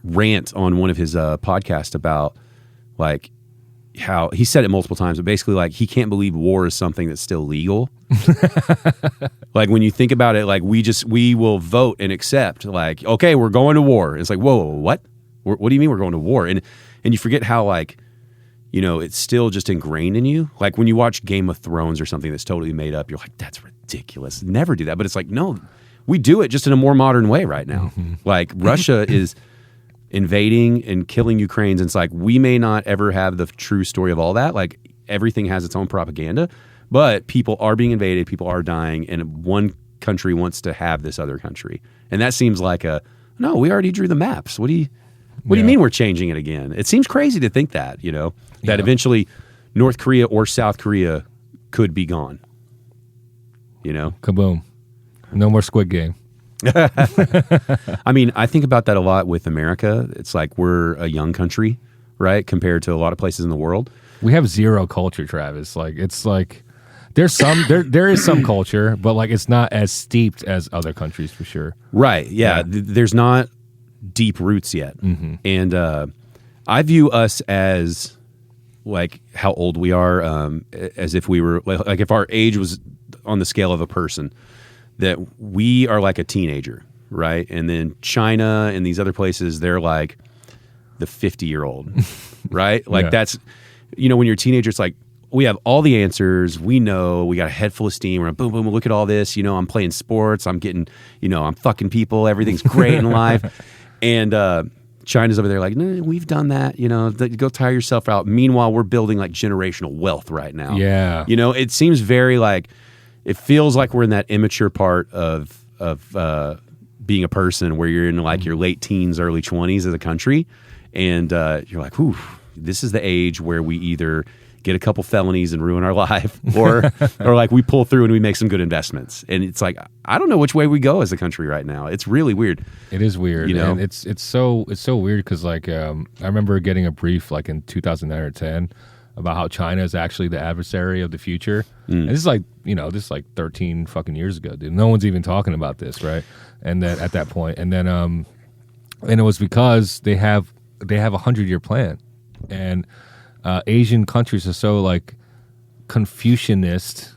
rant on one of his podcasts about like how he said it multiple times, but basically like he can't believe war is something that's still legal. Like when you think about it, like we will vote and accept like, okay, we're going to war. It's like, whoa, what? What do you mean we're going to war? And you forget how like, it's still just ingrained in you. Like when you watch Game of Thrones or something that's totally made up, you're like, that's ridiculous. Never do that. But it's like, no, we do it just in a more modern way right now. Like Russia is invading and killing Ukrainians. And it's like, we may not ever have the true story of all that. Like everything has its own propaganda, but people are being invaded, people are dying, and one country wants to have this other country. And that seems like no, we already drew the maps. What do you mean we're changing it again? It seems crazy to think that, that eventually North Korea or South Korea could be gone. Kaboom. No more Squid Game. I mean, I think about that a lot with America. It's like we're a young country, right? Compared to a lot of places in the world. We have zero culture, Travis. Like it's like there's some there is some culture, but like it's not as steeped as other countries for sure. Right. Yeah. There's not deep roots yet. And I view us as like how old we are, as if we were like if our age was on the scale of a person, that we are like a teenager, right? And then China and these other places, they're like the 50-year-old, right? Like that's, when you're a teenager, it's like, we have all the answers. We know we got a head full of steam. We're like, boom, boom, look at all this. I'm playing sports. I'm getting, I'm fucking people. Everything's great in life. And China's over there like, no, we've done that. Go tire yourself out. Meanwhile, we're building like generational wealth right now. Yeah. It seems very like, it feels like we're in that immature part of being a person where you're in like your late teens, early 20s as a country. And you're like, whew, this is the age where we either get a couple felonies and ruin our life or like we pull through and we make some good investments. And it's like, I don't know which way we go as a country right now. It's really weird. It is weird. And it's so weird because like I remember getting a brief like in 2009 or 10 about how China is actually the adversary of the future. And this is like, this is like 13 fucking years ago, dude. No one's even talking about this, right? And then at that point, and then and it was because they have a 100-year plan, and Asian countries are so like Confucianist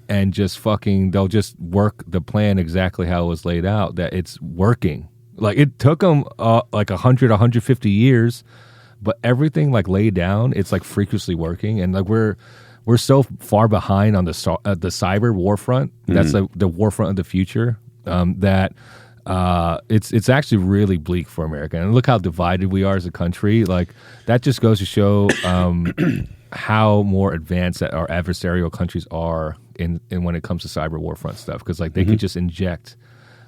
and just fucking, they'll just work the plan exactly how it was laid out, that it's working. Like it took them like 100, 150 years, but everything like laid down, it's like freakishly working. And like we're so far behind on the cyber war front. That's the war front of the future, that it's actually really bleak for America. And look how divided we are as a country. Like that just goes to show how more advanced that our adversarial countries are in when it comes to cyber war front stuff. Because like they could just inject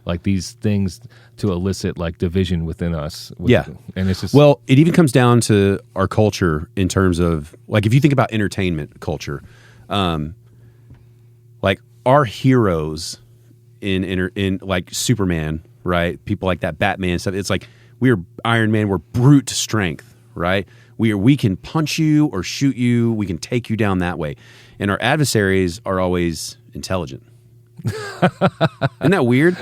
like these things to elicit like division within us. And it's just, well, it even comes down to our culture in terms of like, if you think about entertainment culture, like our heroes in like Superman, right? People like that, Batman stuff. It's like we're Iron Man, we're brute strength, right? We can punch you or shoot you, we can take you down that way. And our adversaries are always intelligent. Isn't that weird?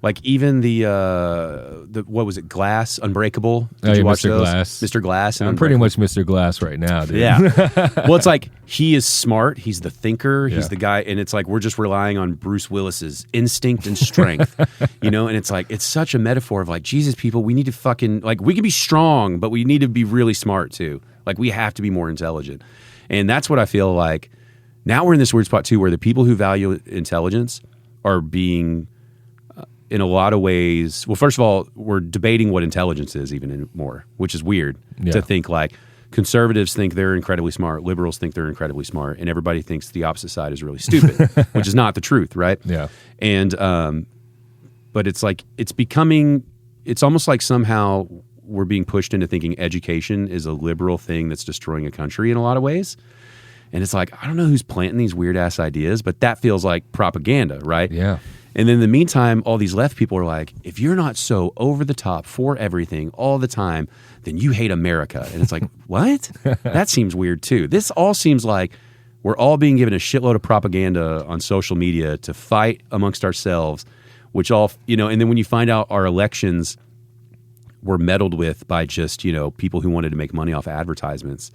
Like even the what was it? Glass, Unbreakable. Did you watch Mr. those? Glass. Mr. Glass. And I'm pretty much Mr. Glass right now, dude. Yeah. Well, it's like he is smart. He's the thinker. He's the guy, and it's like we're just relying on Bruce Willis's instinct and strength, And it's like it's such a metaphor of like Jesus, people. We need to fucking like we can be strong, but we need to be really smart too. Like we have to be more intelligent, and that's what I feel like. Now we're in this weird spot too, where the people who value intelligence are being, in a lot of ways, well, first of all, we're debating what intelligence is even more, which is weird to think like conservatives think they're incredibly smart, liberals think they're incredibly smart, and everybody thinks the opposite side is really stupid, which is not the truth, right? Yeah. And, but it's like, it's almost like somehow we're being pushed into thinking education is a liberal thing that's destroying a country in a lot of ways. And it's like, I don't know who's planting these weird ass ideas, but that feels like propaganda, right? Yeah. And then in the meantime, all these left people are like, if you're not so over the top for everything all the time, then you hate America. And it's like, what? That seems weird too. This all seems like we're all being given a shitload of propaganda on social media to fight amongst ourselves, which all, and then when you find out our elections were meddled with by just, people who wanted to make money off advertisements,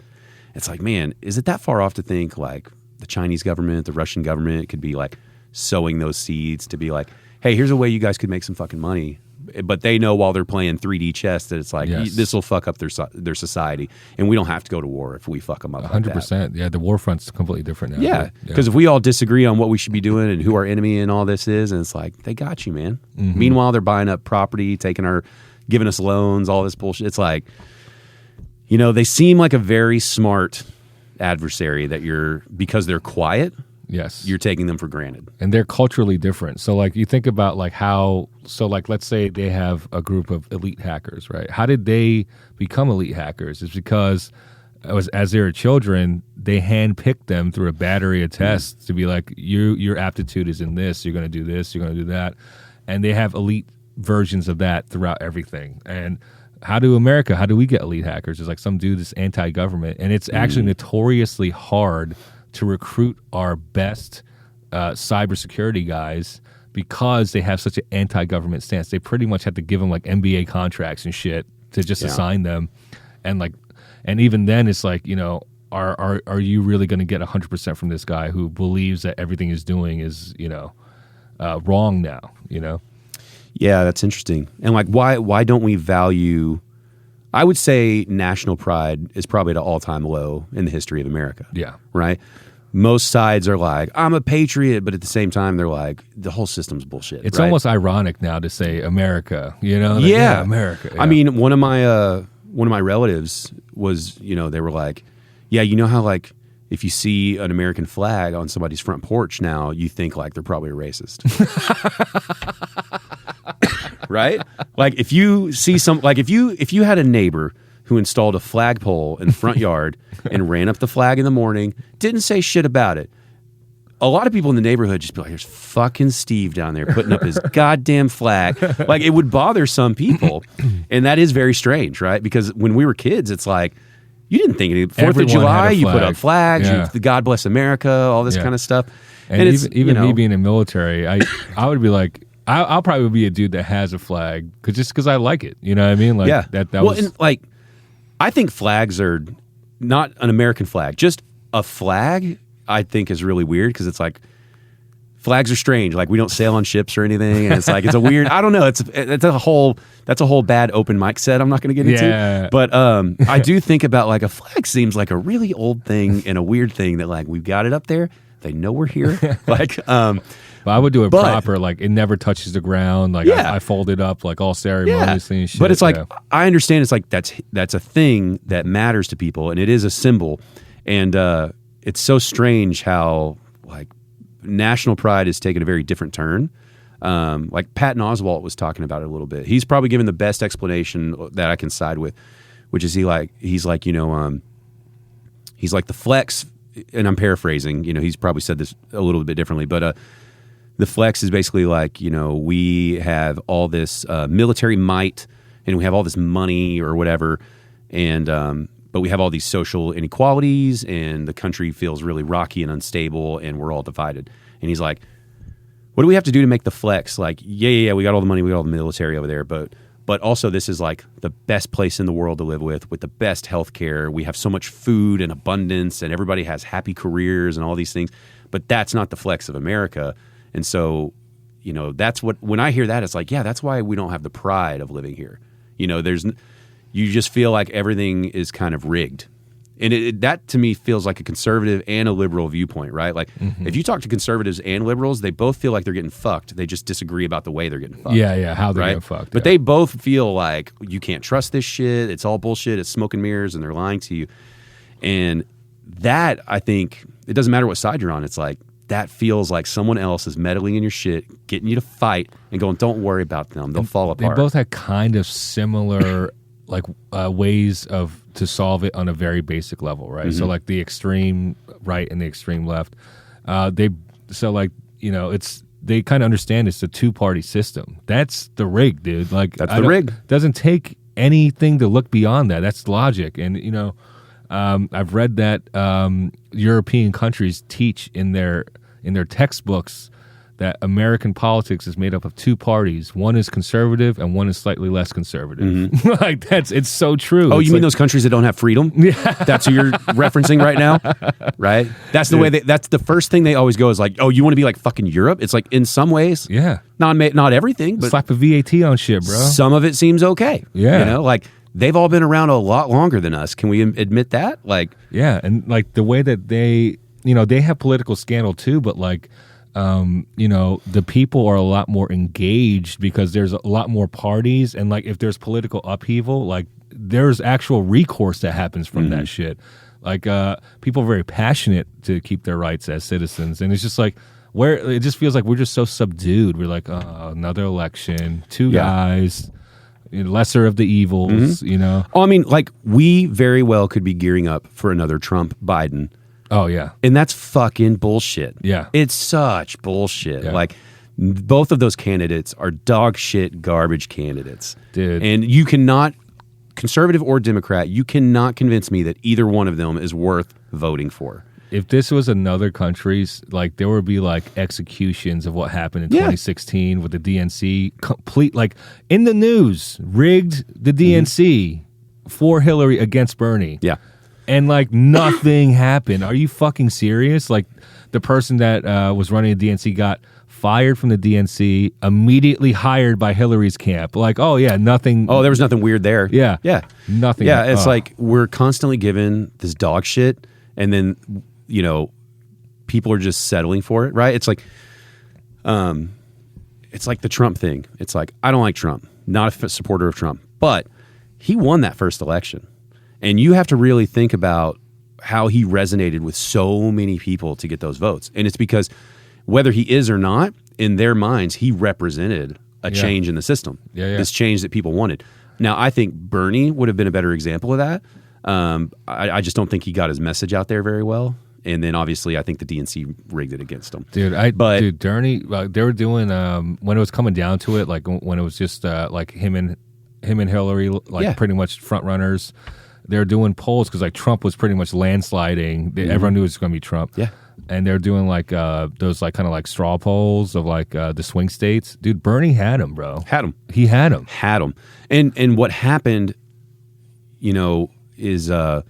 it's like, man, is it that far off to think like the Chinese government, the Russian government could be like sowing those seeds to be like, hey, here's a way you guys could make some fucking money. But they know while they're playing 3D chess that it's like, this will fuck up their society. And we don't have to go to war if we fuck them up 100%. Like that. Yeah, the war front's completely different now. Yeah, because if we all disagree on what we should be doing and who our enemy and all this is, and it's like, they got you, man. Meanwhile, they're buying up property, giving us loans, all this bullshit. It's like, they seem like a very smart adversary that because they're quiet, you're taking them for granted. And they're culturally different. So like you think about like let's say they have a group of elite hackers, right? How did they become elite hackers? It's because as they were children, they handpicked them through a battery of tests to be like, your aptitude is in this, you're going to do this, you're going to do that. And they have elite versions of that throughout everything. And how do we get elite hackers? It's like some dude that's anti-government, and it's actually notoriously hard to recruit our best cybersecurity guys because they have such an anti-government stance. They pretty much have to give them like MBA contracts and shit to just assign them, and even then it's like, are you really going to get 100% from this guy who believes that everything he's doing is wrong now? Yeah, that's interesting. And like, why don't we value? I would say national pride is probably at an all-time low in the history of America. Yeah. Right? Most sides are like, I'm a patriot, but at the same time, they're like, the whole system's bullshit. It's right? almost ironic now to say America, Yeah. America. Yeah. I mean, one of my relatives was, they were like, yeah, you know how like if you see an American flag on somebody's front porch now, you think like they're probably a racist. Right? Like if you see if you had a neighbor who installed a flagpole in the front yard and ran up the flag in the morning, didn't say shit about it, a lot of people in the neighborhood just be like, there's fucking Steve down there putting up his goddamn flag. Like it would bother some people. And that is very strange, right? Because when we were kids, it's like, You didn't think anything. 4th of Everyone July, had a you put flag. up flags, Yeah. the God Bless America, all this Yeah. kind of stuff. And it's, even you know, me being in military, I would be like, I'll probably be a dude that has a flag because I like it. You know what I mean? Like yeah. that well, was and like, I think flags are not an American flag. Just a flag, I think, is really weird because it's like, flags are strange. Like we don't sail on ships or anything, and it's like it's a weird. I don't know. That's a whole bad open mic set. I'm not going to get into. Yeah. But I do think about like a flag seems like a really old thing and a weird thing that like we've got it up there. They know we're here. Like, but I would do it but- proper. Like it never touches the ground. Like Yeah. I fold it up like all ceremoniously and shit. But it's like yeah. I understand. It's like that's a thing that matters to people, and it is a symbol, and it's so strange how like national pride has taken a very different turn. Like Patton Oswalt was talking about it a little bit. He's probably given the best explanation that I can side with, which is he's like the flex, and I'm paraphrasing. You know, he's probably said this a little bit differently, but the flex is basically like, you know, we have all this military might and we have all this money or whatever, and but we have all these social inequalities, and the country feels really rocky and unstable, and we're all divided. And he's like, what do we have to do to make the flex? Like, yeah, we got all the money, we got all the military over there, but also this is like the best place in the world to live with the best health care. We have so much food and abundance, and everybody has happy careers and all these things, but that's not the flex of America. And so, you know, that's what, when I hear that, it's like, yeah, that's why we don't have the pride of living here. You know, you just feel like everything is kind of rigged. And that to me feels like a conservative and a liberal viewpoint, right? Like if you talk to conservatives and liberals, they both feel like they're getting fucked. They just disagree about the way they're getting fucked. Yeah, how they're right? getting fucked. But they both feel like you can't trust this shit. It's all bullshit. It's smoke and mirrors, and they're lying to you. And that, I think, it doesn't matter what side you're on. It's like, that feels like someone else is meddling in your shit, getting you to fight, and going, don't worry about them. They'll fall apart. They both had kind of similar like ways to solve it on a very basic level, right? So like the extreme right and the extreme left, they kind of understand it's a two-party system. That's the rig, dude. Like that's the rig. Doesn't take anything to look beyond that. That's logic. And you know, I've read that European countries teach in their textbooks that American politics is made up of two parties. One is conservative and one is slightly less conservative. Like it's so true. Oh, it's you mean those countries that don't have freedom? Yeah. That's who you're referencing right now? Right? That's the way that's the first thing they always go is like, oh, you want to be like fucking Europe? It's like in some ways, yeah. Not everything, but slap a VAT on shit, bro. Some of it seems okay. Yeah. You know, like they've all been around a lot longer than us. Can we admit that? Like, yeah, and like the way that they have political scandal too, but like, the people are a lot more engaged because there's a lot more parties, and like if there's political upheaval, like there's actual recourse that happens from that shit. Like people are very passionate to keep their rights as citizens, and it's just like it just feels like we're just so subdued. We're like, oh, another election, two guys. Lesser of the evils, you know. Oh, I mean, like we very well could be gearing up for another Trump-Biden. Oh yeah, and that's fucking bullshit. Yeah, it's such bullshit. Yeah. Like both of those candidates are dog shit, garbage candidates, dude. And you cannot, conservative or Democrat, you cannot convince me that either one of them is worth voting for. If this was another country's, like there would be like executions of what happened in 2016 with the DNC, complete like in the news, rigged the DNC for Hillary against Bernie. Yeah. And like nothing happened. Are you fucking serious? Like the person that was running the DNC got fired from the DNC, immediately hired by Hillary's camp. Like, oh yeah, nothing. Oh, there was nothing weird there. Yeah. Yeah. Nothing. Yeah, it's like we're constantly given this dog shit, and then, you know, people are just settling for it, right? It's like the Trump thing. It's like, I don't like Trump, not a supporter of Trump, but he won that first election. And you have to really think about how he resonated with so many people to get those votes. And it's because whether he is or not, in their minds, he represented a change in the system. This change that people wanted. Now, I think Bernie would have been a better example of that. I just don't think he got his message out there very well. And then obviously I think the DNC rigged it against him. Dude, Bernie, they were doing, when it was coming down to it, like when it was just like him and Hillary, like pretty much front runners. they're doing polls because like Trump was pretty much landsliding. Everyone knew it was going to be Trump. Yeah. And they're doing like those like kind of like straw polls of like the swing states. Dude, Bernie had him, bro. Had him. He had him. Had him. And what happened, you know, is you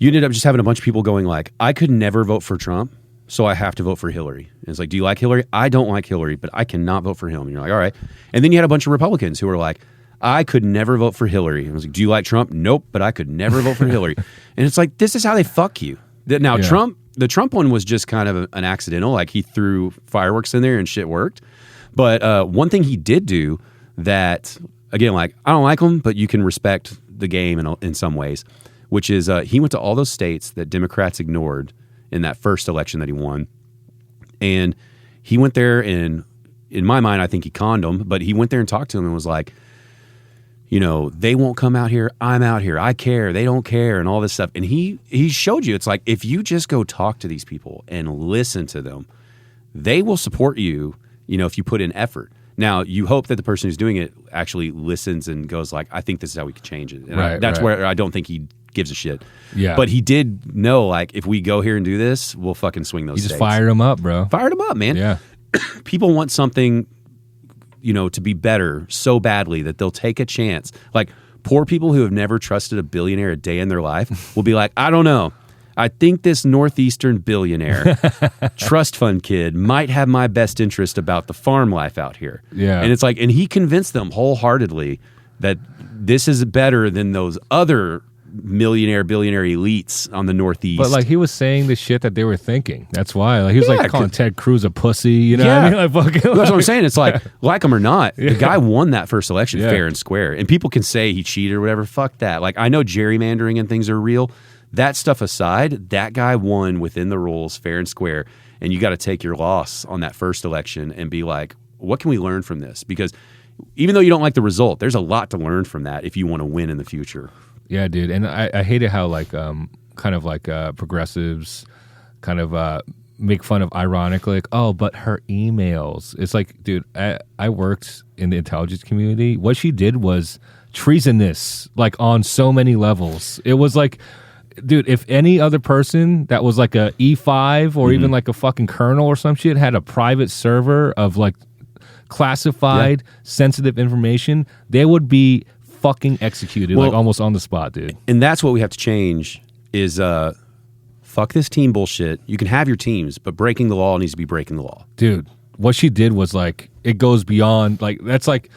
ended up just having a bunch of people going like, I could never vote for Trump, so I have to vote for Hillary. And it's like, do you like Hillary? I don't like Hillary, but I cannot vote for him. And you're like, all right. And then you had a bunch of Republicans who were like, I could never vote for Hillary. And I was like, do you like Trump? Nope, but I could never vote for Hillary. And it's like, this is how they fuck you. Now, the Trump one was just kind of an accidental. Like, he threw fireworks in there and shit worked. But one thing he did do that, again, like, I don't like him, but you can respect the game in some ways, which is he went to all those states that Democrats ignored in that first election that he won. And he went there and, in my mind, I think he conned them, but he went there and talked to them and was like, you know, they won't come out here. I'm out here. I care. They don't care, and all this stuff. And he showed you, it's like, if you just go talk to these people and listen to them, they will support you, you know, if you put in effort. Now, you hope that the person who's doing it actually listens and goes like, I think this is how we can change it. And that's where I don't think he gives a shit. Yeah. But he did know, like, if we go here and do this, we'll fucking swing those states. Just fired him up, bro. Fired him up, man. Yeah. People want something, you know, to be better so badly that they'll take a chance. Like, poor people who have never trusted a billionaire a day in their life will be like, I don't know. I think this Northeastern billionaire trust fund kid might have my best interest about the farm life out here. Yeah. And it's like, and he convinced them wholeheartedly that this is better than those other billionaire elites on the Northeast. But like, he was saying the shit that they were thinking. That's why, like, he was like calling Ted Cruz a pussy. You know what I mean? Like, fucking, that's what I'm saying. It's like him or not, the guy won that first election fair and square. And people can say he cheated or whatever. Fuck that. Like, I know gerrymandering and things are real. That stuff aside, that guy won within the rules, fair and square. And you got to take your loss on that first election and be like, what can we learn from this? Because even though you don't like the result, there's a lot to learn from that if you want to win in the future. Yeah, dude. And I hated how like kind of like progressives kind of make fun of, ironically, like, oh, but her emails. It's like, dude, I worked in the intelligence community. What she did was treasonous, like, on so many levels. It was like, dude, if any other person that was like a E5 or even like a fucking colonel or some shit had a private server of like classified sensitive information, they would be fucking executed, like almost on the spot, dude. And that's what we have to change is fuck this team bullshit. You can have your teams, but breaking the law needs to be breaking the law. Dude, what she did was like, it goes beyond, like, that's like,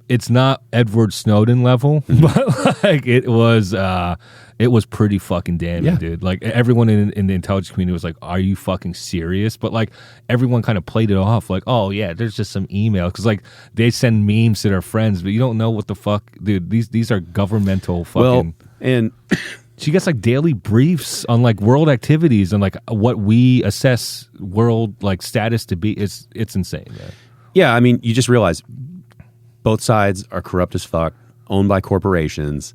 it's not Edward Snowden level, but like it was pretty fucking damning, dude. Like, everyone in the intelligence community was like, are you fucking serious? But like, everyone kind of played it off like, oh yeah, there's just some email. Because like, they send memes to their friends, but you don't know what the fuck, dude. These are governmental fucking. Well, and she gets like daily briefs on like world activities and like what we assess world like status to be. It's insane, man. Yeah, I mean, you just realize both sides are corrupt as fuck, owned by corporations.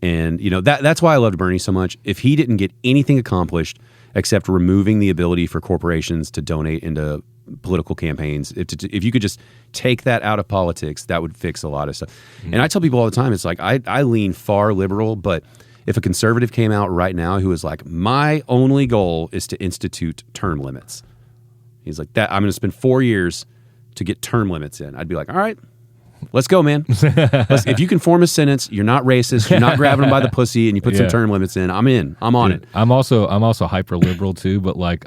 And, you know, that's why I loved Bernie so much. If he didn't get anything accomplished except removing the ability for corporations to donate into political campaigns, if you could just take that out of politics, that would fix a lot of stuff. Mm-hmm. And I tell people all the time, it's like, I lean far liberal, but if a conservative came out right now who was like, my only goal is to institute term limits. He's like, that I'm going to spend 4 years to get term limits in. I'd be like, all right, let's go, man. If you can form a sentence, you're not racist, you're not grabbing them by the pussy, and you put some term limits in, I'm in. I'm on it. I'm also hyper liberal too, but like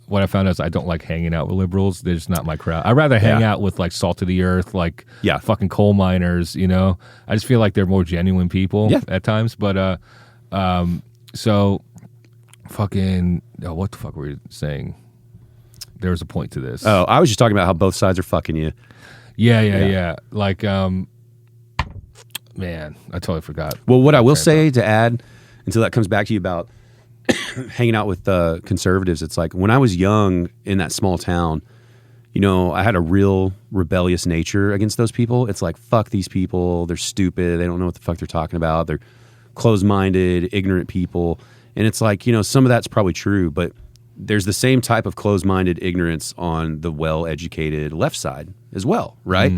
what I found is I don't like hanging out with liberals. They're just not my crowd. I'd rather hang out with like salt of the earth, like fucking coal miners, you know? I just feel like they're more genuine people at times. But so fucking what the fuck were you saying? There was a point to this. Oh, I was just talking about how both sides are fucking you. Yeah. Like, man, I totally forgot. Well, what I will say to add, until that comes back to you about hanging out with conservatives, it's like when I was young in that small town, you know, I had a real rebellious nature against those people. It's like, fuck these people. They're stupid. They don't know what the fuck they're talking about. They're closed-minded, ignorant people. And it's like, you know, some of that's probably true, but there's the same type of closed-minded ignorance on the well-educated left side as well, right?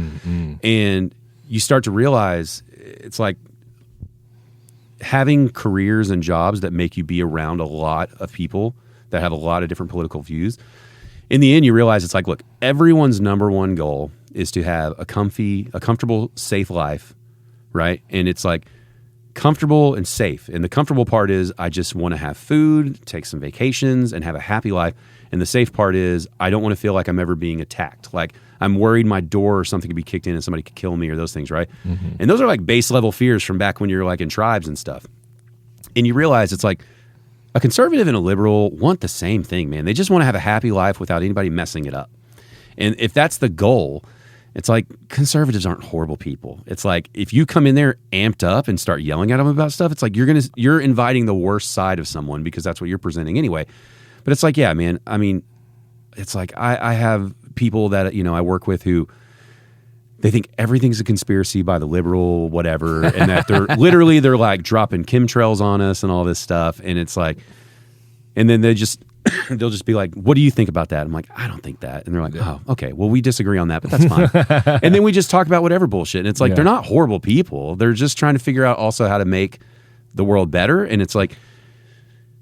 And you start to realize it's like having careers and jobs that make you be around a lot of people that have a lot of different political views, in the end, you realize it's like, look, everyone's number one goal is to have a comfortable, safe life, right? And it's like comfortable and safe. And the comfortable part is I just want to have food, take some vacations, and have a happy life. And the safe part is I don't want to feel like I'm ever being attacked. Like I'm worried my door or something could be kicked in and somebody could kill me or those things, right? Mm-hmm. And those are like base level fears from back when you're like in tribes and stuff. And you realize it's like a conservative and a liberal want the same thing, man. They just want to have a happy life without anybody messing it up. And if that's the goal, it's like conservatives aren't horrible people. It's like if you come in there amped up and start yelling at them about stuff, it's like you're inviting the worst side of someone because that's what you're presenting anyway. But it's like, yeah, man, I mean, it's like I have people that, I work with who they think everything's a conspiracy by the liberal whatever, and that they're like dropping chemtrails on us and all this stuff. And it's like, and then they'll just be like, what do you think about that? I'm like, I don't think that. And they're like, oh, okay, well, we disagree on that, but that's fine. And then we just talk about whatever bullshit. And it's like, they're not horrible people. They're just trying to figure out also how to make the world better. And it's like,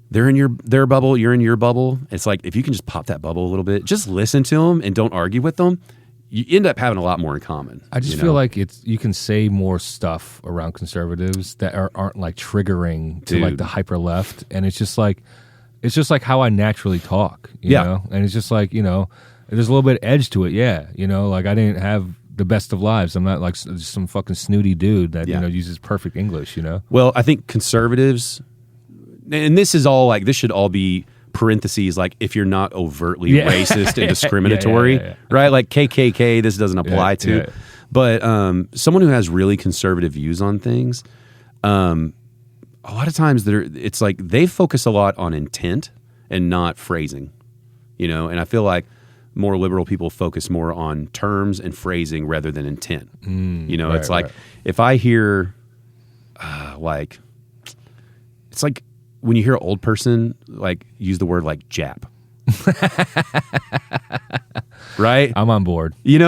they're in their bubble, you're in your bubble. It's like, if you can just pop that bubble a little bit, just listen to them and don't argue with them, you end up having a lot more in common. I just feel like you can say more stuff around conservatives that aren't like triggering to like the hyper left. And it's just like how I naturally talk, you know? And it's just like, there's a little bit of edge to it. Yeah. Like I didn't have the best of lives. I'm not like just some fucking snooty dude that, uses perfect English, Well, I think conservatives, and this is all like, this should all be parentheses, like if you're not overtly racist and discriminatory, right? Like KKK, this doesn't apply to. But someone who has really conservative views on things, a lot of times it's like they focus a lot on intent and not phrasing, and I feel like more liberal people focus more on terms and phrasing rather than intent. It's like if I hear like, it's like when you hear an old person like use the word like Jap, right? I'm on board. You're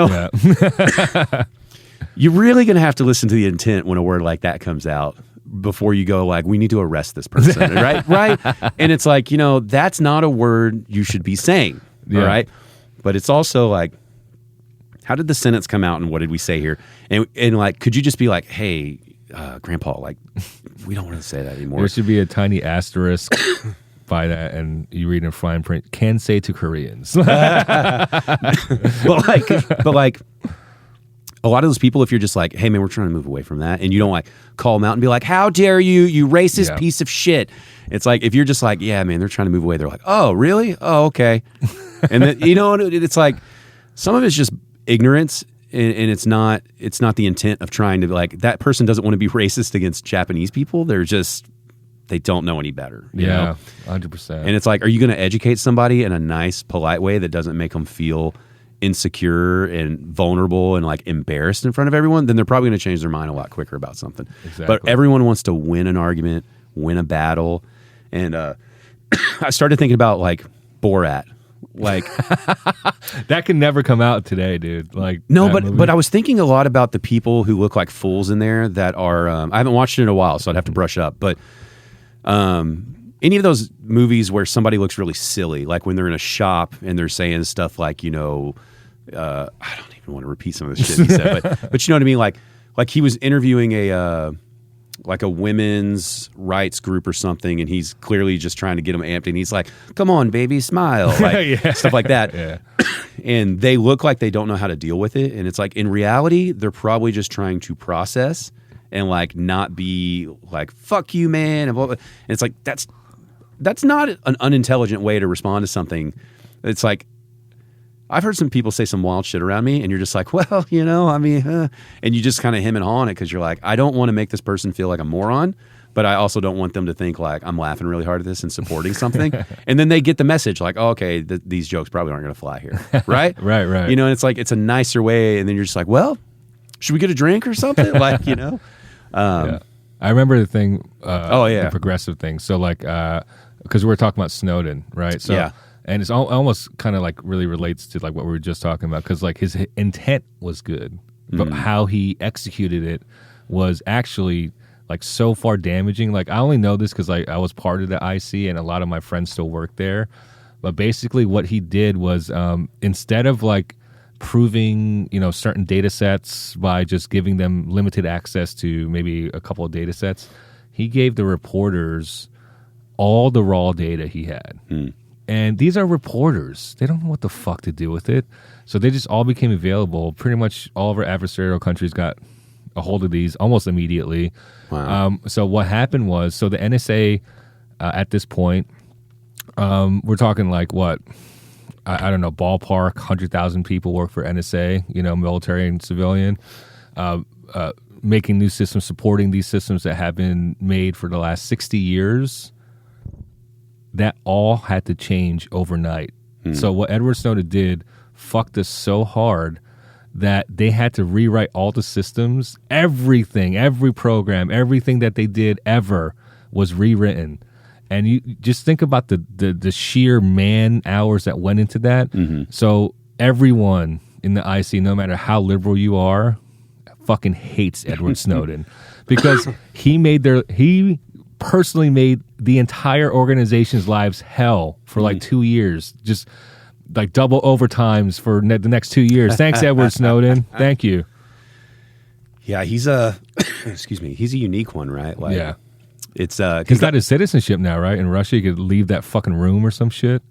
really going to have to listen to the intent when a word like that comes out before you go like, we need to arrest this person, right? And it's like, that's not a word you should be saying, all right? But it's also like, how did the sentence come out and what did we say here? And like, could you just be like, hey, Grandpa, like, we don't want to say that anymore. There should be a tiny asterisk by that, and you read in fine print, can say to Koreans. but like, a lot of those people, if you're just like, hey, man, we're trying to move away from that, and you don't like call them out and be like, how dare you, you racist piece of shit. It's like, if you're just like, yeah, man, they're trying to move away. They're like, oh, really? Oh, okay. And then, it's like, some of it's just ignorance. And it's not the intent of trying to like, that person doesn't want to be racist against Japanese people. They don't know any better. You know? 100%. And it's like, are you going to educate somebody in a nice, polite way that doesn't make them feel insecure and vulnerable and like embarrassed in front of everyone? Then they're probably going to change their mind a lot quicker about something. Exactly. But everyone wants to win an argument, win a battle. And I started thinking about like Borat. Like that can never come out today, dude. Like no, but I was thinking a lot about the people who look like fools in there that are. I haven't watched it in a while, so I'd have to brush up. But any of those movies where somebody looks really silly, like when they're in a shop and they're saying stuff like, I don't even want to repeat some of the shit he said, but you know what I mean, like he was interviewing a women's rights group or something, and he's clearly just trying to get them amped, and he's like, come on, baby, smile, like stuff like that. Yeah. And they look like they don't know how to deal with it. And it's like, in reality, they're probably just trying to process and like not be like, fuck you, man. And it's like, that's not an unintelligent way to respond to something. It's like, I've heard some people say some wild shit around me, and you're just like, well, and you just kind of hem and haw on it because you're like, I don't want to make this person feel like a moron, but I also don't want them to think like I'm laughing really hard at this and supporting something. And then they get the message like, oh, okay, these jokes probably aren't going to fly here, right? Right. And it's like, it's a nicer way, and then you're just like, well, should we get a drink or something? Like, I remember the thing, the progressive thing. So like, because we were talking about Snowden, right? So, yeah. And it's almost kind of like really relates to like what we were just talking about, because like his intent was good, but how he executed it was actually like so far damaging. Like I only know this because I was part of the IC and a lot of my friends still work there. But basically what he did was instead of like proving, certain data sets by just giving them limited access to maybe a couple of data sets, he gave the reporters all the raw data he had. And these are reporters. They don't know what the fuck to do with it. So they just all became available. Pretty much all of our adversarial countries got a hold of these almost immediately. Wow. So what happened was, the NSA at this point, we're talking like what? I don't know, ballpark, 100,000 people work for NSA, military and civilian, making new systems, supporting these systems that have been made for the last 60 years. That all had to change overnight. So what Edward Snowden did fucked us so hard that they had to rewrite all the systems. Everything, every program, everything that they did ever was rewritten. And you just think about the sheer man hours that went into that. So everyone in the IC, no matter how liberal you are, fucking hates Edward Snowden because he personally made the entire organization's lives hell for like 2 years, just like double overtimes for the next 2 years. Thanks, Edward Snowden. Thank you. Yeah, he's excuse me, he's a unique one, right? Like, yeah. It's he's got his citizenship now, right? In Russia, you could leave that fucking room or some shit.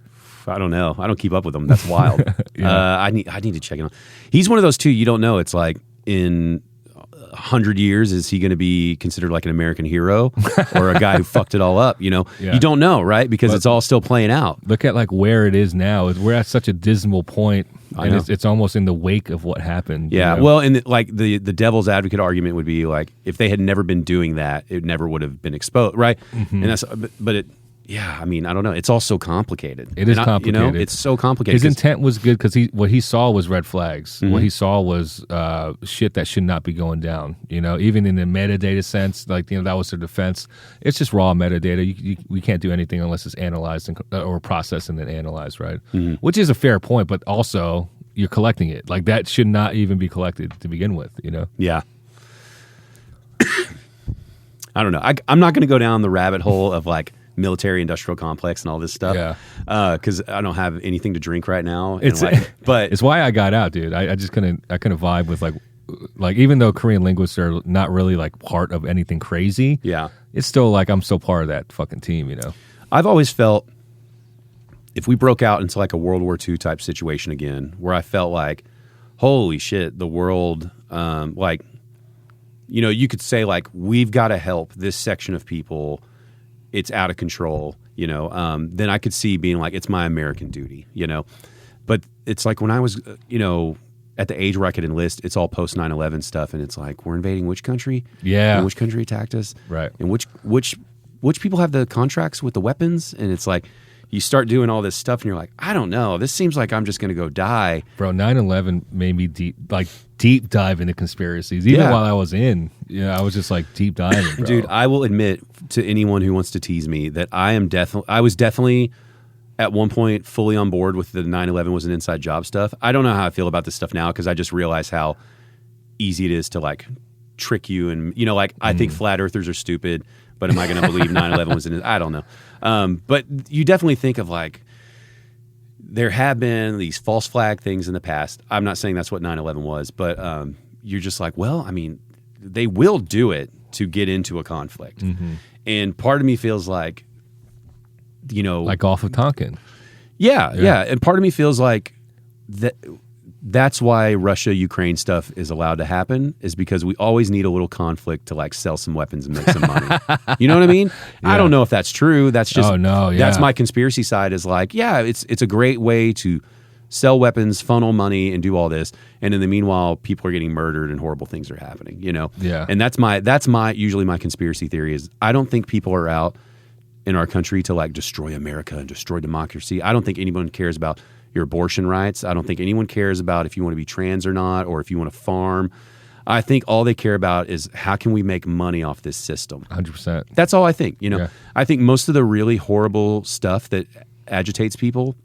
I don't know. I don't keep up with him. That's wild. Yeah. I need to check it out. He's one of those too. You don't know. It's like in 100 years, is he going to be considered like an American hero or a guy who fucked it all up? You don't know, right? Because it's all still playing out. Look at like where it is now. We're at such a dismal point, and it's almost in the wake of what happened. Yeah. Well, and the devil's advocate argument would be like, if they had never been doing that, it never would have been exposed, right? And that's, but it. Yeah, I mean, I don't know. It's all so complicated. It is complicated. It's so complicated. His intent was good because what he saw was red flags. What he saw was shit that should not be going down. Even in the metadata sense, like that was their defense. It's just raw metadata. We can't do anything unless it's analyzed or processed and then analyzed, right? Which is a fair point, but also you're collecting it. Like that should not even be collected to begin with. Yeah. I don't know. I'm not going to go down the rabbit hole of like military industrial complex and all this stuff. Yeah. Because I don't have anything to drink right now. But it's why I got out, dude. I just couldn't vibe with like even though Korean linguists are not really like part of anything crazy. Yeah. It's still like I'm still part of that fucking team, I've always felt if we broke out into like a World War II type situation again, where I felt like, holy shit, the world, you could say like, we've got to help this section of people. It's out of control, then I could see being like, it's my American duty, But it's like when I was, at the age where I could enlist, it's all post 9/11 stuff. And it's like, we're invading which country? Yeah. And which country attacked us? Right. And which people have the contracts with the weapons? And it's like, you start doing all this stuff and you're like, I don't know. This seems like I'm just going to go die. Bro, 9/11 made me deep dive into conspiracies. Even while I was in, I was just like deep diving, bro. Dude, I will admit to anyone who wants to tease me that I was definitely at one point fully on board with the 9/11 was an inside job stuff. I don't know how I feel about this stuff now because I just realize how easy it is to like trick you and I think flat earthers are stupid, but am I going to believe 9/11 was I don't know. But you definitely think of like there have been these false flag things in the past. I'm not saying that's what 9/11 was, but you're just like, well, I mean, they will do it to get into a conflict. And part of me feels like, like Gulf of Tonkin. Yeah. And part of me feels like that's why Russia-Ukraine stuff is allowed to happen, is because we always need a little conflict to like sell some weapons and make some money. You know what I mean? Yeah. I don't know if that's true. That's just that's my conspiracy side is like, yeah, it's a great way to sell weapons, funnel money, and do all this. And in the meanwhile, people are getting murdered and horrible things are happening, Yeah. And that's usually my conspiracy theory is I don't think people are out in our country to like destroy America and destroy democracy. I don't think anyone cares about your abortion rights. I don't think anyone cares about if you want to be trans or not, or if you want to farm. I think all they care about is how can we make money off this system. 100%. That's all I think. Yeah. I think most of the really horrible stuff that agitates people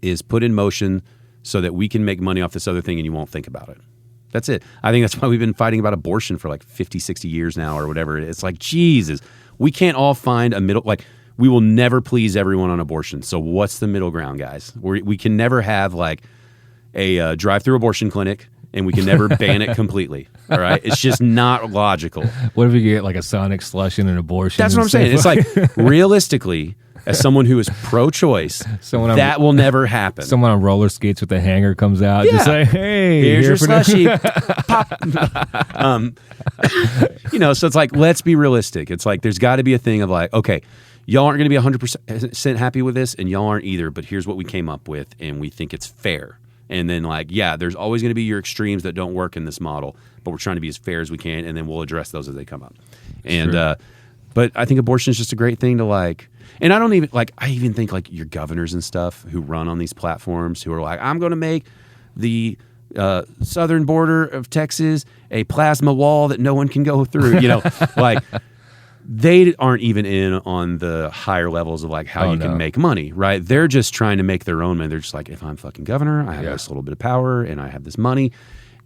is put in motion so that we can make money off this other thing and you won't think about it. That's it. I think that's why we've been fighting about abortion for like 50, 60 years now or whatever. It's like, Jesus, we can't all find a middle, like we will never please everyone on abortion. So what's the middle ground, guys? We can never have like a drive-through abortion clinic and we can never ban it completely. All right. It's just not logical. What if you get like a Sonic slush and an abortion? That's what I'm saying. It's like realistically, as someone who is pro-choice, that will never happen. Someone on roller skates with a hanger comes out, just like, hey, here's your slushie. Pop. So it's like, let's be realistic. It's like, there's got to be a thing of like, okay, y'all aren't going to be 100% happy with this, and y'all aren't either, but here's what we came up with, and we think it's fair. And then like, yeah, there's always going to be your extremes that don't work in this model, but we're trying to be as fair as we can, and then we'll address those as they come up. And but I think abortion is just a great thing to like. And I even think like your governors and stuff who run on these platforms who are like, I'm going to make the southern border of Texas a plasma wall that no one can go through. Like they aren't even in on the higher levels of like how you can make money, right? They're just trying to make their own money. They're just like, if I'm fucking governor, I have this little bit of power and I have this money,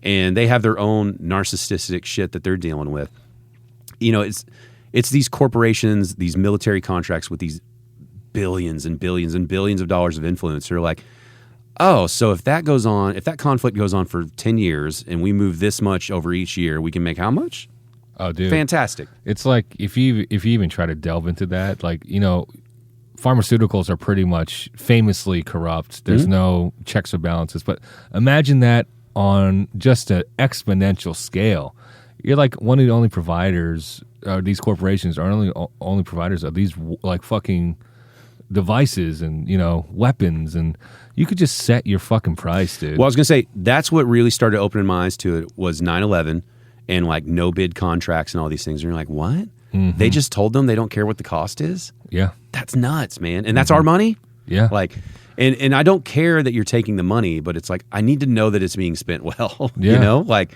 and they have their own narcissistic shit that they're dealing with. It's these corporations, these military contracts with these billions and billions and billions of dollars of influence. They're like, oh, so if that conflict goes on for 10 years and we move this much over each year, we can make how much? Oh, dude. Fantastic. It's like, if you even try to delve into that, like, pharmaceuticals are pretty much famously corrupt. There's no checks or balances. But imagine that on just an exponential scale. You're like one of the only providers, these corporations are only providers of these like fucking devices and, weapons, and you could just set your fucking price, dude. Well, I was going to say, that's what really started opening my eyes to it was 9/11 and like no bid contracts and all these things. And you're like, what? Mm-hmm. They just told them they don't care what the cost is? Yeah. That's nuts, man. And that's our money? Yeah. Like, and I don't care that you're taking the money, but it's like, I need to know that it's being spent well. Yeah. Like,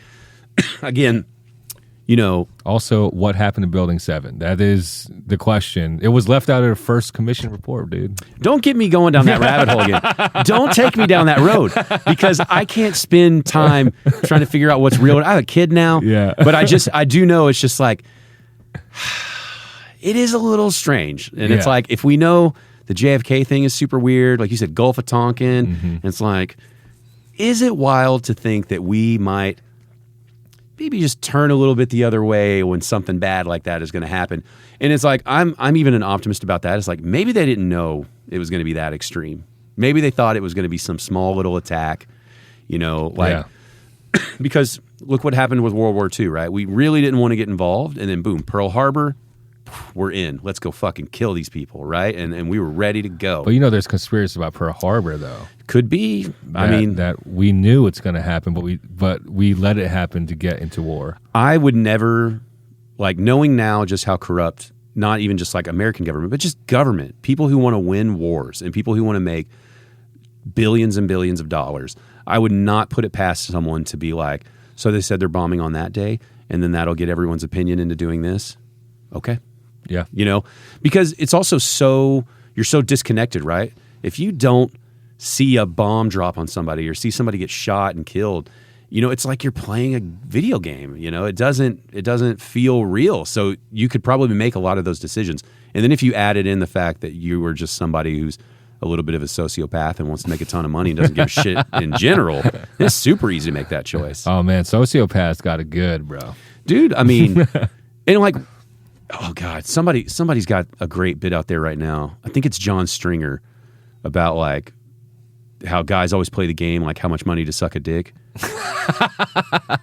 again, Also, what happened to Building 7? That is the question. It was left out of the first commission report, dude. Don't get me going down that rabbit hole again. Don't take me down that road, because I can't spend time trying to figure out what's real. I have a kid now, but I do know it's just like, it is a little strange. And it's like, if we know the JFK thing is super weird, like you said, Gulf of Tonkin, it's like, is it wild to think that we might maybe just turn a little bit the other way when something bad like that is going to happen? And it's like, I'm even an optimist about that. It's like, maybe they didn't know it was going to be that extreme. Maybe they thought it was going to be some small little attack, because look what happened with World War II, right? We really didn't want to get involved, and then boom, Pearl Harbor, we're in. Let's go fucking kill these people, right? And we were ready to go. But there's conspiracy about Pearl Harbor, though. Could be. That we knew it's going to happen, but we let it happen to get into war. I would never, like, knowing now just how corrupt, not even just like American government, but just government, people who want to win wars and people who want to make billions and billions of dollars, I would not put it past someone to be like, so they said they're bombing on that day, and then that'll get everyone's opinion into doing this. Okay. Yeah. Because it's also you're so disconnected, right? If you don't see a bomb drop on somebody or see somebody get shot and killed, it's like you're playing a video game. It doesn't feel real. So you could probably make a lot of those decisions. And then if you added in the fact that you were just somebody who's a little bit of a sociopath and wants to make a ton of money and doesn't give a shit in general, it's super easy to make that choice. Oh man, sociopaths got it good, bro. Dude, I mean, and like, oh God, somebody's got a great bit out there right now. I think it's John Stringer about like how guys always play the game, like how much money to suck a dick.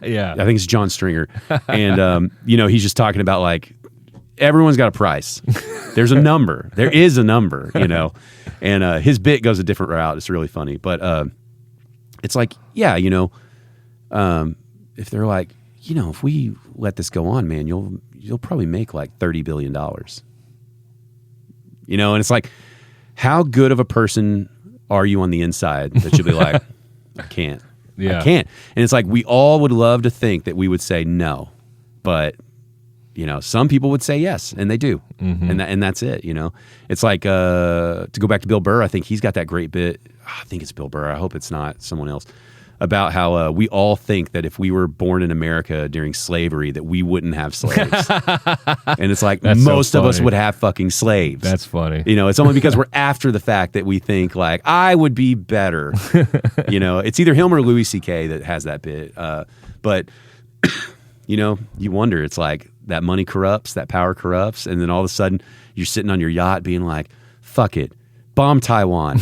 Yeah. I think it's John Stringer. And, he's just talking about like, everyone's got a price. There's a number. There is a number, and his bit goes a different route. It's really funny. But it's like, yeah, if they're like, if we let this go on, man, you'll probably make like $30 billion. And it's like, how good of a person are you on the inside that you'll be like, I can't. Yeah. I can't. And it's like, we all would love to think that we would say no, but some people would say yes, and they do. Mm-hmm. And that's it. It's like, to go back to Bill Burr, I think he's got that great bit. I think it's Bill Burr. I hope it's not someone else. about how we all think that if we were born in America during slavery that we wouldn't have slaves. And it's like most of us would have fucking slaves. That's funny. You know, it's only because we're after the fact that we think like, I would be better. You know, it's either him or Louis C.K. that has that bit. But, you know, you wonder, it's like that money corrupts, that power corrupts. And then all of a sudden you're sitting on your yacht being like, fuck it, bomb Taiwan,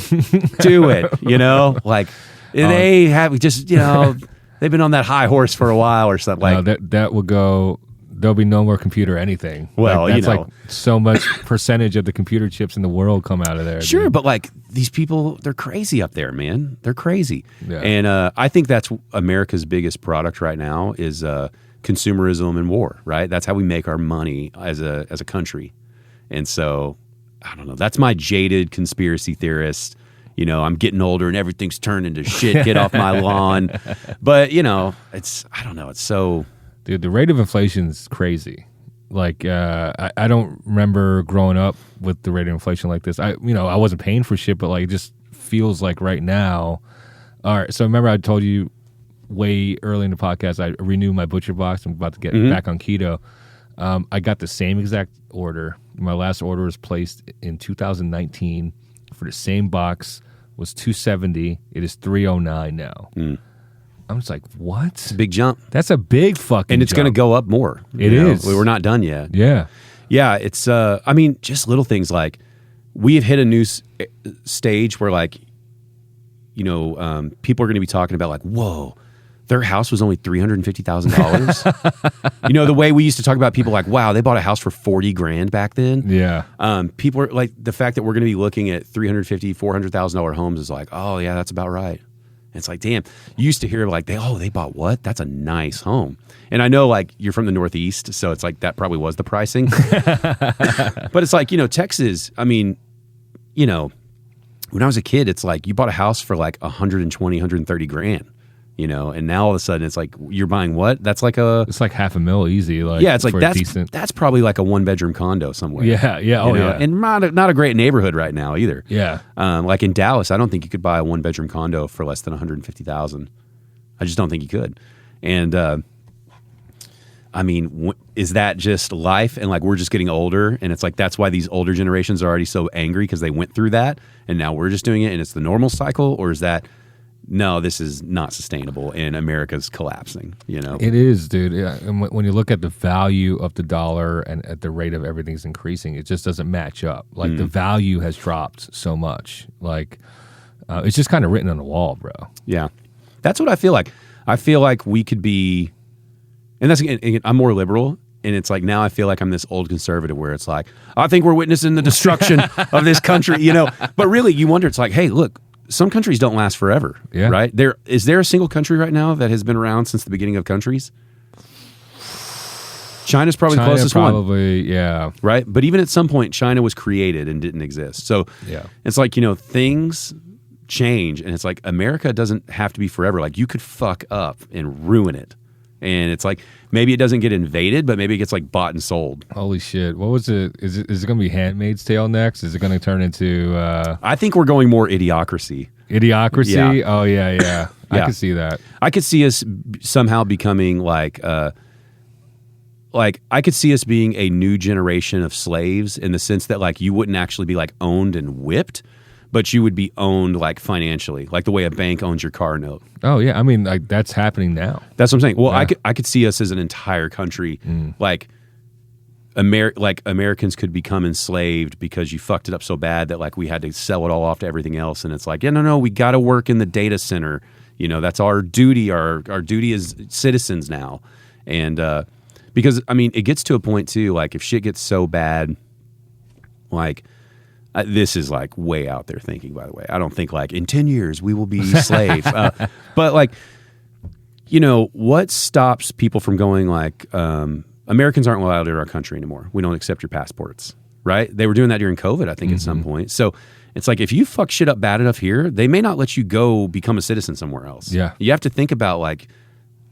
do it, you know? Like, they have just, you know, they've been on that high horse for a while or something. Like that will go. There'll be no more computer anything. Well, like, that's you know, like so much percentage of the computer chips in the world come out of there. Sure, dude. but like these people, they're crazy up there, man. They're crazy. Yeah. And I think that's America's biggest product right now is consumerism and war. Right, that's how we make our money as a country. And so, I don't know. That's my jaded conspiracy theorist. You know, I'm getting older and everything's turned into shit. Get off my lawn. But, you know, I don't know. It's so... Dude, the rate of inflation is crazy. Like, I don't remember growing up with the rate of inflation like this. I wasn't paying for shit, but like, it just feels like right now. All right. So remember I told you way early in the podcast, I renewed my butcher box. I'm about to get back on keto. I got the same exact order. My last order was placed in 2019 for the same box. Was $270. It is $309 now. I'm just like, what? It's a big jump. That's a big fucking And it's going to go up more. It is. We're not done yet. Yeah. Yeah, it's, I mean, just little things like we have hit a new stage where like, you know, people are going to be talking about like, whoa, their house was only $350,000. You know, the way we used to talk about people like, wow, they bought a house for $40,000 back then. Yeah. People are like, the fact that we're going to be looking at $350,000, $400,000 homes is like, oh yeah, that's about right. And it's like, damn, you used to hear like, they bought what? That's a nice home. And I know like you're from the Northeast, so it's like that probably was the pricing. But it's like, you know, Texas, I mean, you know, when I was a kid, it's like you bought a house for like 120, 130 grand. You know, and now all of a sudden it's like you're buying what? That's like it's like $500,000 easy. Like, yeah, it's like decent. that's probably like a 1-bedroom condo somewhere. Yeah, yeah, you know? yeah, and not a great neighborhood right now either. Yeah, like in Dallas, I don't think you could buy a 1-bedroom condo for less than $150,000. I just don't think you could. And I mean, is that just life? And like we're just getting older, and it's like that's why these older generations are already so angry because they went through that, and now we're just doing it, and it's the normal cycle, or is that? No, this is not sustainable, and America's collapsing, you know? It is, dude. Yeah. And when you look at the value of the dollar and at the rate of everything's increasing, it just doesn't match up. Like, the value has dropped so much. Like, it's just kind of written on the wall, bro. Yeah. That's what I feel like. I feel like we could be, and that's, again, I'm more liberal, and it's like now I feel like I'm this old conservative where it's like, I think we're witnessing the destruction of this country, you know? But really, you wonder, it's like, hey, look, some countries don't last forever, right? Is there a single country right now that has been around since the beginning of countries? China's probably the closest one. Yeah. Right? But even at some point, China was created and didn't exist. So it's like, you know, things change, and it's like America doesn't have to be forever. Like you could fuck up and ruin it. And it's like, maybe it doesn't get invaded, but maybe it gets like bought and sold. Holy shit. What was it? Is it going to be Handmaid's Tale next? Is it going to turn into... I think we're going more idiocracy. Idiocracy? Yeah. Oh, yeah. I could see that. I could see us somehow becoming like I could see us being a new generation of slaves in the sense that like you wouldn't actually be like owned and whipped, but you would be owned like financially, like the way a bank owns your car note. Oh yeah, I mean like that's happening now. That's what I'm saying. Well, I could see us as an entire country, like Americans could become enslaved because you fucked it up so bad that like we had to sell it all off to everything else, and it's like, yeah, no, we got to work in the data center. You know, that's our duty. Our duty as citizens now, and because I mean, it gets to a point too. Like if shit gets so bad, like. This is like way out there thinking, by the way. I don't think like in 10 years we will be slaves. But like, you know, what stops people from going like, Americans aren't allowed in our country anymore. We don't accept your passports, right? They were doing that during COVID, I think, at some point. So it's like, if you fuck shit up bad enough here, they may not let you go become a citizen somewhere else. Yeah. You have to think about like,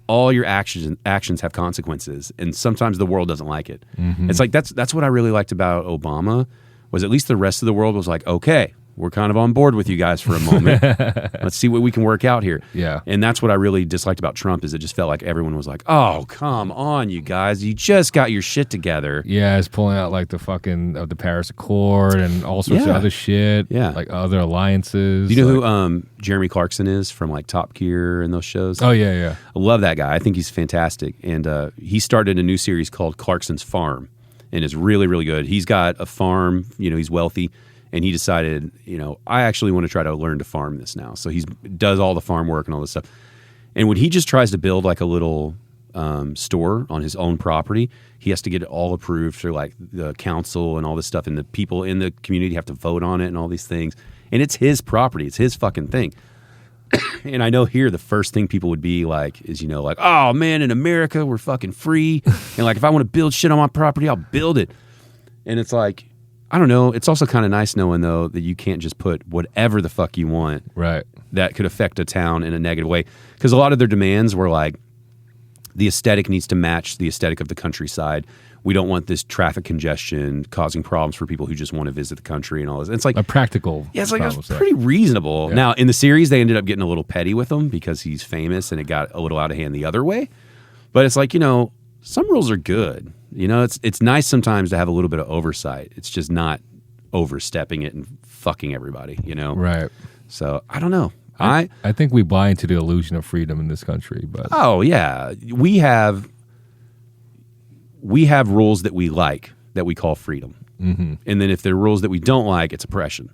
all your actions have consequences. And sometimes the world doesn't like it. It's like, that's what I really liked about Obama. Was at least the rest of the world was like, okay, we're kind of on board with you guys for a moment. Let's see what we can work out here. Yeah. And that's what I really disliked about Trump is it just felt like everyone was like, oh, come on, you guys. You just got your shit together. Yeah, it's pulling out like the fucking the Paris Accord and all sorts of other shit. Yeah. Like other alliances. Do you know who Jeremy Clarkson is from like Top Gear and those shows? Oh, yeah. I love that guy. I think he's fantastic. And he started a new series called Clarkson's Farm and is really, really good. He's got a farm, he's wealthy. And he decided, I actually want to try to learn to farm this now. So he does all the farm work and all this stuff. And when he just tries to build like a little store on his own property, he has to get it all approved through like the council and all this stuff. And the people in the community have to vote on it and all these things. And it's his property. It's his fucking thing. And I know here the first thing people would be like is, like, oh, man, in America, we're fucking free. And like if I want to build shit on my property, I'll build it. And it's like, I don't know. It's also kind of nice knowing, though, that you can't just put whatever the fuck you want that could affect a town in a negative way. Because a lot of their demands were like, the aesthetic needs to match the aesthetic of the countryside. We don't want this traffic congestion causing problems for people who just want to visit the country and all this. And it's like a practical. Yeah, it's like it's pretty reasonable. Yeah. Now, in the series, they ended up getting a little petty with him because he's famous and it got a little out of hand the other way. But it's like, some rules are good. It's nice sometimes to have a little bit of oversight. It's just not overstepping it and fucking everybody, Right. So, I don't know. I think we buy into the illusion of freedom in this country, but oh yeah, we have rules that we like that we call freedom. Mm-hmm. And then if there are rules that we don't like, it's oppression.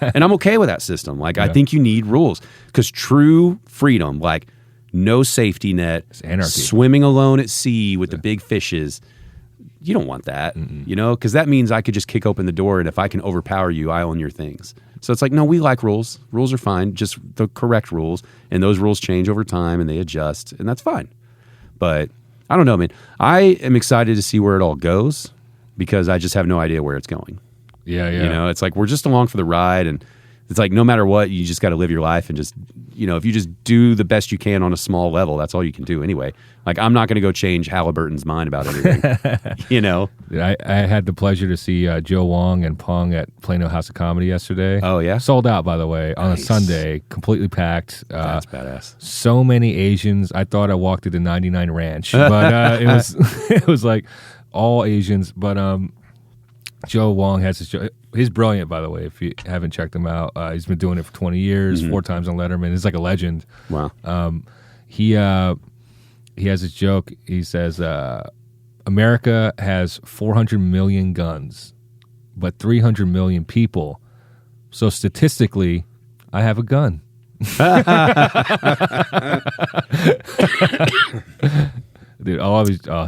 And I'm okay with that system. Like I think you need rules because true freedom, like no safety net, it's anarchy. Swimming alone at sea with the big fishes. You don't want that, because that means I could just kick open the door and if I can overpower you, I own your things. So it's like, no, we like rules. Rules are fine, just the correct rules. And those rules change over time and they adjust, and that's fine. But I don't know, man. I am excited to see where it all goes because I just have no idea where it's going. Yeah. It's like we're just along for the ride, and it's like no matter what, you just got to live your life and just, if you just do the best you can on a small level, that's all you can do anyway. Like I'm not going to go change Halliburton's mind about anything, I had the pleasure to see Joe Wong and Pong at Plano House of Comedy yesterday. Oh, yeah? Sold out, by the way, on a Sunday, completely packed. That's badass. So many Asians. I thought I walked into 99 Ranch, but it was like all Asians. But Joe Wong has his show. He's brilliant, by the way, if you haven't checked him out. He's been doing it for 20 years, 4 times on Letterman. He's like a legend. Wow. He has this joke. He says, America has 400 million guns, but 300 million people. So statistically, I have a gun. Dude,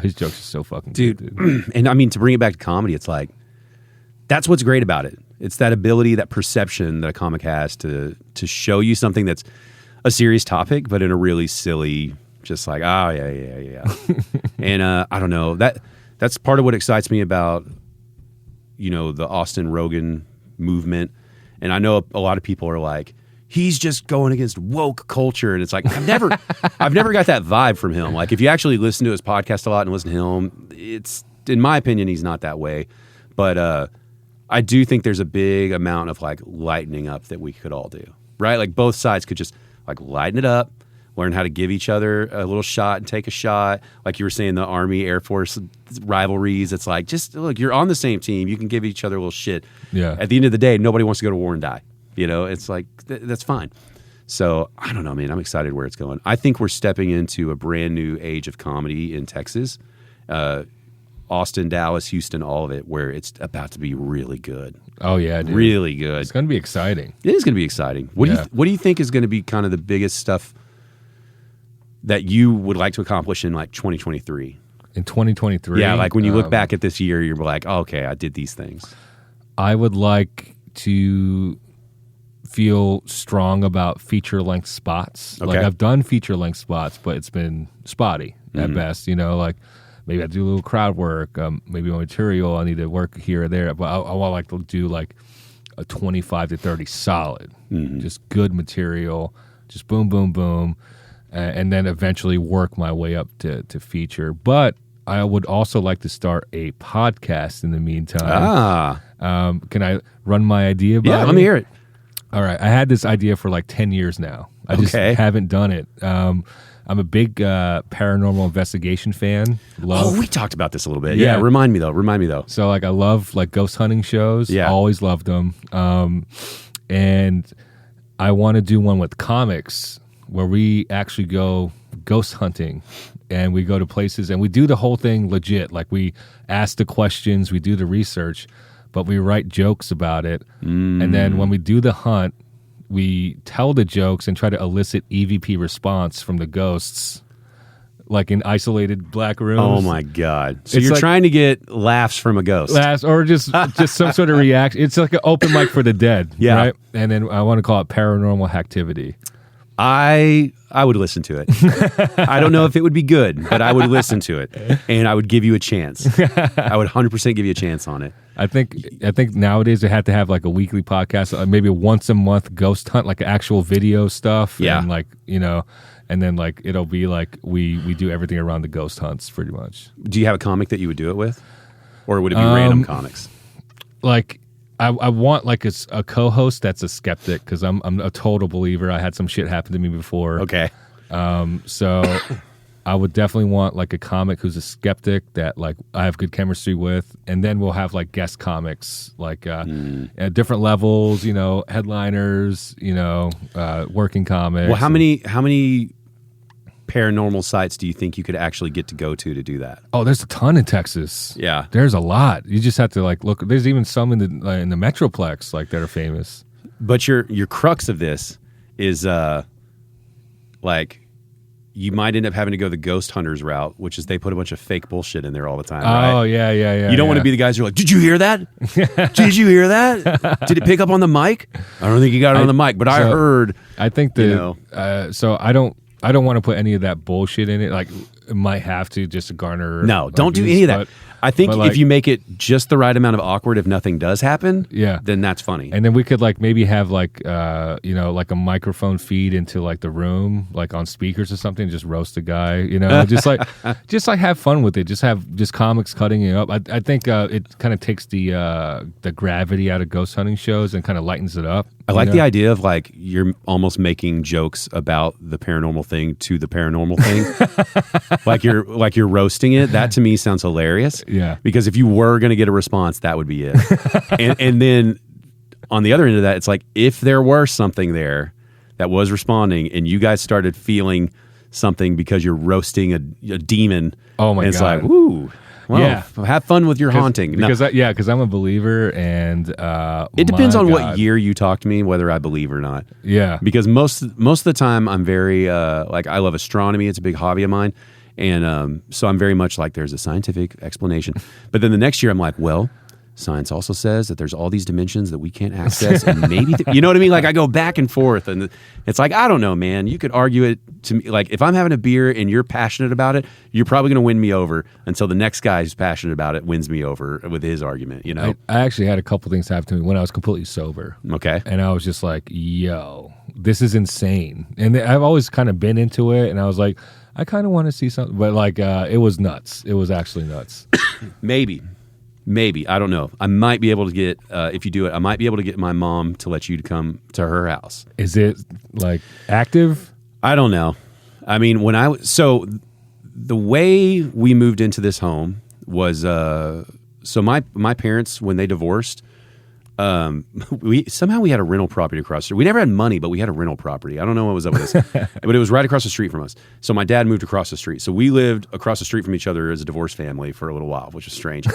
his jokes are so fucking good, dude. And I mean, to bring it back to comedy, it's like, that's what's great about it. It's that ability, that perception that a comic has to show you something that's a serious topic, but in a really silly, just like, oh, yeah. And I don't know. That's part of what excites me about, the Austin Rogan movement. And I know a lot of people are like, he's just going against woke culture. And it's like, I've never got that vibe from him. Like, if you actually listen to his podcast a lot and listen to him, it's, in my opinion, he's not that way. But I do think there's a big amount of like lightening up that we could all do, right? Like both sides could just like lighten it up, learn how to give each other a little shot and take a shot. Like you were saying, the Army, Air Force rivalries. It's like, just look, you're on the same team. You can give each other a little shit. Yeah. At the end of the day, nobody wants to go to war and die. It's like, that's fine. So I don't know, man. I'm excited where it's going. I think we're stepping into a brand new age of comedy in Texas. Austin, Dallas, Houston, all of it, where it's about to be really good. Oh yeah, dude. Really good. It's going to be exciting. It is going to be exciting. What do you think is going to be kind of the biggest stuff that you would like to accomplish in like 2023? In 2023? Yeah, like when you look back at this year, you're like, oh, okay, I did these things. I would like to feel strong about feature-length spots. Okay. Like I've done feature-length spots, but it's been spotty at best. Like maybe I do a little crowd work. Maybe my material, I need to work here or there. But I would like to do like a 25 to 30 solid, just good material, just boom, boom, boom, and then eventually work my way up to feature. But I would also like to start a podcast in the meantime. Can I run my idea by Yeah, let me hear it. All right. I had this idea for like 10 years now. I just haven't done it. I'm a big paranormal investigation fan. Oh, we talked about this a little bit. Yeah. Remind me though. So like I love like ghost hunting shows. Yeah. Always loved them. And I want to do one with comics where we actually go ghost hunting and we go to places and we do the whole thing legit. Like we ask the questions, we do the research, but we write jokes about it. And then when we do the hunt, we tell the jokes and try to elicit EVP response from the ghosts, like in isolated black rooms. Oh my God! So It's you're like- trying to get laughs from a ghost. Or just some sort of reaction. It's like an open mic for the dead. Yeah. Right? And then I want to call it paranormal activity. I would listen to it. I don't know if it would be good, but I would listen to it, and I would give you a chance. I would 100% give you a chance on it. I think nowadays they have to have like a weekly podcast, maybe a once a month ghost hunt, like actual video stuff. Yeah. And like, and then like it'll be like we do everything around the ghost hunts pretty much. Do you have a comic that you would do it with, or would it be random comics? Like I want like a co-host that's a skeptic because I'm a total believer. I had some shit happen to me before. Okay. So I would definitely want like a comic who's a skeptic that like I have good chemistry with, and then we'll have like guest comics like at different levels, headliners, working comics. Well, how many paranormal sites do you think you could actually get to go to do that? Oh, there's a ton in Texas. Yeah. There's a lot. You just have to like look. There's even some in the Metroplex like that are famous. But your crux of this is like you might end up having to go the ghost hunters route, which is they put a bunch of fake bullshit in there all the time. Oh, right? yeah. You don't want to be the guys who are like, did you hear that? Did you hear that? Did it pick up on the mic? I don't think you got it on the mic, but I heard. I think so I don't want to put any of that bullshit in it. Like it might have to just to garner. No, don't do views, any of that. I think like, if you make it just the right amount of awkward, if nothing does happen, then that's funny. And then we could like maybe have like like a microphone feed into like the room, like on speakers or something. Just roast a guy, just like have fun with it. Just comics cutting it up. I think it kind of takes the gravity out of ghost hunting shows and kind of lightens it up. I like the idea of like you're almost making jokes about the paranormal thing to the paranormal thing, like you're roasting it. That to me sounds hilarious. Yeah, because if you were going to get a response, that would be it. and then on the other end of that, it's like if there were something there that was responding, and you guys started feeling something because you're roasting a demon. Oh my God! It's God. like woo. Well, have fun with your haunting. Because I'm a believer, and it depends on what year you talk to me, whether I believe or not. Yeah, because most of the time I'm very like I love astronomy; it's a big hobby of mine, and so I'm very much like there's a scientific explanation. But then the next year I'm like, well, science also says that there's all these dimensions that we can't access, and maybe you know what I mean. Like I go back and forth, and it's like I don't know, man. You could argue it to me. Like if I'm having a beer and you're passionate about it, you're probably going to win me over until the next guy who's passionate about it wins me over with his argument. I actually had a couple things happen to me when I was completely sober. Okay, and I was just like, yo, this is insane. And I've always kind of been into it, and I was like, I kind of want to see something, but like it was nuts. It was actually nuts. Maybe. I don't know. I might be able to get, if you do it, I might be able to get my mom to let you to come to her house. Is it like active? I don't know. I mean, so the way we moved into this home was, so my parents, when they divorced, we had a rental property across the street. We never had money, but we had a rental property. I don't know what was up with this, but it was right across the street from us. So my dad moved across the street. So we lived across the street from each other as a divorced family for a little while, which was strange.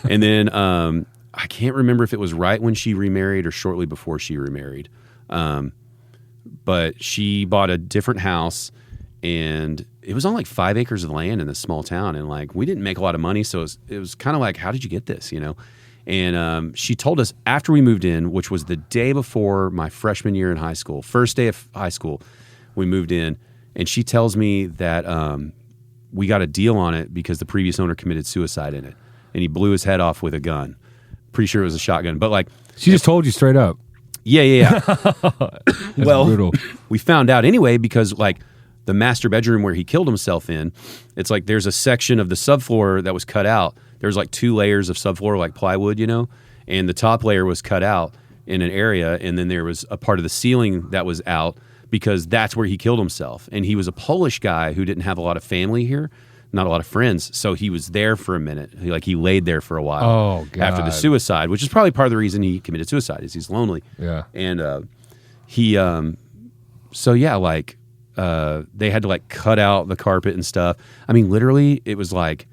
And then I can't remember if it was right when she remarried or shortly before she remarried. But she bought a different house, and it was on like 5 acres of land in this small town. And like, we didn't make a lot of money. So it was kind of like, how did you get this, And she told us after we moved in, which was the day before my freshman year in high school, first day of high school, we moved in, and she tells me that we got a deal on it because the previous owner committed suicide in it, and he blew his head off with a gun. Pretty sure it was a shotgun, but like she just told you straight up. Yeah. Well, brutal. We found out anyway because like the master bedroom where he killed himself in, it's like there's a section of the subfloor that was cut out. There's like 2 layers of subfloor, like plywood, and the top layer was cut out in an area, and then there was a part of the ceiling that was out because that's where he killed himself. And he was a Polish guy who didn't have a lot of family here, not a lot of friends, so he was there for a minute. He laid there for a while after the suicide, which is probably part of the reason he committed suicide, is he's lonely. Yeah. And they had to like cut out the carpet and stuff. I mean, literally, it was like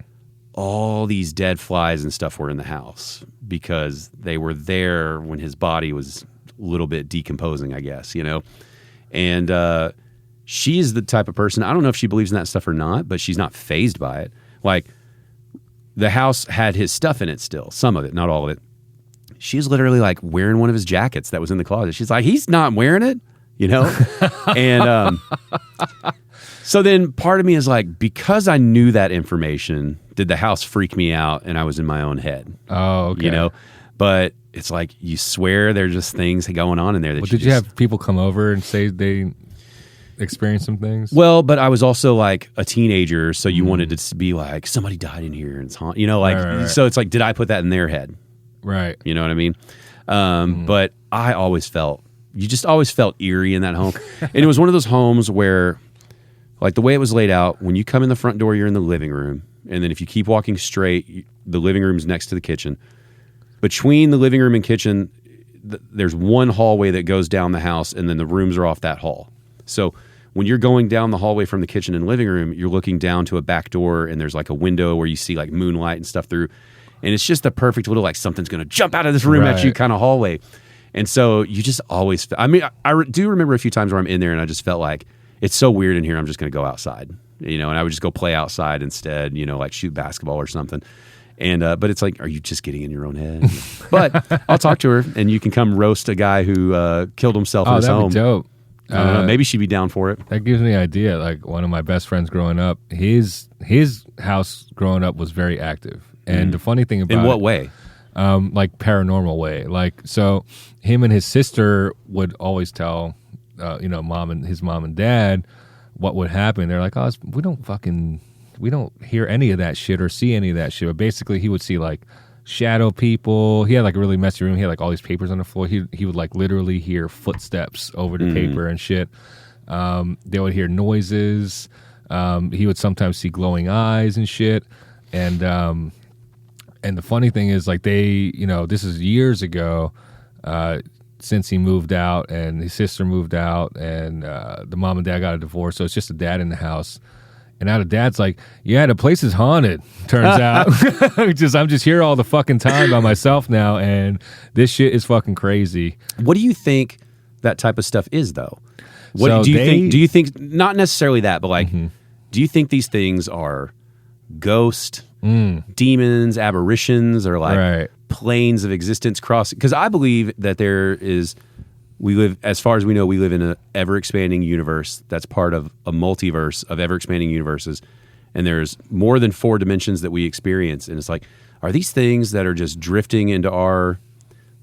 all these dead flies and stuff were in the house because they were there when his body was a little bit decomposing, I guess, you know? And she's the type of person, I don't know if she believes in that stuff or not, but she's not fazed by it. Like, the house had his stuff in it still, some of it, not all of it. She's literally like wearing one of his jackets that was in the closet. She's like, he's not wearing it, you know? And so then part of me is like, because I knew that information, did the house freak me out and I was in my own head? Oh, okay. You know? But it's like, you swear there's just things going on in there. That did you have people come over and say they experienced some things? Well, but I was also like a teenager, so you wanted it to be like, somebody died in here and it's haunted, you know, like, right. So it's like, did I put that in their head? Right. You know what I mean? But I always felt, you just always felt eerie in that home. And it was one of those homes where, like, the way it was laid out, when you come in the front door, you're in the living room. And then if you keep walking straight, the living room's next to the kitchen. Between the living room and kitchen, there's one hallway that goes down the house, and then the rooms are off that hall. So when you're going down the hallway from the kitchen and living room, you're looking down to a back door, and there's like a window where you see like moonlight and stuff through. And it's just the perfect little, like, something's going to jump out of this room at you kind of hallway. And so you just always, I mean, I do remember a few times where I'm in there and I just felt like, it's so weird in here, I'm just going to go outside, you know, and I would just go play outside instead, you know, like shoot basketball or something. And, but it's like, are you just getting in your own head? But I'll talk to her and you can come roast a guy who killed himself in his home. That'd be dope. I don't know, maybe she'd be down for it. That gives me an idea. Like, one of my best friends growing up, his house growing up was very active. And the funny thing about in what way? Like paranormal way. Like, so him and his sister would always tell, you know, his mom and dad what would happen. They're like, oh, we don't hear any of that shit or see any of that shit. But basically, he would see like shadow people. He had like a really messy room. He had like all these papers on the floor. He would like literally hear footsteps over the paper and shit. They would hear noises. He would sometimes see glowing eyes and shit. And the funny thing is, like, they, you know, this is years ago, since he moved out and his sister moved out and the mom and dad got a divorce. So it's just a dad in the house. And now the dad's like, yeah, the place is haunted, turns out. I'm just here all the fucking time by myself now, and this shit is fucking crazy. What do you think that type of stuff is, though? What do you think? Do you think, not necessarily that, but like, do you think these things are ghosts, demons, apparitions, or like planes of existence crossing? Because I believe that we live, as far as we know, we live in an ever-expanding universe that's part of a multiverse of ever-expanding universes. And there's more than 4 dimensions that we experience. And it's like, are these things that are just drifting into our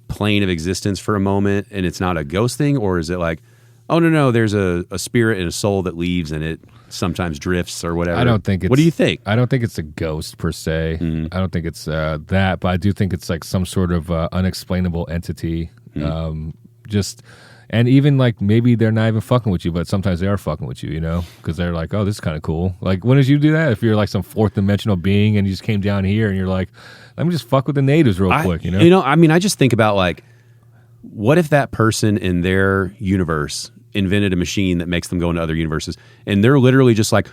plane of existence for a moment and it's not a ghost thing? Or is it like, oh, no, there's a spirit and a soul that leaves and it sometimes drifts or whatever? I don't think it's... What do you think? I don't think it's a ghost per se. I don't think it's that, but I do think it's like some sort of unexplainable entity. And even like maybe they're not even fucking with you, but sometimes they are fucking with you, you know, because they're like, oh, this is kind of cool. Like, when did you do that? If you're like some 4th dimensional being and you just came down here and you're like, let me just fuck with the natives real quick, you know? You know, I mean, I just think about like, what if that person in their universe invented a machine that makes them go into other universes and they're literally just like,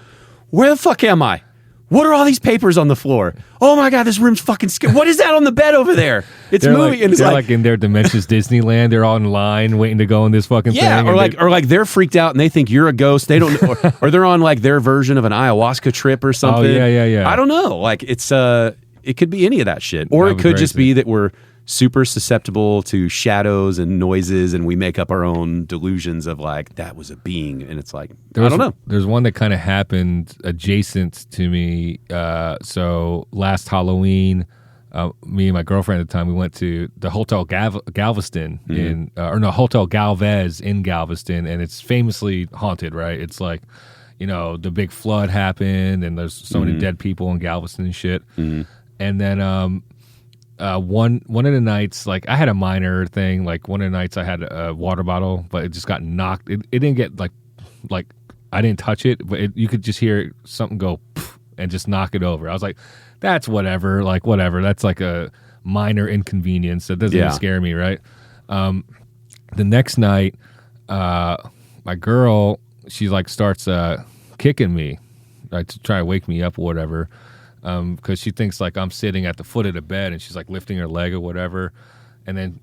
where the fuck am I? What are all these papers on the floor? Oh my God, this room's fucking scary. What is that on the bed over there? It's moving. And it's they're like in their dimensions Disneyland. They're all in line waiting to go in this fucking thing. Yeah, or like they're freaked out and they think you're a ghost. They don't, or they're on like their version of an ayahuasca trip or something. Oh yeah. I don't know. Like it's it could be any of that shit, or it could just be that we're super susceptible to shadows and noises, and we make up our own delusions of like that was a being, and it's like I don't know. There's one that kind of happened adjacent to me. So last Halloween, me and my girlfriend at the time, we went to the Hotel Galveston Hotel Galvez in Galveston, and it's famously haunted, right? It's like, you know, the big flood happened, and there's so many dead people in Galveston and shit, and then one of the nights, like I had a minor thing. Like one of the nights I had a water bottle, but it just got knocked. It didn't get like I didn't touch it, but you could just hear something go and just knock it over. I was like, that's whatever. Like whatever. That's like a minor inconvenience. That doesn't even scare me, right? The next night, my girl, she like starts kicking me, like to try to wake me up or whatever. Because she thinks like I'm sitting at the foot of the bed and she's like lifting her leg or whatever, and then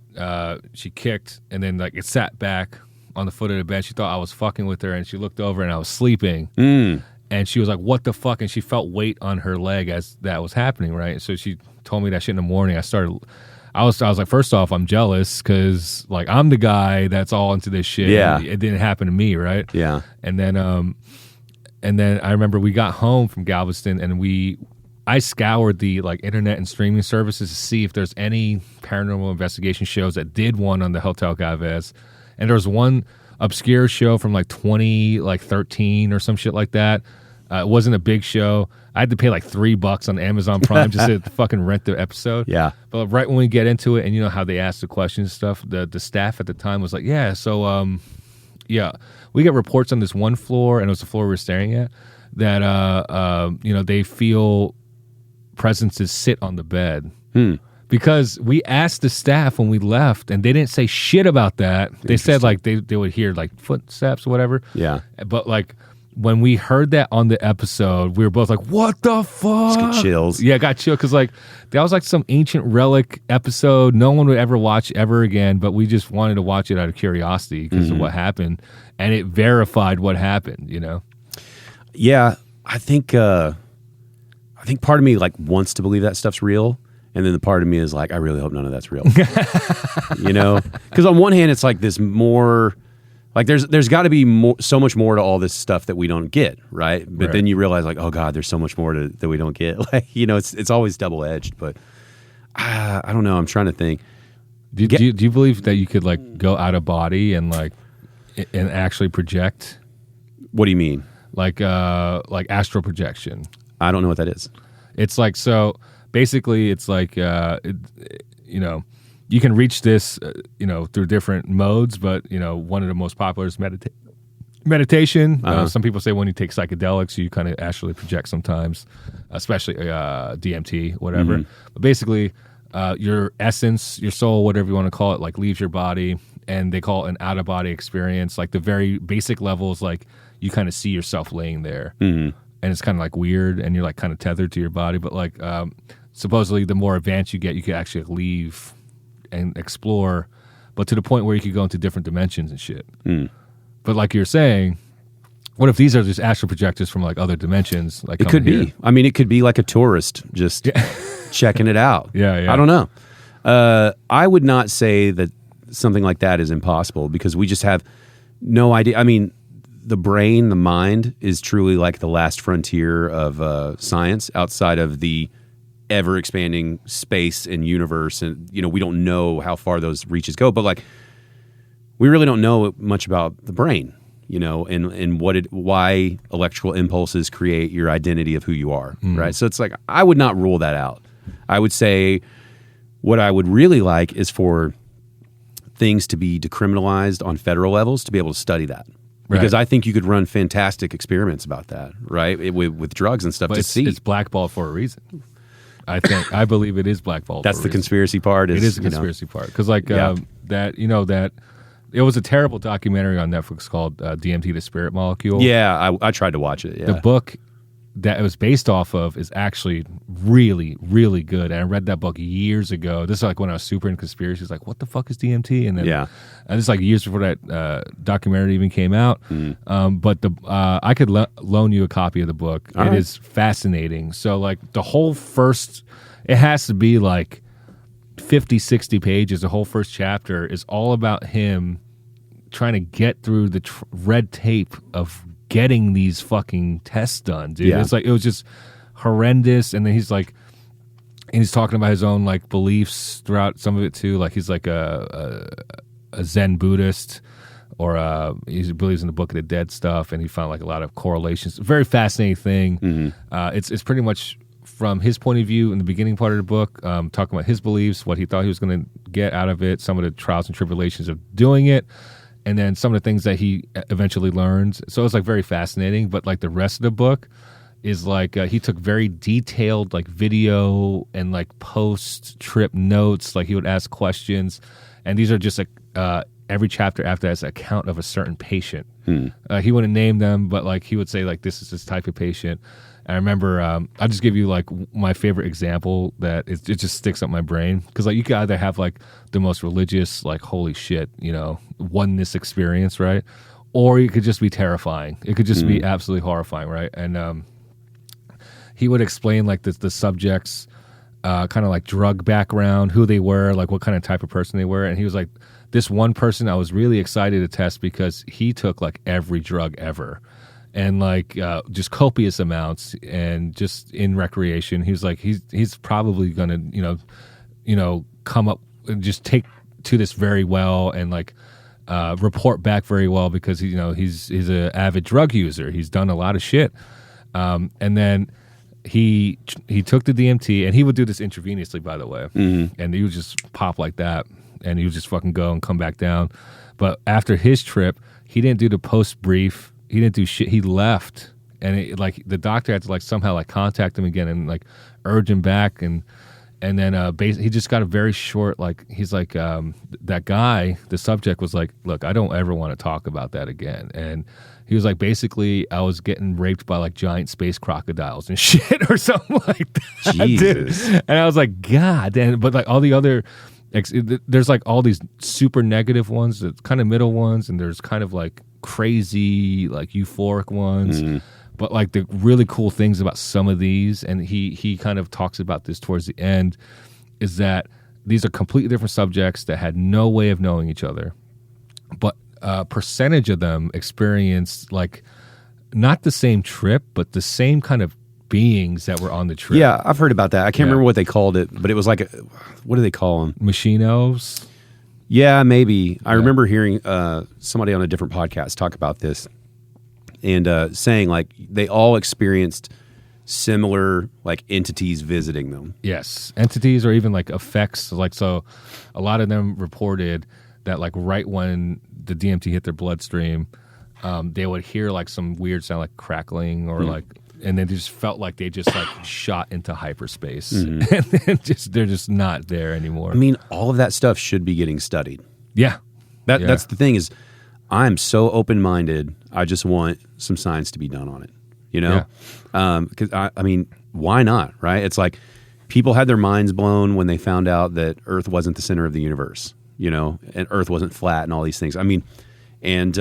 she kicked and then like it sat back on the foot of the bed. She thought I was fucking with her and she looked over and I was sleeping, and she was like, "What the fuck?" And she felt weight on her leg as that was happening, right? So she told me that shit in the morning. I was like, first off, I'm jealous because like I'm the guy that's all into this shit. Yeah, it didn't happen to me, right? Yeah, and then I remember we got home from Galveston and I scoured the like internet and streaming services to see if there's any paranormal investigation shows that did one on the Hotel Galvez. And there was one obscure show from like 2013 or some shit like that. It wasn't a big show. I had to pay like $3 on Amazon Prime just to fucking rent the episode. Yeah. But right when we get into it, and you know how they ask the questions and stuff, the staff at the time was like, yeah, so we get reports on this one floor, and it was the floor we were staring at, that they feel presences sit on the bed. Because we asked the staff when we left and they didn't say shit about that. They said like they would hear like footsteps or whatever. Yeah. But like when we heard that on the episode, we were both like, what the fuck? Just get chills. Yeah, got chill because like that was like some ancient relic episode no one would ever watch ever again, but we just wanted to watch it out of curiosity because of what happened. And it verified what happened, you know? Yeah. I think part of me like wants to believe that stuff's real, and then the part of me is like, I really hope none of that's real. You know, because on one hand, it's like this more, like there's got to be so much more to all this stuff that we don't get, right? But then you realize like, oh God, there's so much more that we don't get. Like, you know, it's always double edged. But I don't know. I'm trying to think. Do you believe that you could like go out of body and like and actually project? What do you mean? Like astral projection. I don't know what that is. It's like, so basically it's like, you know, you can reach this, through different modes, but, one of the most popular is meditation. Some people say when you take psychedelics, you kind of actually project sometimes, especially DMT, whatever. But basically, your essence, your soul, whatever you want to call it, like leaves your body, and they call it an out-of-body experience. Like the very basic levels, like you kind of see yourself laying there. And it's kind of like weird, and you're like kind of tethered to your body. But like, supposedly, the more advanced you get, you can actually leave and explore, but to the point where you could go into different dimensions and shit. But like you're saying, what if these are just astral projectors from like other dimensions? Like it could be. I mean, it could be like a tourist just checking it out. Yeah. I don't know. I would not say that something like that is impossible because we just have no idea. I mean, the brain, the mind is truly like the last frontier of science outside of the ever-expanding space and universe. And, we don't know how far those reaches go. But, like, we really don't know much about the brain, and why electrical impulses create your identity of who you are, right? So it's like, I would not rule that out. I would say what I would really like is for things to be decriminalized on federal levels to be able to study that. Because I think you could run fantastic experiments about that, right? With drugs and stuff but it's blackballed for a reason. I believe it is blackballed. That's the conspiracy part. It is the conspiracy part. Because that it was a terrible documentary on Netflix called DMT, the Spirit Molecule. Yeah, I tried to watch it. Yeah. The book that it was based off of is actually really, really good. And I read that book years ago. This is like when I was super into conspiracies, like, what the fuck is DMT? And then and this is like years before that documentary even came out. But I could loan you a copy of the book. It is fascinating. So like the whole first, it has to be like 50, 60 pages. The whole first chapter is all about him trying to get through the red tape of getting these fucking tests done, dude. It's like, it was just horrendous. And then he's like, and he's talking about his own like beliefs throughout some of it too. Like he's like a Zen Buddhist, or he believes in the Book of the Dead stuff, and he found like a lot of correlations. Very fascinating thing. It's pretty much from his point of view in the beginning part of the book, talking about his beliefs, what he thought he was going to get out of it, some of the trials and tribulations of doing it, and then some of the things that he eventually learned. So it was like very fascinating. But like the rest of the book is like he took very detailed like video and like post-trip notes. Like he would ask questions, and these are just like every chapter after that is an account of a certain patient. He wouldn't name them, but like he would say like this is this type of patient. I remember, I'll just give you like my favorite example that it just sticks up my brain. Because like you could either have like the most religious, like holy shit, oneness experience, right? Or it could just be terrifying. It could just be absolutely horrifying, right? And he would explain like the subjects, kind of like drug background, who they were, like what kind of type of person they were. And he was like, this one person I was really excited to test because he took like every drug ever. And like just copious amounts, and just in recreation, he was like, he's probably gonna come up and just take to this very well, and like report back very well because he's an avid drug user. He's done a lot of shit, and then he took the DMT, and he would do this intravenously, by the way, and he would just pop like that, and he would just fucking go and come back down. But after his trip, he didn't do the post brief. He didn't do shit. He left, and like the doctor had to like somehow like contact him again and like urge him back, and then he just got a very short like he's like that guy, the subject was like, look, I don't ever want to talk about that again. And he was like, basically, I was getting raped by like giant space crocodiles and shit or something like that. Jesus. Dude. And I was like, God, and but like all the other. There's like all these super negative ones, the kind of middle ones, and there's kind of like crazy, like euphoric ones. But like the really cool things about some of these, and he kind of talks about this towards the end, is that these are completely different subjects that had no way of knowing each other, but a percentage of them experienced like not the same trip, but the same kind of beings that were on the trip. Yeah, I've heard about that. I can't remember what they called it, but it was like, what do they call them? Machinos? Yeah, maybe. I remember hearing somebody on a different podcast talk about this and saying like they all experienced similar like entities visiting them. Yes, entities or even like effects. Like so, a lot of them reported that like right when the DMT hit their bloodstream, they would hear like some weird sound like crackling or like. And then they just felt like they just like shot into hyperspace, and then they're just not there anymore. I mean, all of that stuff should be getting studied. Yeah, that's the thing is, I'm so open minded. I just want some science to be done on it. Because I mean, why not? Right? It's like people had their minds blown when they found out that Earth wasn't the center of the universe. And Earth wasn't flat, and all these things. I mean, and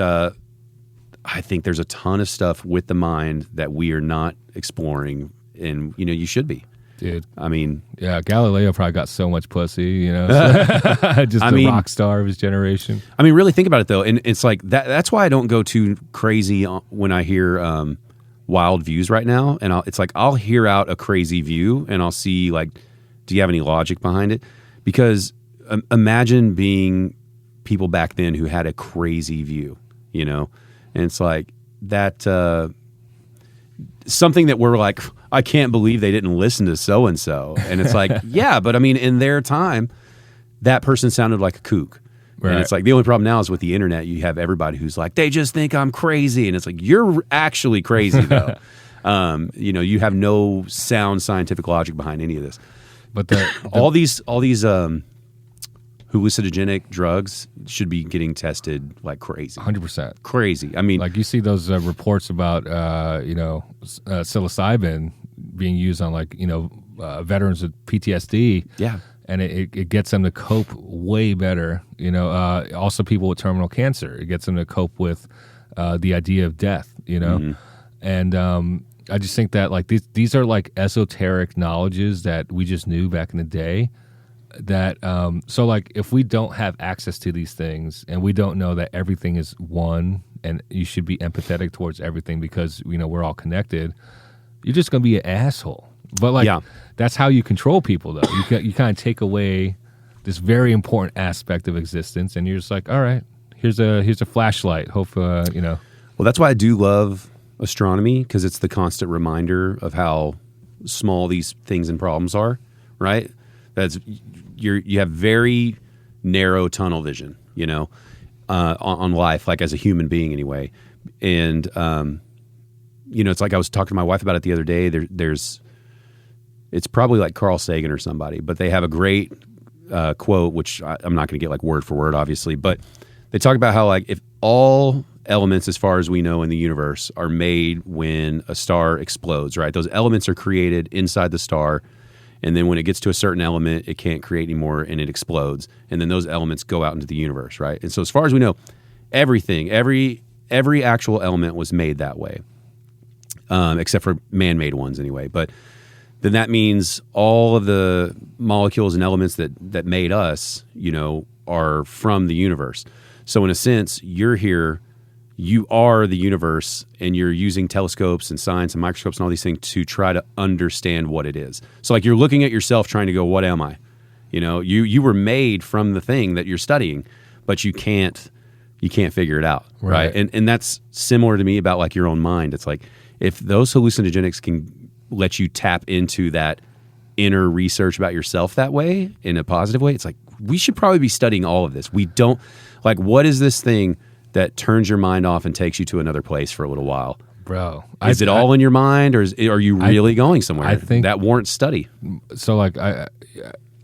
I think there's a ton of stuff with the mind that we are not exploring, and you should be, dude. I mean, yeah, Galileo probably got so much pussy, just the rock star of his generation. I mean, really think about it though, and it's like that's why I don't go too crazy when I hear wild views right now, and it's like I'll hear out a crazy view, and I'll see like, do you have any logic behind it? Because imagine being people back then who had a crazy view, And it's like that something that we're like, I can't believe they didn't listen to so-and-so. And it's like, yeah, but I mean, in their time, that person sounded like a kook. Right. And it's like, the only problem now is with the internet, you have everybody who's like, they just think I'm crazy. And it's like, you're actually crazy though. You have no sound scientific logic behind any of this. But all these hallucinogenic drugs should be getting tested like crazy. 100%. Crazy. I mean, like you see those reports about, psilocybin being used on like, veterans with PTSD. Yeah. And it gets them to cope way better. Also people with terminal cancer, it gets them to cope with the idea of death, And I just think that like these are like esoteric knowledges that we just knew back in the day. That so like if we don't have access to these things and we don't know that everything is one and you should be empathetic towards everything because we're all connected, you're just gonna be an asshole. But like that's how you control people though. You kind of take away this very important aspect of existence and you're just like, all right, here's a flashlight. Hope Well, that's why I do love astronomy, because it's the constant reminder of how small these things and problems are, right? You have very narrow tunnel vision, on life, like as a human being anyway. And, it's like I was talking to my wife about it the other day. It's probably like Carl Sagan or somebody, but they have a great quote, which I'm not going to get like word for word, obviously, but they talk about how like if all elements, as far as we know in the universe, are made when a star explodes, right? Those elements are created inside the star, and then when it gets to a certain element, it can't create anymore, and it explodes, and then those elements go out into the universe, right? And so as far as we know, everything, every actual element was made that way, except for man-made ones anyway. But then that means all of the molecules and elements that made us, are from the universe. So in a sense, you're here, you are the universe, and you're using telescopes and science and microscopes and all these things to try to understand what it is. So like you're looking at yourself trying to go, what am I? You were made from the thing that you're studying, but you can't figure it out. Right. And that's similar to me about like your own mind. It's like, if those hallucinogenics can let you tap into that inner research about yourself that way, in a positive way, it's like, we should probably be studying all of this. We don't, like, what is this thing that turns your mind off and takes you to another place for a little while? Bro. Is it all in your mind, or are you really going somewhere? I think that warrants study. So like,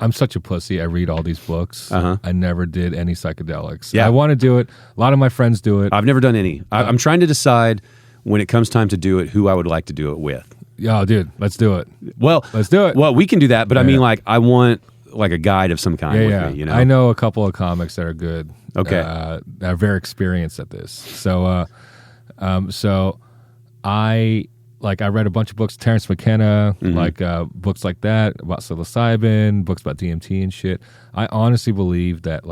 I'm such a pussy. I read all these books. I never did any psychedelics. Yeah. I want to do it. A lot of my friends do it. I've never done any. I'm trying to decide when it comes time to do it, who I would like to do it with. Yo, dude, let's do it. Well, let's do it. Well, we can do that, but I mean, like, I want like a guide of some kind with me. I know a couple of comics that are good. Okay, that are very experienced at this. So, I read a bunch of books, Terrence McKenna, books like that about psilocybin, books about DMT and shit. I honestly believe that,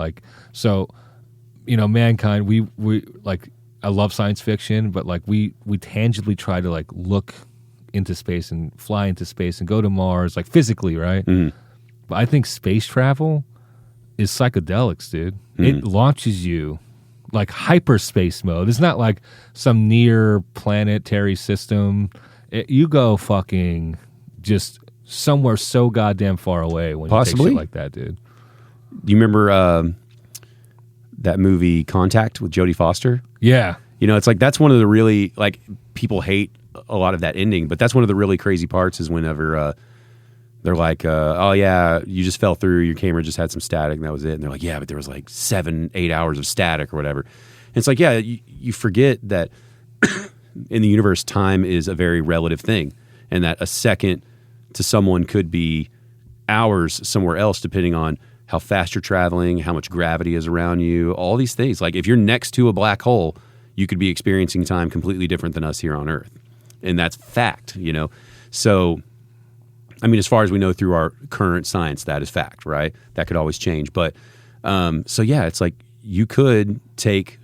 mankind, we I love science fiction, but like we tangibly try to like look into space and fly into space and go to Mars, like physically, right? Mm-hmm. But I think space travel is psychedelics, dude. Mm-hmm. It launches you like hyperspace mode. It's not like some near planetary system. You go fucking just somewhere so goddamn far away when you take shit like that, dude. Do you remember that movie Contact with Jodie Foster? Yeah. It's like, that's one of the really, like, people hate a lot of that ending, but that's one of the really crazy parts is whenever they're like, oh yeah, you just fell through, your camera just had some static and that was it. And they're like, yeah, but there was like 7-8 hours of static or whatever. And it's like, yeah, you forget that in the universe, time is a very relative thing, and that a second to someone could be hours somewhere else, depending on how fast you're traveling, how much gravity is around you, all these things. Like if you're next to a black hole, you could be experiencing time completely different than us here on Earth. And that's fact, So, I mean, as far as we know through our current science, that is fact, right? That could always change. But, so yeah, it's like you could take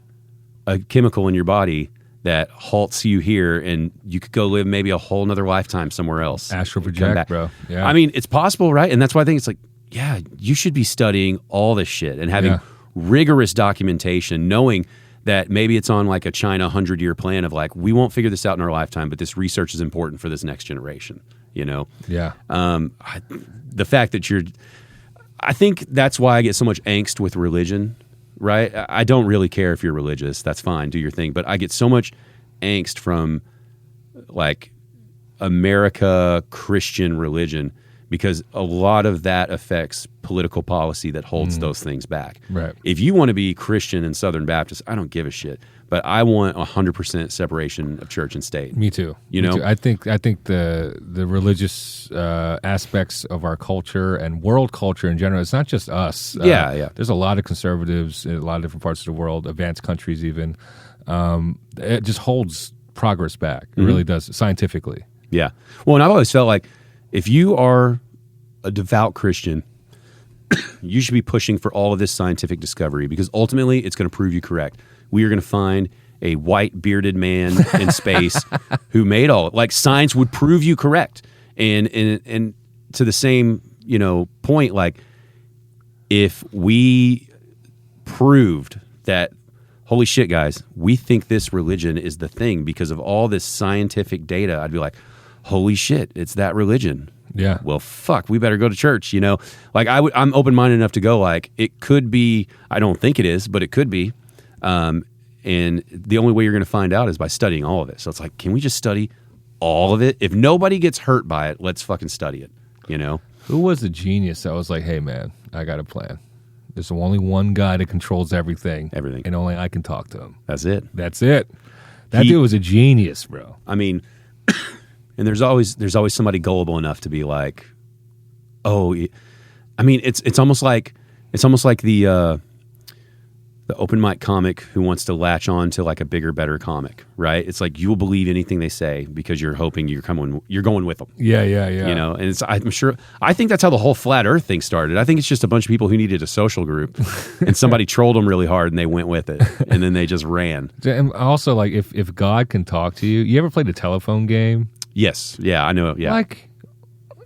a chemical in your body that halts you here, and you could go live maybe a whole nother lifetime somewhere else. Astral project, bro. Yeah. I mean, it's possible, right? And that's why I think it's like, yeah, you should be studying all this shit and having rigorous documentation, knowing that maybe it's on like a China 100-year plan of like, we won't figure this out in our lifetime, but this research is important for this next generation, Yeah. The fact that I think that's why I get so much angst with religion, right? I don't really care if you're religious. That's fine. Do your thing. But I get so much angst from like America Christian religion, because a lot of that affects political policy that holds those things back. Right. If you want to be Christian and Southern Baptist, I don't give a shit. But I want 100% separation of church and state. Me too. Me too. I think the religious aspects of our culture and world culture in general, it's not just us. Yeah. There's a lot of conservatives in a lot of different parts of the world, advanced countries even. It just holds progress back. It really does, scientifically. Yeah. Well, and I've always felt like if you are a devout Christian, you should be pushing for all of this scientific discovery, because ultimately it's going to prove you correct. We are going to find a white bearded man in space who made all, like, science would prove you correct. And to the same, point, like, if we proved that, holy shit, guys, we think this religion is the thing because of all this scientific data, I'd be like, holy shit, it's that religion. Yeah. Well, fuck, we better go to church, you know? Like, I'm open-minded enough to go, like, it could be, I don't think it is, but it could be. And the only way you're going to find out is by studying all of it. So it's like, can we just study all of it? If nobody gets hurt by it, let's fucking study it, you know? Who was the genius that was like, hey, man, I got a plan. There's only one guy that controls everything. Everything. And only I can talk to him. That's it. That's it. That dude was a genius, bro. I mean, and there's always somebody gullible enough to be like, oh, I mean, it's almost like the open mic comic who wants to latch on to like a bigger, better comic, right? It's like you will believe anything they say because you're hoping you're going with them. Yeah. You know, and I think that's how the whole flat Earth thing started. I think it's just a bunch of people who needed a social group, and somebody trolled them really hard, and they went with it, and then they just ran. And also, like, if God can talk to you, you ever played a telephone game? Yes, yeah, I know. Yeah, like,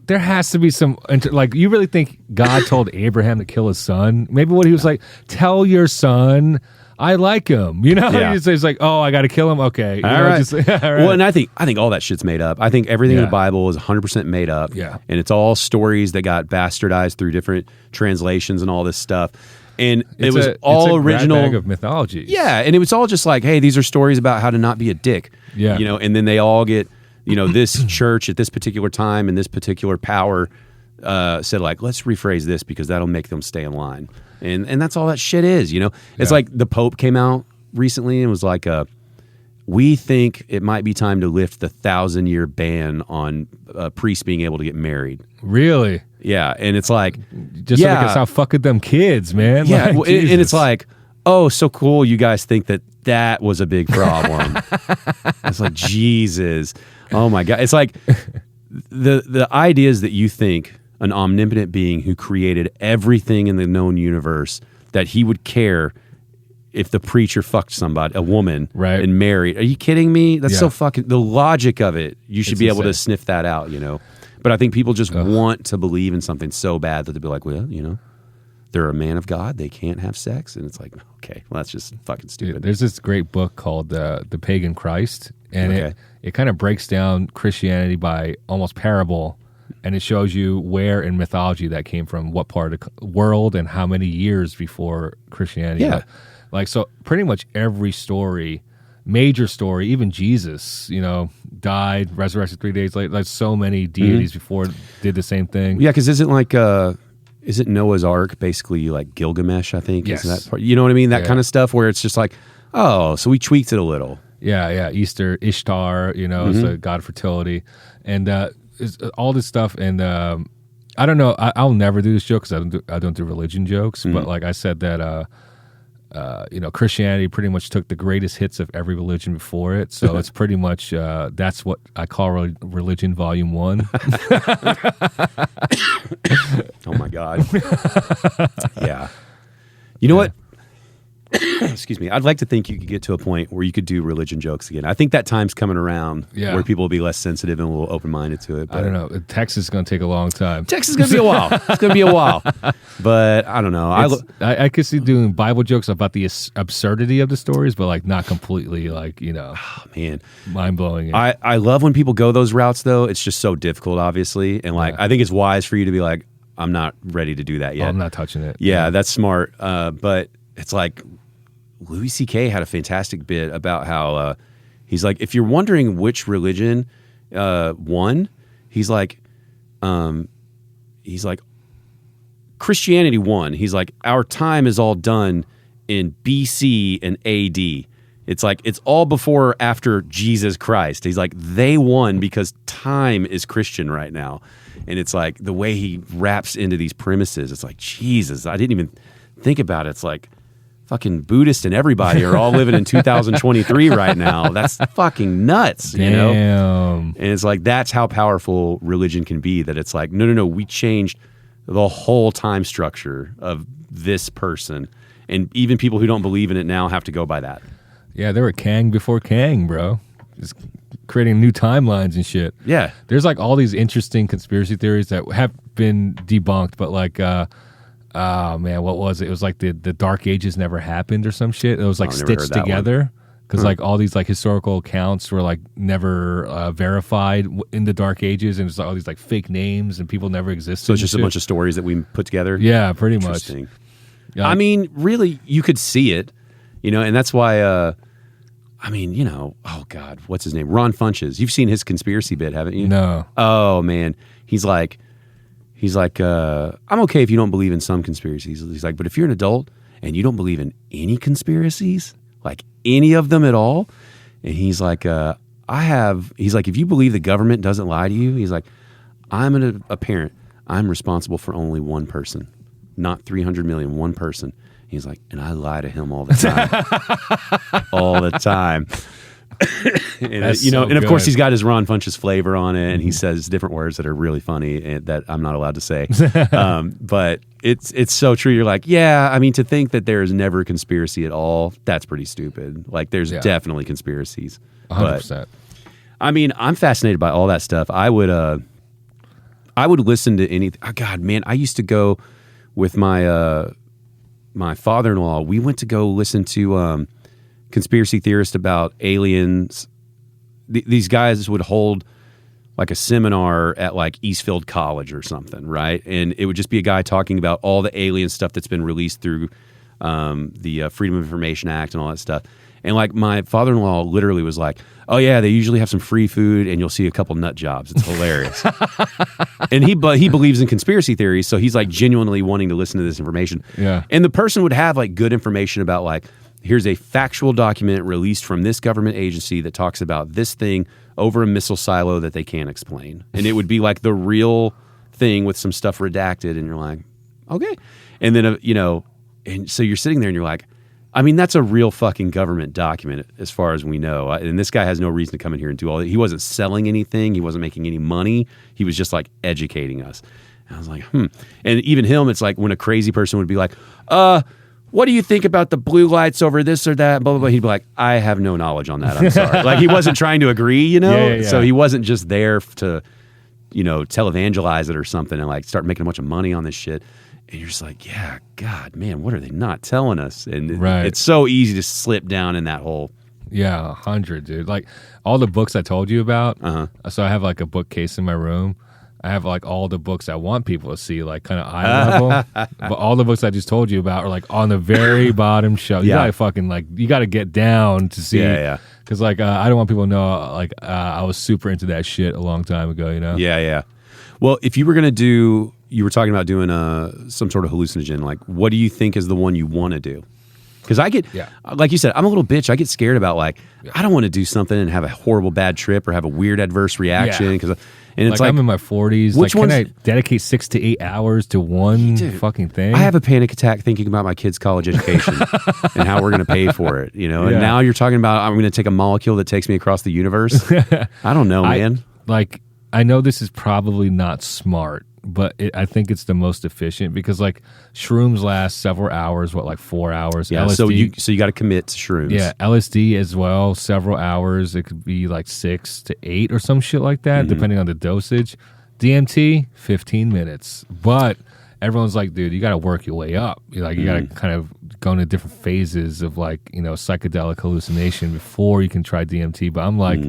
there has to be some, like, you really think God told Abraham to kill his son? Maybe what he was like, tell your son I like him. You know, Yeah. He's like, oh, I got to kill him. Okay, all right. all right. Well, and I think all that shit's made up. I think everything in the Bible is 100% made up. Yeah, and it's all stories that got bastardized through different translations and all this stuff. And it was all original bag of mythology. Yeah, and it was all just like, hey, these are stories about how to not be a dick. Yeah, you know, and then they all get, you know, this church at this particular time and this particular power said like, let's rephrase this because that'll make them stay in line. And that's all that shit is, you know? It's like the Pope came out recently and was like, we think it might be time to lift the 1,000-year ban on priests being able to get married. Really? Yeah, and it's like... Just so they can stop fucking them kids, man. Yeah, like, and it's like, oh, so cool you guys think that was a big problem. It's like, Jesus... Oh my God. It's like the ideas that you think an omnipotent being who created everything in the known universe, that he would care if the preacher fucked somebody, a woman, right, and married. Are you kidding me? That's so fucking, the logic of it, you should be able to sniff that out, you know? But I think people just want to believe in something so bad that they'll be like, well, you know, they're a man of God, they can't have sex. And it's like, okay, well, that's just fucking stupid. Dude, there's this great book called The Pagan Christ, and it kind of breaks down Christianity by almost parable, and it shows you where in mythology that came from, what part of the world, and how many years before Christianity. Yeah. Like, so pretty much every story, major story, even Jesus, you know, died, resurrected 3 days later. Like, so many deities before did the same thing. Yeah, because isn't Noah's Ark basically like Gilgamesh, I think? Yes. Is that part, you know what I mean? That kind of stuff where it's just like, oh, so we tweaked it a little. Yeah. Easter, Ishtar, you know, is the god of fertility. And all this stuff. And I don't know, I'll never do this joke because I don't do religion jokes. But like I said that, you know, Christianity pretty much took the greatest hits of every religion before it. So it's pretty much, that's what I call religion volume 1. Oh my God. Yeah. You know what? Excuse me. I'd like to think you could get to a point where you could do religion jokes again. I think that time's coming around where people will be less sensitive and a little open-minded to it. But I don't know. Texas is going to take a long time. Texas is going to be a while. It's going to be a while. But I don't know. I could see doing Bible jokes about the absurdity of the stories, but like not completely like, you know, man, mind-blowing. I love when people go those routes, though. It's just so difficult, obviously. And like, I think it's wise for you to be like, I'm not ready to do that yet. I'm not touching it. Yeah, that's smart. But it's like, Louis C.K. had a fantastic bit about how he's like, if you're wondering which religion won, he's like Christianity won. He's like, our time is all done in BC and AD. It's like, it's all before or after Jesus Christ. He's like, they won because time is Christian right now. And it's like the way he wraps into these premises, it's like, Jesus, I didn't even think about it. It's like, fucking Buddhist and everybody are all living in 2023 right now. That's fucking nuts, you know? And it's like, that's how powerful religion can be, that it's like, no, we changed the whole time structure of this person. And even people who don't believe in it now have to go by that. Yeah, they were Kang before Kang, bro. Just creating new timelines and shit. Yeah. There's like all these interesting conspiracy theories that have been debunked, but like, oh man, what was it? It was like the Dark Ages never happened or some shit. It was like stitched together. because like all these like historical accounts were like never verified in the Dark Ages, and it's like all these like fake names and people never existed. So it's just a bunch of stories that we put together. Yeah, pretty much. Yeah. I mean, really, you could see it, and that's why. I mean, oh God, what's his name? Ron Funches. You've seen his conspiracy bit, haven't you? No. Oh man, he's like, I'm okay if you don't believe in some conspiracies. He's like, but if you're an adult and you don't believe in any conspiracies, like any of them at all, and he's like, he's like, if you believe the government doesn't lie to you, he's like, I'm a parent. I'm responsible for only one person, not 300 million, one person. He's like, and I lie to him all the time, all the time. And, and of course he's got his Ron Funches flavor on it, and he says different words that are really funny and that I'm not allowed to say. But it's so true. You're like, yeah, I mean, to think that there is never a conspiracy at all, that's pretty stupid. Like there's definitely conspiracies. 100%. But, I mean, I'm fascinated by all that stuff. I would listen to anything. Oh, God, man, I used to go with my father-in-law. We went to go listen to conspiracy theorists about aliens. These guys would hold like a seminar at like Eastfield College or something, right? And it would just be a guy talking about all the alien stuff that's been released through the Freedom of Information Act and all that stuff. And like my father-in-law literally was like, oh yeah, they usually have some free food and you'll see a couple nut jobs. It's hilarious. And he believes in conspiracy theories, so he's like genuinely wanting to listen to this information. Yeah. And the person would have like good information about like, here's a factual document released from this government agency that talks about this thing over a missile silo that they can't explain. And it would be like the real thing with some stuff redacted, and you're like, okay. And then, and so you're sitting there and you're like, I mean, that's a real fucking government document as far as we know. And this guy has no reason to come in here and do all that. He wasn't selling anything. He wasn't making any money. He was just like educating us. And I was like, And even him, it's like when a crazy person would be like, what do you think about the blue lights over this or that? Blah, blah, blah. He'd be like, I have no knowledge on that. I'm sorry. Like he wasn't trying to agree, Yeah. So he wasn't just there to, televangelize it or something and like start making a bunch of money on this shit. And you're just like, yeah, God, man, what are they not telling us? And it's so easy to slip down in that hole. Yeah, 100, dude. Like all the books I told you about. So I have like a bookcase in my room. I have like all the books I want people to see, like kind of eye level. But all the books I just told you about are like on the very bottom shelf. You gotta fucking you gotta get down to see. Yeah. Because like I don't want people to know like I was super into that shit a long time ago. Yeah. Well, if you were gonna do. You were talking about doing some sort of hallucinogen. Like, what do you think is the one you want to do? Because I get, like you said, I'm a little bitch. I get scared about I don't want to do something and have a horrible bad trip or have a weird adverse reaction. And it's like I'm in my 40s. Which can I dedicate 6 to 8 hours to one fucking thing? I have a panic attack thinking about my kid's college education and how we're going to pay for it. And now you're talking about I'm going to take a molecule that takes me across the universe. I don't know, man. I know this is probably not smart. But I think it's the most efficient because like shrooms last several hours, 4 hours? Yeah, LSD, so you got to commit to shrooms. Yeah, LSD as well, several hours. It could be like 6 to 8 or some shit like that, depending on the dosage. DMT, 15 minutes. But everyone's like, dude, you got to work your way up. You got to kind of go into different phases of psychedelic hallucination before you can try DMT. But I'm like...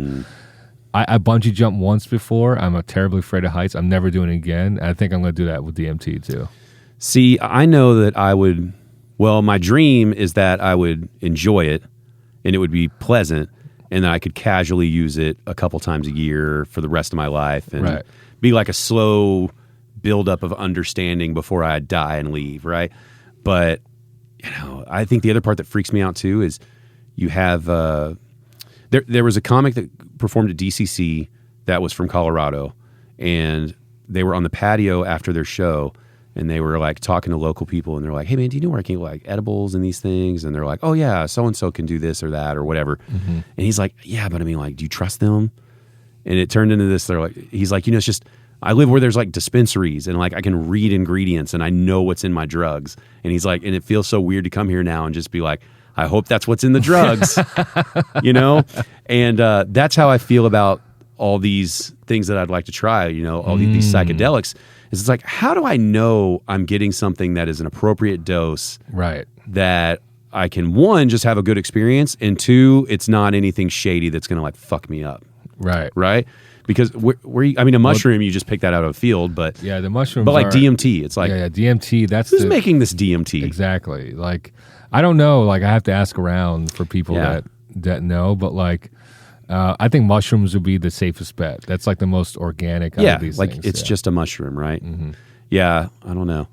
I bungee jumped once before. I'm terribly afraid of heights. I'm never doing it again. I think I'm going to do that with DMT too. See, I know that I would, my dream is that I would enjoy it and it would be pleasant and that I could casually use it a couple times a year for the rest of my life and be like a slow buildup of understanding before I die and leave, right? But, I think the other part that freaks me out too is you have... There was a comic that performed at DCC that was from Colorado, and they were on the patio after their show, and they were like talking to local people, and they're like, "Hey man, do you know where I can get like edibles and these things?" And they're like, "Oh yeah, so and so can do this or that or whatever." And he's like, "Yeah, but I mean, like, do you trust them?" And it turned into this. He's like, it's just I live where there's like dispensaries, and like I can read ingredients, and I know what's in my drugs. And he's like, and it feels so weird to come here now and just be like, I hope that's what's in the drugs, And that's how I feel about all these things that I'd like to try, all these psychedelics. It's like, how do I know I'm getting something that is an appropriate dose, right? That I can, one, just have a good experience, and two, it's not anything shady that's going to like fuck me up. Right? Because a mushroom, you just pick that out of a field, but yeah, the mushrooms. But like DMT, it's like DMT. That's who's making this DMT exactly. Like I don't know. Like I have to ask around for people that know, but like I think mushrooms would be the safest bet. That's like the most organic. Out of these like things. It's just a mushroom, right? Mm-hmm. Yeah, I don't know.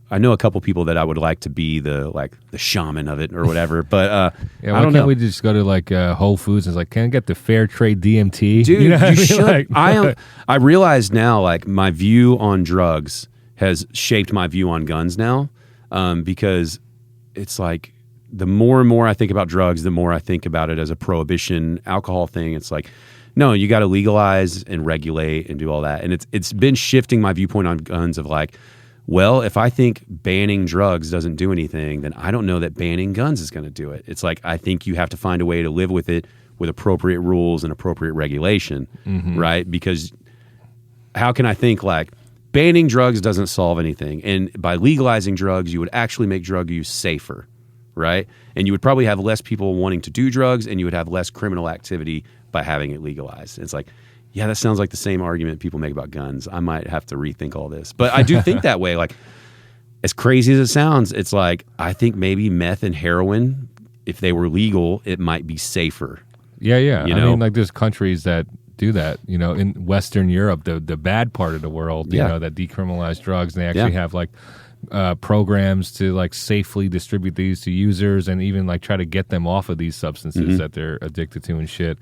I know a couple people that I would like to be the shaman of it or whatever, but why can't we just go to like Whole Foods and it's like, can I get the fair trade DMT? Dude, you know you should. Like, I realize now, like my view on drugs has shaped my view on guns now, because it's like the more and more I think about drugs, the more I think about it as a prohibition alcohol thing. It's like, no, you got to legalize and regulate and do all that, and it's been shifting my viewpoint on guns of like, well, if I think banning drugs doesn't do anything, then I don't know that banning guns is going to do it. It's like, I think you have to find a way to live with it with appropriate rules and appropriate regulation, right? Because how can I think like banning drugs doesn't solve anything? And by legalizing drugs, you would actually make drug use safer, right? And you would probably have less people wanting to do drugs, and you would have less criminal activity by having it legalized. It's like, yeah, that sounds like the same argument people make about guns. I might have to rethink all this. But I do think that way. Like, as crazy as it sounds, it's like, I think maybe meth and heroin, if they were legal, it might be safer. Yeah. You I know? mean, like there's countries that do that, you know, in Western Europe, the bad part of the world, you know, that decriminalize drugs, and they actually have like programs to like safely distribute these to users and even like try to get them off of these substances that they're addicted to and shit.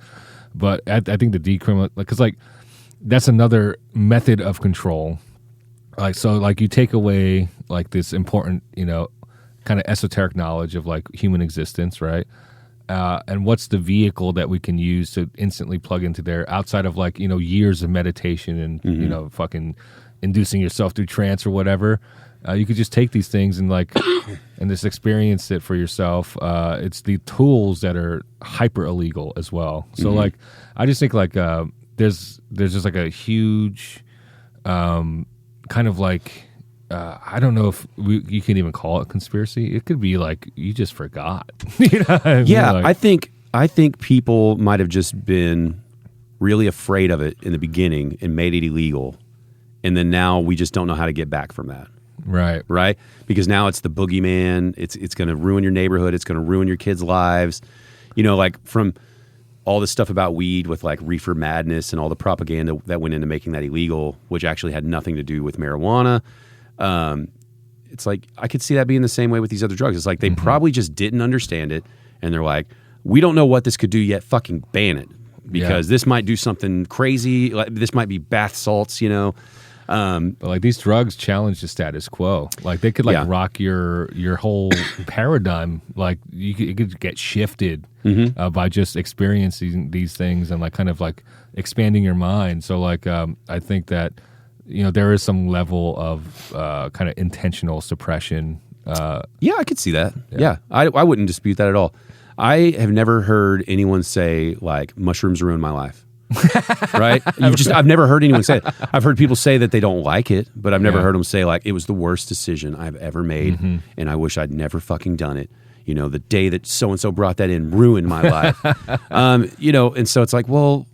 But I think the decriminal, because like that's another method of control. Like so, like you take away like this important, you know, kind of esoteric knowledge of like human existence, right? And what's the vehicle that we can use to instantly plug into there outside of like, you know, years of meditation and you know, fucking inducing yourself through trance or whatever. You could just take these things and like and just experience it for yourself. It's the tools that are hyper illegal as well. So like I just think like there's just like a huge kind of like I don't know if you can even call it conspiracy. It could be like you just forgot. You know what I mean? Yeah, like, I think people might have just been really afraid of it in the beginning and made it illegal, and then now we just don't know how to get back from that. Right? Because now it's the boogeyman. It's going to ruin your neighborhood. It's going to ruin your kids' lives. You know, like from all this stuff about weed with like reefer madness and all the propaganda that went into making that illegal, which actually had nothing to do with marijuana. It's like I could see that being the same way with these other drugs. It's like they probably just didn't understand it, and they're like, we don't know what this could do yet. Fucking ban it because this might do something crazy. Like, this might be bath salts, you know. But like these drugs challenge the status quo. Like they could like rock your whole paradigm. Like it could get shifted by just experiencing these things and like kind of like expanding your mind. So like I think that you know there is some level of kind of intentional suppression. Yeah, I could see that. Yeah, I wouldn't dispute that at all. I have never heard anyone say like mushrooms ruined my life. Right? I've never heard anyone say it. I've heard people say that they don't like it, but I've never heard them say like it was the worst decision I've ever made and I wish I'd never fucking done it. You know, the day that so-and-so brought that in ruined my life. You know, and so it's like, well,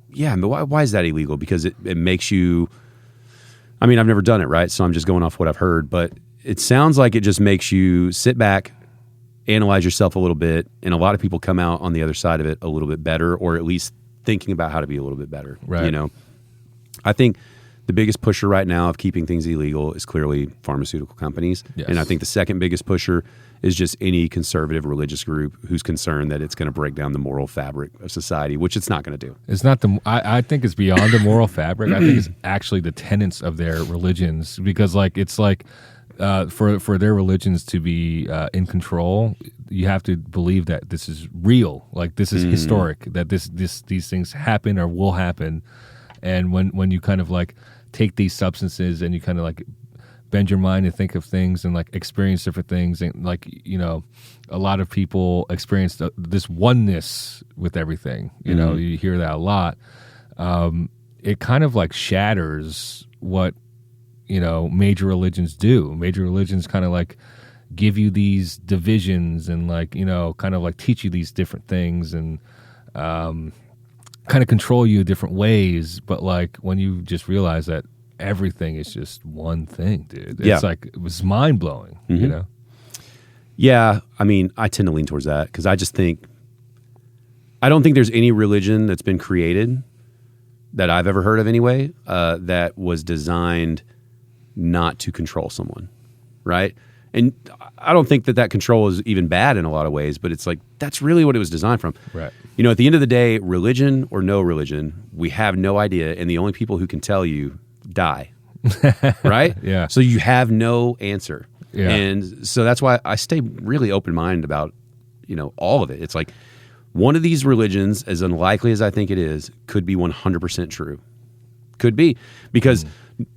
yeah, but why is that illegal? Because it makes you, I mean, I've never done it, right? So I'm just going off what I've heard, but it sounds like it just makes you sit back, analyze yourself a little bit, and a lot of people come out on the other side of it a little bit better, or at least thinking about how to be a little bit better. Right. You know, I think the biggest pusher right now of keeping things illegal is clearly pharmaceutical companies. Yes. And I think the second biggest pusher is just any conservative religious group who's concerned that it's going to break down the moral fabric of society, which it's not going to do. It's not I think it's beyond the moral fabric. I think it's actually the tenets of their religions, because like it's like for their religions to be in control, you have to believe that this is real, like this is historic, that these things happen or will happen. And when you kind of like take these substances and you kind of like bend your mind and think of things and like experience different things, and like, you know, a lot of people experience this oneness with everything. You know, you hear that a lot. It kind of like shatters what, you know, major religions do. Major religions kind of like, give you these divisions and like, you know, kind of like teach you these different things and kind of control you different ways. But like when you just realize that everything is just one thing, dude, it's like, it was mind blowing, you know? Yeah. I mean, I tend to lean towards that because I don't think there's any religion that's been created that I've ever heard of anyway, that was designed not to control someone, right? And I don't think that control is even bad in a lot of ways, but it's like, that's really what it was designed from. Right. You know, at the end of the day, religion or no religion, we have no idea, and the only people who can tell you die, right? Yeah. So you have no answer. Yeah. And so that's why I stay really open-minded about, you know, all of it. It's like, one of these religions, as unlikely as I think it is, could be 100% true. Could be. Because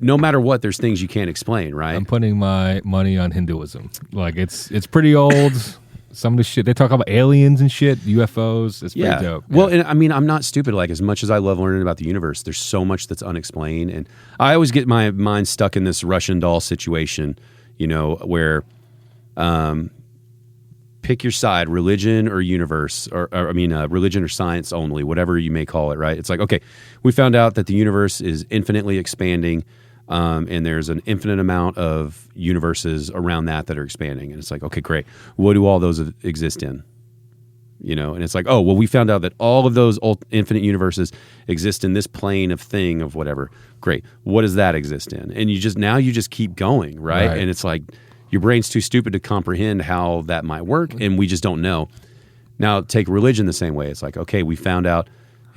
no matter what, there's things you can't explain, right? I'm putting my money on Hinduism. Like, it's pretty old. Some of the shit, they talk about aliens and shit, UFOs. It's pretty dope. Well, and I mean, I'm not stupid. Like, as much as I love learning about the universe, there's so much that's unexplained. And I always get my mind stuck in this Russian doll situation, you know, where... pick your side, religion or universe, or religion or science only, whatever you may call it, right? It's like, okay, we found out that the universe is infinitely expanding, and there's an infinite amount of universes around that are expanding. And it's like, okay, great. What do all those exist in? You know, and it's like, oh, well, we found out that all of those infinite universes exist in this plane of thing of whatever. Great. What does that exist in? And you just keep going, right? And it's like, your brain's too stupid to comprehend how that might work, and we just don't know. Now, take religion the same way. It's like, okay, we found out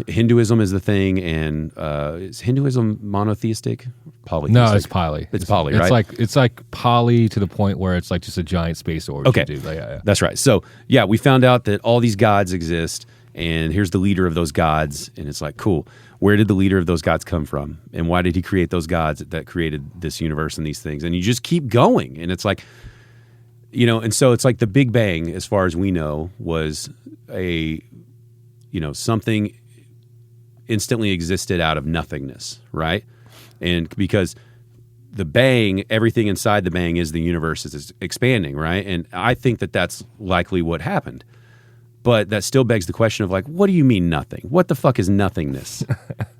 Hinduism is the thing, and is Hinduism monotheistic? Polytheistic? No, it's poly. It's poly, right? It's like poly to the point where it's like just a giant space orgy. Okay, dude. Like, that's right. So, yeah, we found out that all these gods exist, and here's the leader of those gods, and it's like, cool. Where did the leader of those gods come from? And why did he create those gods that created this universe and these things? And you just keep going. And it's like, you know, and so it's like the Big Bang, as far as we know, was something instantly existed out of nothingness, right? And because the bang, everything inside the bang is the universe is expanding, right? And I think that that's likely what happened. But that still begs the question of like, what do you mean nothing? What the fuck is nothingness?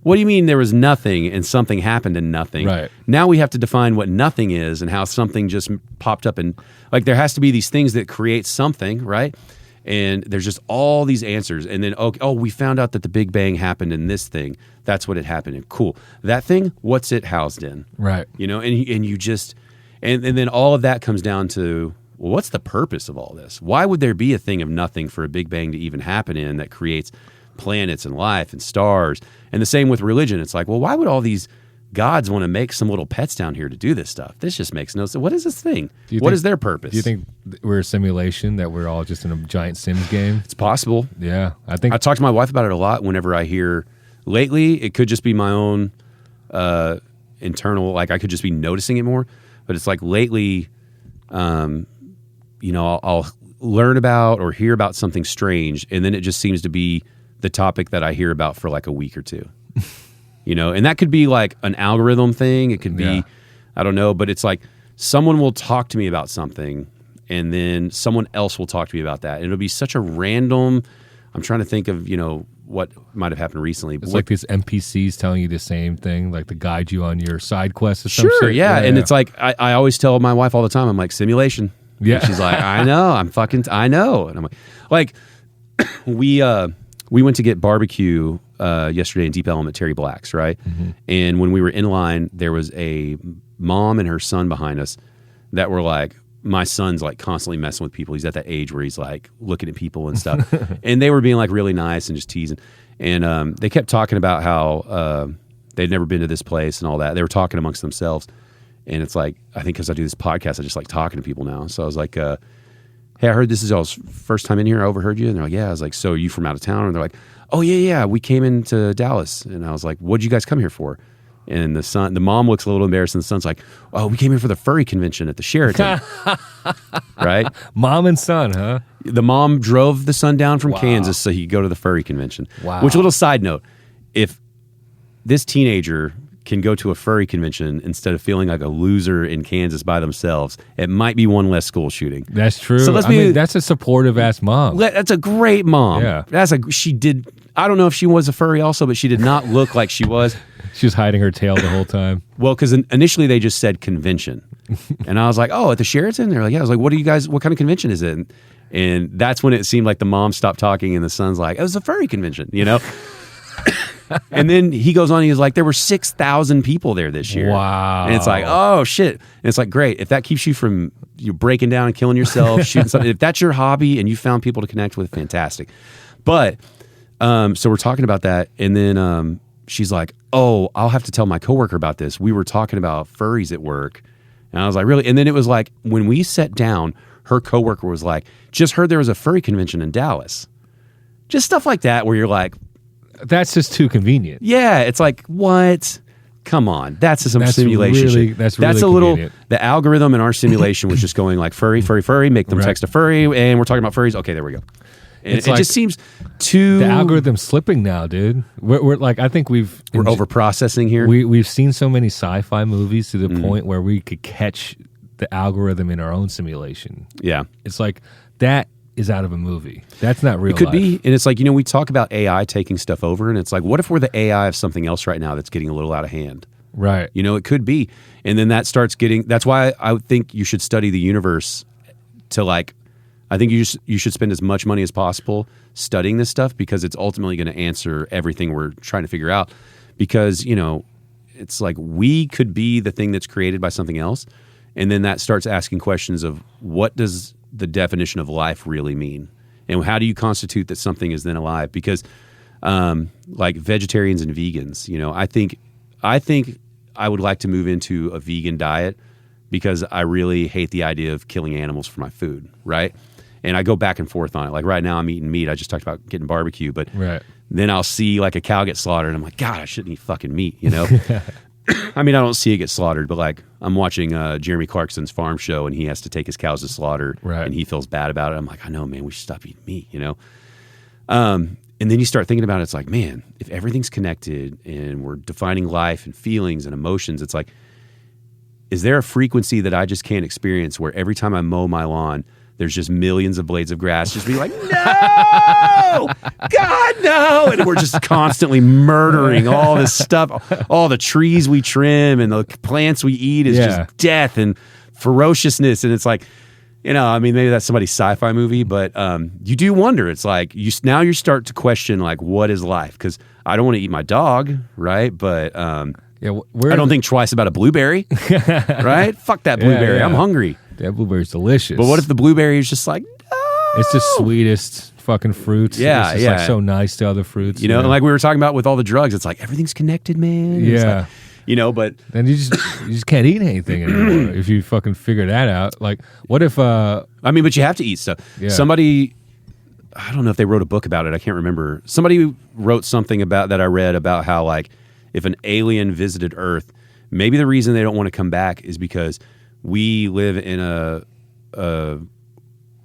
What do you mean there was nothing and something happened in nothing? Right. Now we have to define what nothing is and how something just popped up. And like there has to be these things that create something, right? And there's just all these answers. And then, oh, we found out that the Big Bang happened in this thing. That's what it happened in. Cool. That thing, what's it housed in? Right. You know, and you just, and then all of that comes down to, well, what's the purpose of all this? Why would there be a thing of nothing for a Big Bang to even happen in that creates planets and life and stars? And the same with religion. It's like, well, why would all these gods want to make some little pets down here to do this stuff? This just makes no sense. What is this thing? What is their purpose? Do you think we're a simulation, that we're all just in a giant Sims game? It's possible. Yeah. I talk to my wife about it a lot whenever I hear, lately, it could just be my own internal, like I could just be noticing it more. But it's like lately, you know, I'll learn about or hear about something strange, and then it just seems to be the topic that I hear about for like a week or two. You know, and that could be like an algorithm thing. It could be, I don't know, but it's like someone will talk to me about something, and then someone else will talk to me about that. And it'll be such a random, I'm trying to think of, you know, what might have happened recently. It's like these NPCs telling you the same thing, like to guide you on your side quest or something. Sure, yeah. And it's like, I always tell my wife all the time, I'm like, simulation. Yeah. And she's like, I know. I know. And I'm like, we went to get barbecue yesterday in Deep Ellum at Terry Black's, right? Mm-hmm. And when we were in line, there was a mom and her son behind us that were like, my son's like constantly messing with people. He's at that age where he's like looking at people and stuff. And they were being like really nice and just teasing. And they kept talking about how they'd never been to this place and all that. They were talking amongst themselves. And it's like, I think because I do this podcast, I just like talking to people now. So I was like, hey, I heard this is y'all's first time in here. I overheard you. And they're like, yeah. I was like, so are you from out of town? And they're like, oh, yeah. We came into Dallas. And I was like, what'd you guys come here for? And the mom looks a little embarrassed, and the son's like, oh, we came here for the furry convention at the Sheraton. Right? Mom and son, huh? The mom drove the son down from Kansas so he could go to the furry convention. Wow. Which, little side note, if this teenager can go to a furry convention instead of feeling like a loser in Kansas by themselves, it might be one less school shooting. That's true. So that's a supportive ass mom. That's a great mom. Yeah. I don't know if she was a furry also, but she did not look like she was. She was hiding her tail the whole time. Well, because initially they just said convention. And I was like, oh, at the Sheraton? They're like, yeah. I was like, what kind of convention is it? And that's when it seemed like the mom stopped talking and the son's like, it was a furry convention, you know? And then he goes on, he's like, there were 6,000 people there this year. Wow. And it's like, oh, shit. And it's like, great. If that keeps you from breaking down and killing yourself, shooting something, if that's your hobby and you found people to connect with, fantastic. But, so we're talking about that. And then she's like, oh, I'll have to tell my coworker about this. We were talking about furries at work. And I was like, really? And then it was like, when we sat down, her coworker was like, just heard there was a furry convention in Dallas. Just stuff like that where you're like, that's just too convenient. yeah, it's like, what? Come on. That's some simulation shit. That's really a little, convenient. the algorithm in our simulation was just going like furry, make them text a furry, and we're talking about furries. Okay, there we go. And it just seems too... The algorithm's slipping now, dude. We're like, I think we're over-processing here. We've seen so many sci-fi movies to the point where we could catch the algorithm in our own simulation. Yeah. It's like, that is out of a movie. That's not real It could life. be. And it's like, we talk about AI taking stuff over, and it's like, what if we're the AI of something else right now that's getting a little out of hand? Right. It could be. And then that starts getting... That's why I would think you should study the universe to like... I think you should spend as much money as possible studying this stuff, because it's ultimately going to answer everything we're trying to figure out. Because, it's like we could be the thing that's created by something else. And then that starts asking questions of, what does the definition of life really mean? And how do you constitute that something is then alive? Because like vegetarians and vegans, I think I would like to move into a vegan diet, because I really hate the idea of killing animals for my food, right? And I go back and forth on it. Like right now I'm eating meat. I just talked about getting barbecue, but then I'll see like a cow get slaughtered and I'm like, God, I shouldn't eat fucking meat, I mean, I don't see it get slaughtered, but like I'm watching Jeremy Clarkson's farm show and he has to take his cows to slaughter and he feels bad about it. I'm like, I know, man, we should stop eating meat, And then you start thinking about it, it's like, man, if everything's connected and we're defining life and feelings and emotions, it's like, is there a frequency that I just can't experience where every time I mow my lawn, there's just millions of blades of grass just being like, no, God, no. And we're just constantly murdering all this stuff. All the trees we trim and the plants we eat is just death and ferociousness. And it's like, I mean, maybe that's somebody's sci-fi movie, but you do wonder. It's like, now you start to question, like, what is life? Because I don't want to eat my dog, right? But I don't think twice about a blueberry, right? Fuck that blueberry. I'm hungry. That blueberry's delicious. But what if the blueberry is just like, no? It's the sweetest fucking fruit. Yeah, it's just like so nice to other fruits. And like we were talking about with all the drugs, it's like everything's connected, man. Yeah. Like, but then you just can't eat anything anymore if you fucking figure that out. Like, what if? I mean, but you have to eat stuff. Yeah. Somebody, I don't know if they wrote a book about it. I can't remember. Somebody wrote something about that I read about how like if an alien visited Earth, maybe the reason they don't want to come back is because we live in a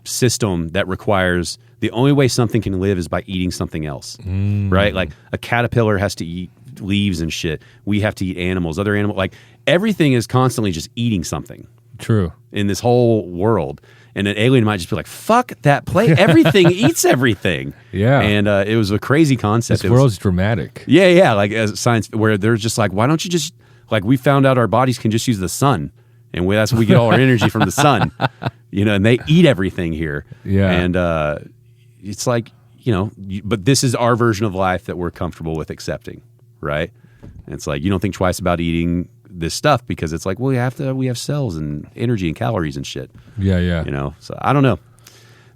system that requires the only way something can live is by eating something else, right? Like a caterpillar has to eat leaves and shit. We have to eat animals, other animals. Like everything is constantly just eating something. True. In this whole world. And an alien might just be like, fuck that plate. Everything eats everything. Yeah. And it was a crazy concept. This world's dramatic. Yeah. Like as science, where they're just like, why don't you just, like we found out our bodies can just use the sun. And that's where we get all our energy from the sun, and they eat everything here. Yeah. And it's like, but this is our version of life that we're comfortable with accepting, right? And it's like, you don't think twice about eating this stuff because it's like, well, we have cells and energy and calories and shit. Yeah. So I don't know.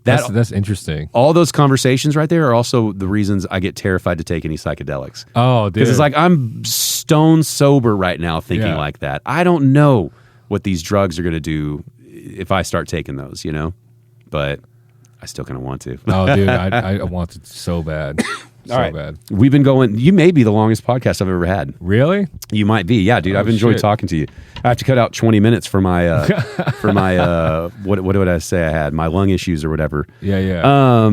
That's interesting. All those conversations right there are also the reasons I get terrified to take any psychedelics. Oh, dude. Because it's like, I'm stone sober right now thinking like that. I don't know what these drugs are going to do if I start taking those, but I still kind of want to. Oh, dude, I want it so bad. All right. Bad. We've been going, you may be the longest podcast I've ever had. Really? You might be. Yeah, dude, I've enjoyed talking to you. I have to cut out 20 minutes for my, what would I say I had? My lung issues or whatever. Yeah.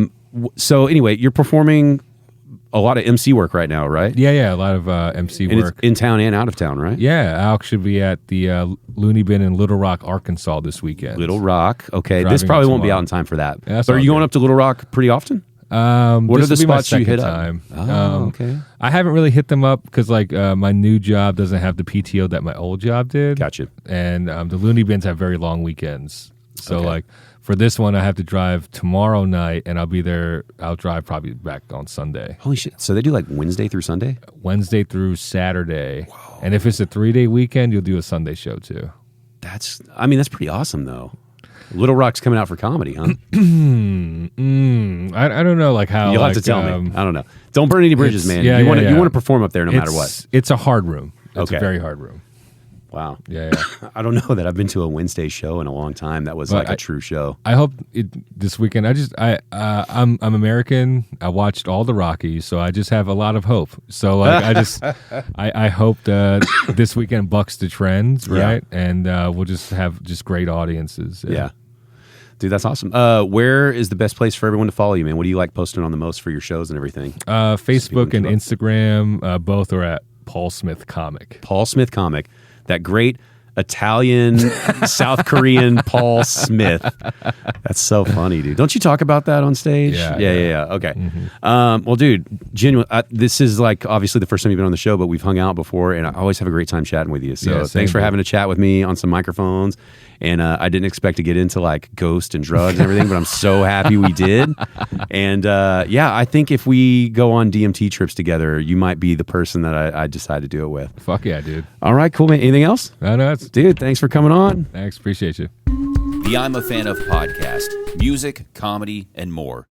So anyway, you're performing a lot of MC work right now, right? Yeah, a lot of MC And work. it's in town and out of town, right? Yeah, Alex should be at the Looney Bin in Little Rock, Arkansas this weekend. Little Rock. Okay, Driving this probably up won't be tomorrow. out in time for that. Yeah, that's But are all you going good. up to Little Rock pretty often? What are the This will be my spots you hit second up? time. Okay. I haven't really hit them up because my new job doesn't have the PTO that my old job did. Gotcha. And the Looney Bins have very long weekends. So Okay. for this one, I have to drive tomorrow night, and I'll be there. I'll drive probably back on Sunday, Holy shit. So they do like Wednesday through Sunday? Wednesday through Saturday. Whoa. And if it's a 3-day weekend, you'll do a Sunday show too. That's pretty awesome though. Little Rock's coming out for comedy, huh? I don't know how. You'll have to tell me. I don't know. Don't burn any bridges, man. yeah, you want to yeah, you yeah. want to perform up there no matter what. It's a hard room. It's Okay. a very hard room. Wow. Yeah. I don't know that I've been to a Wednesday show in a long time. That was But like a true show. I hope this weekend. I'm American. I watched all the Rockies, so I just have a lot of hope. So I hope that this weekend bucks the trends, right? Yeah. And we'll just have just great audiences. Yeah. Dude, that's awesome. Where is the best place for everyone to follow you, man? What do you like posting on the most for your shows and everything? Facebook and Instagram, both are at Paul Smith Comic. Paul Smith Comic. That great Italian, South Korean Paul Smith. That's so funny, dude. Don't you talk about that on stage? Yeah. Okay. Mm-hmm. Well, dude, genuine. This is like obviously the first time you've been on the show, but we've hung out before, and I always have a great time chatting with you. So Yeah, thanks for having a chat with me on some microphones. And I didn't expect to get into like ghost and drugs and everything, but I'm so happy we did. And I think if we go on DMT trips together, you might be the person that I decide to do it with. Fuck yeah, dude. All right, cool, man. Anything else? No, that's Dude, thanks for coming on. thanks. Appreciate you. The I'm a Fan of podcast, music, comedy, and more.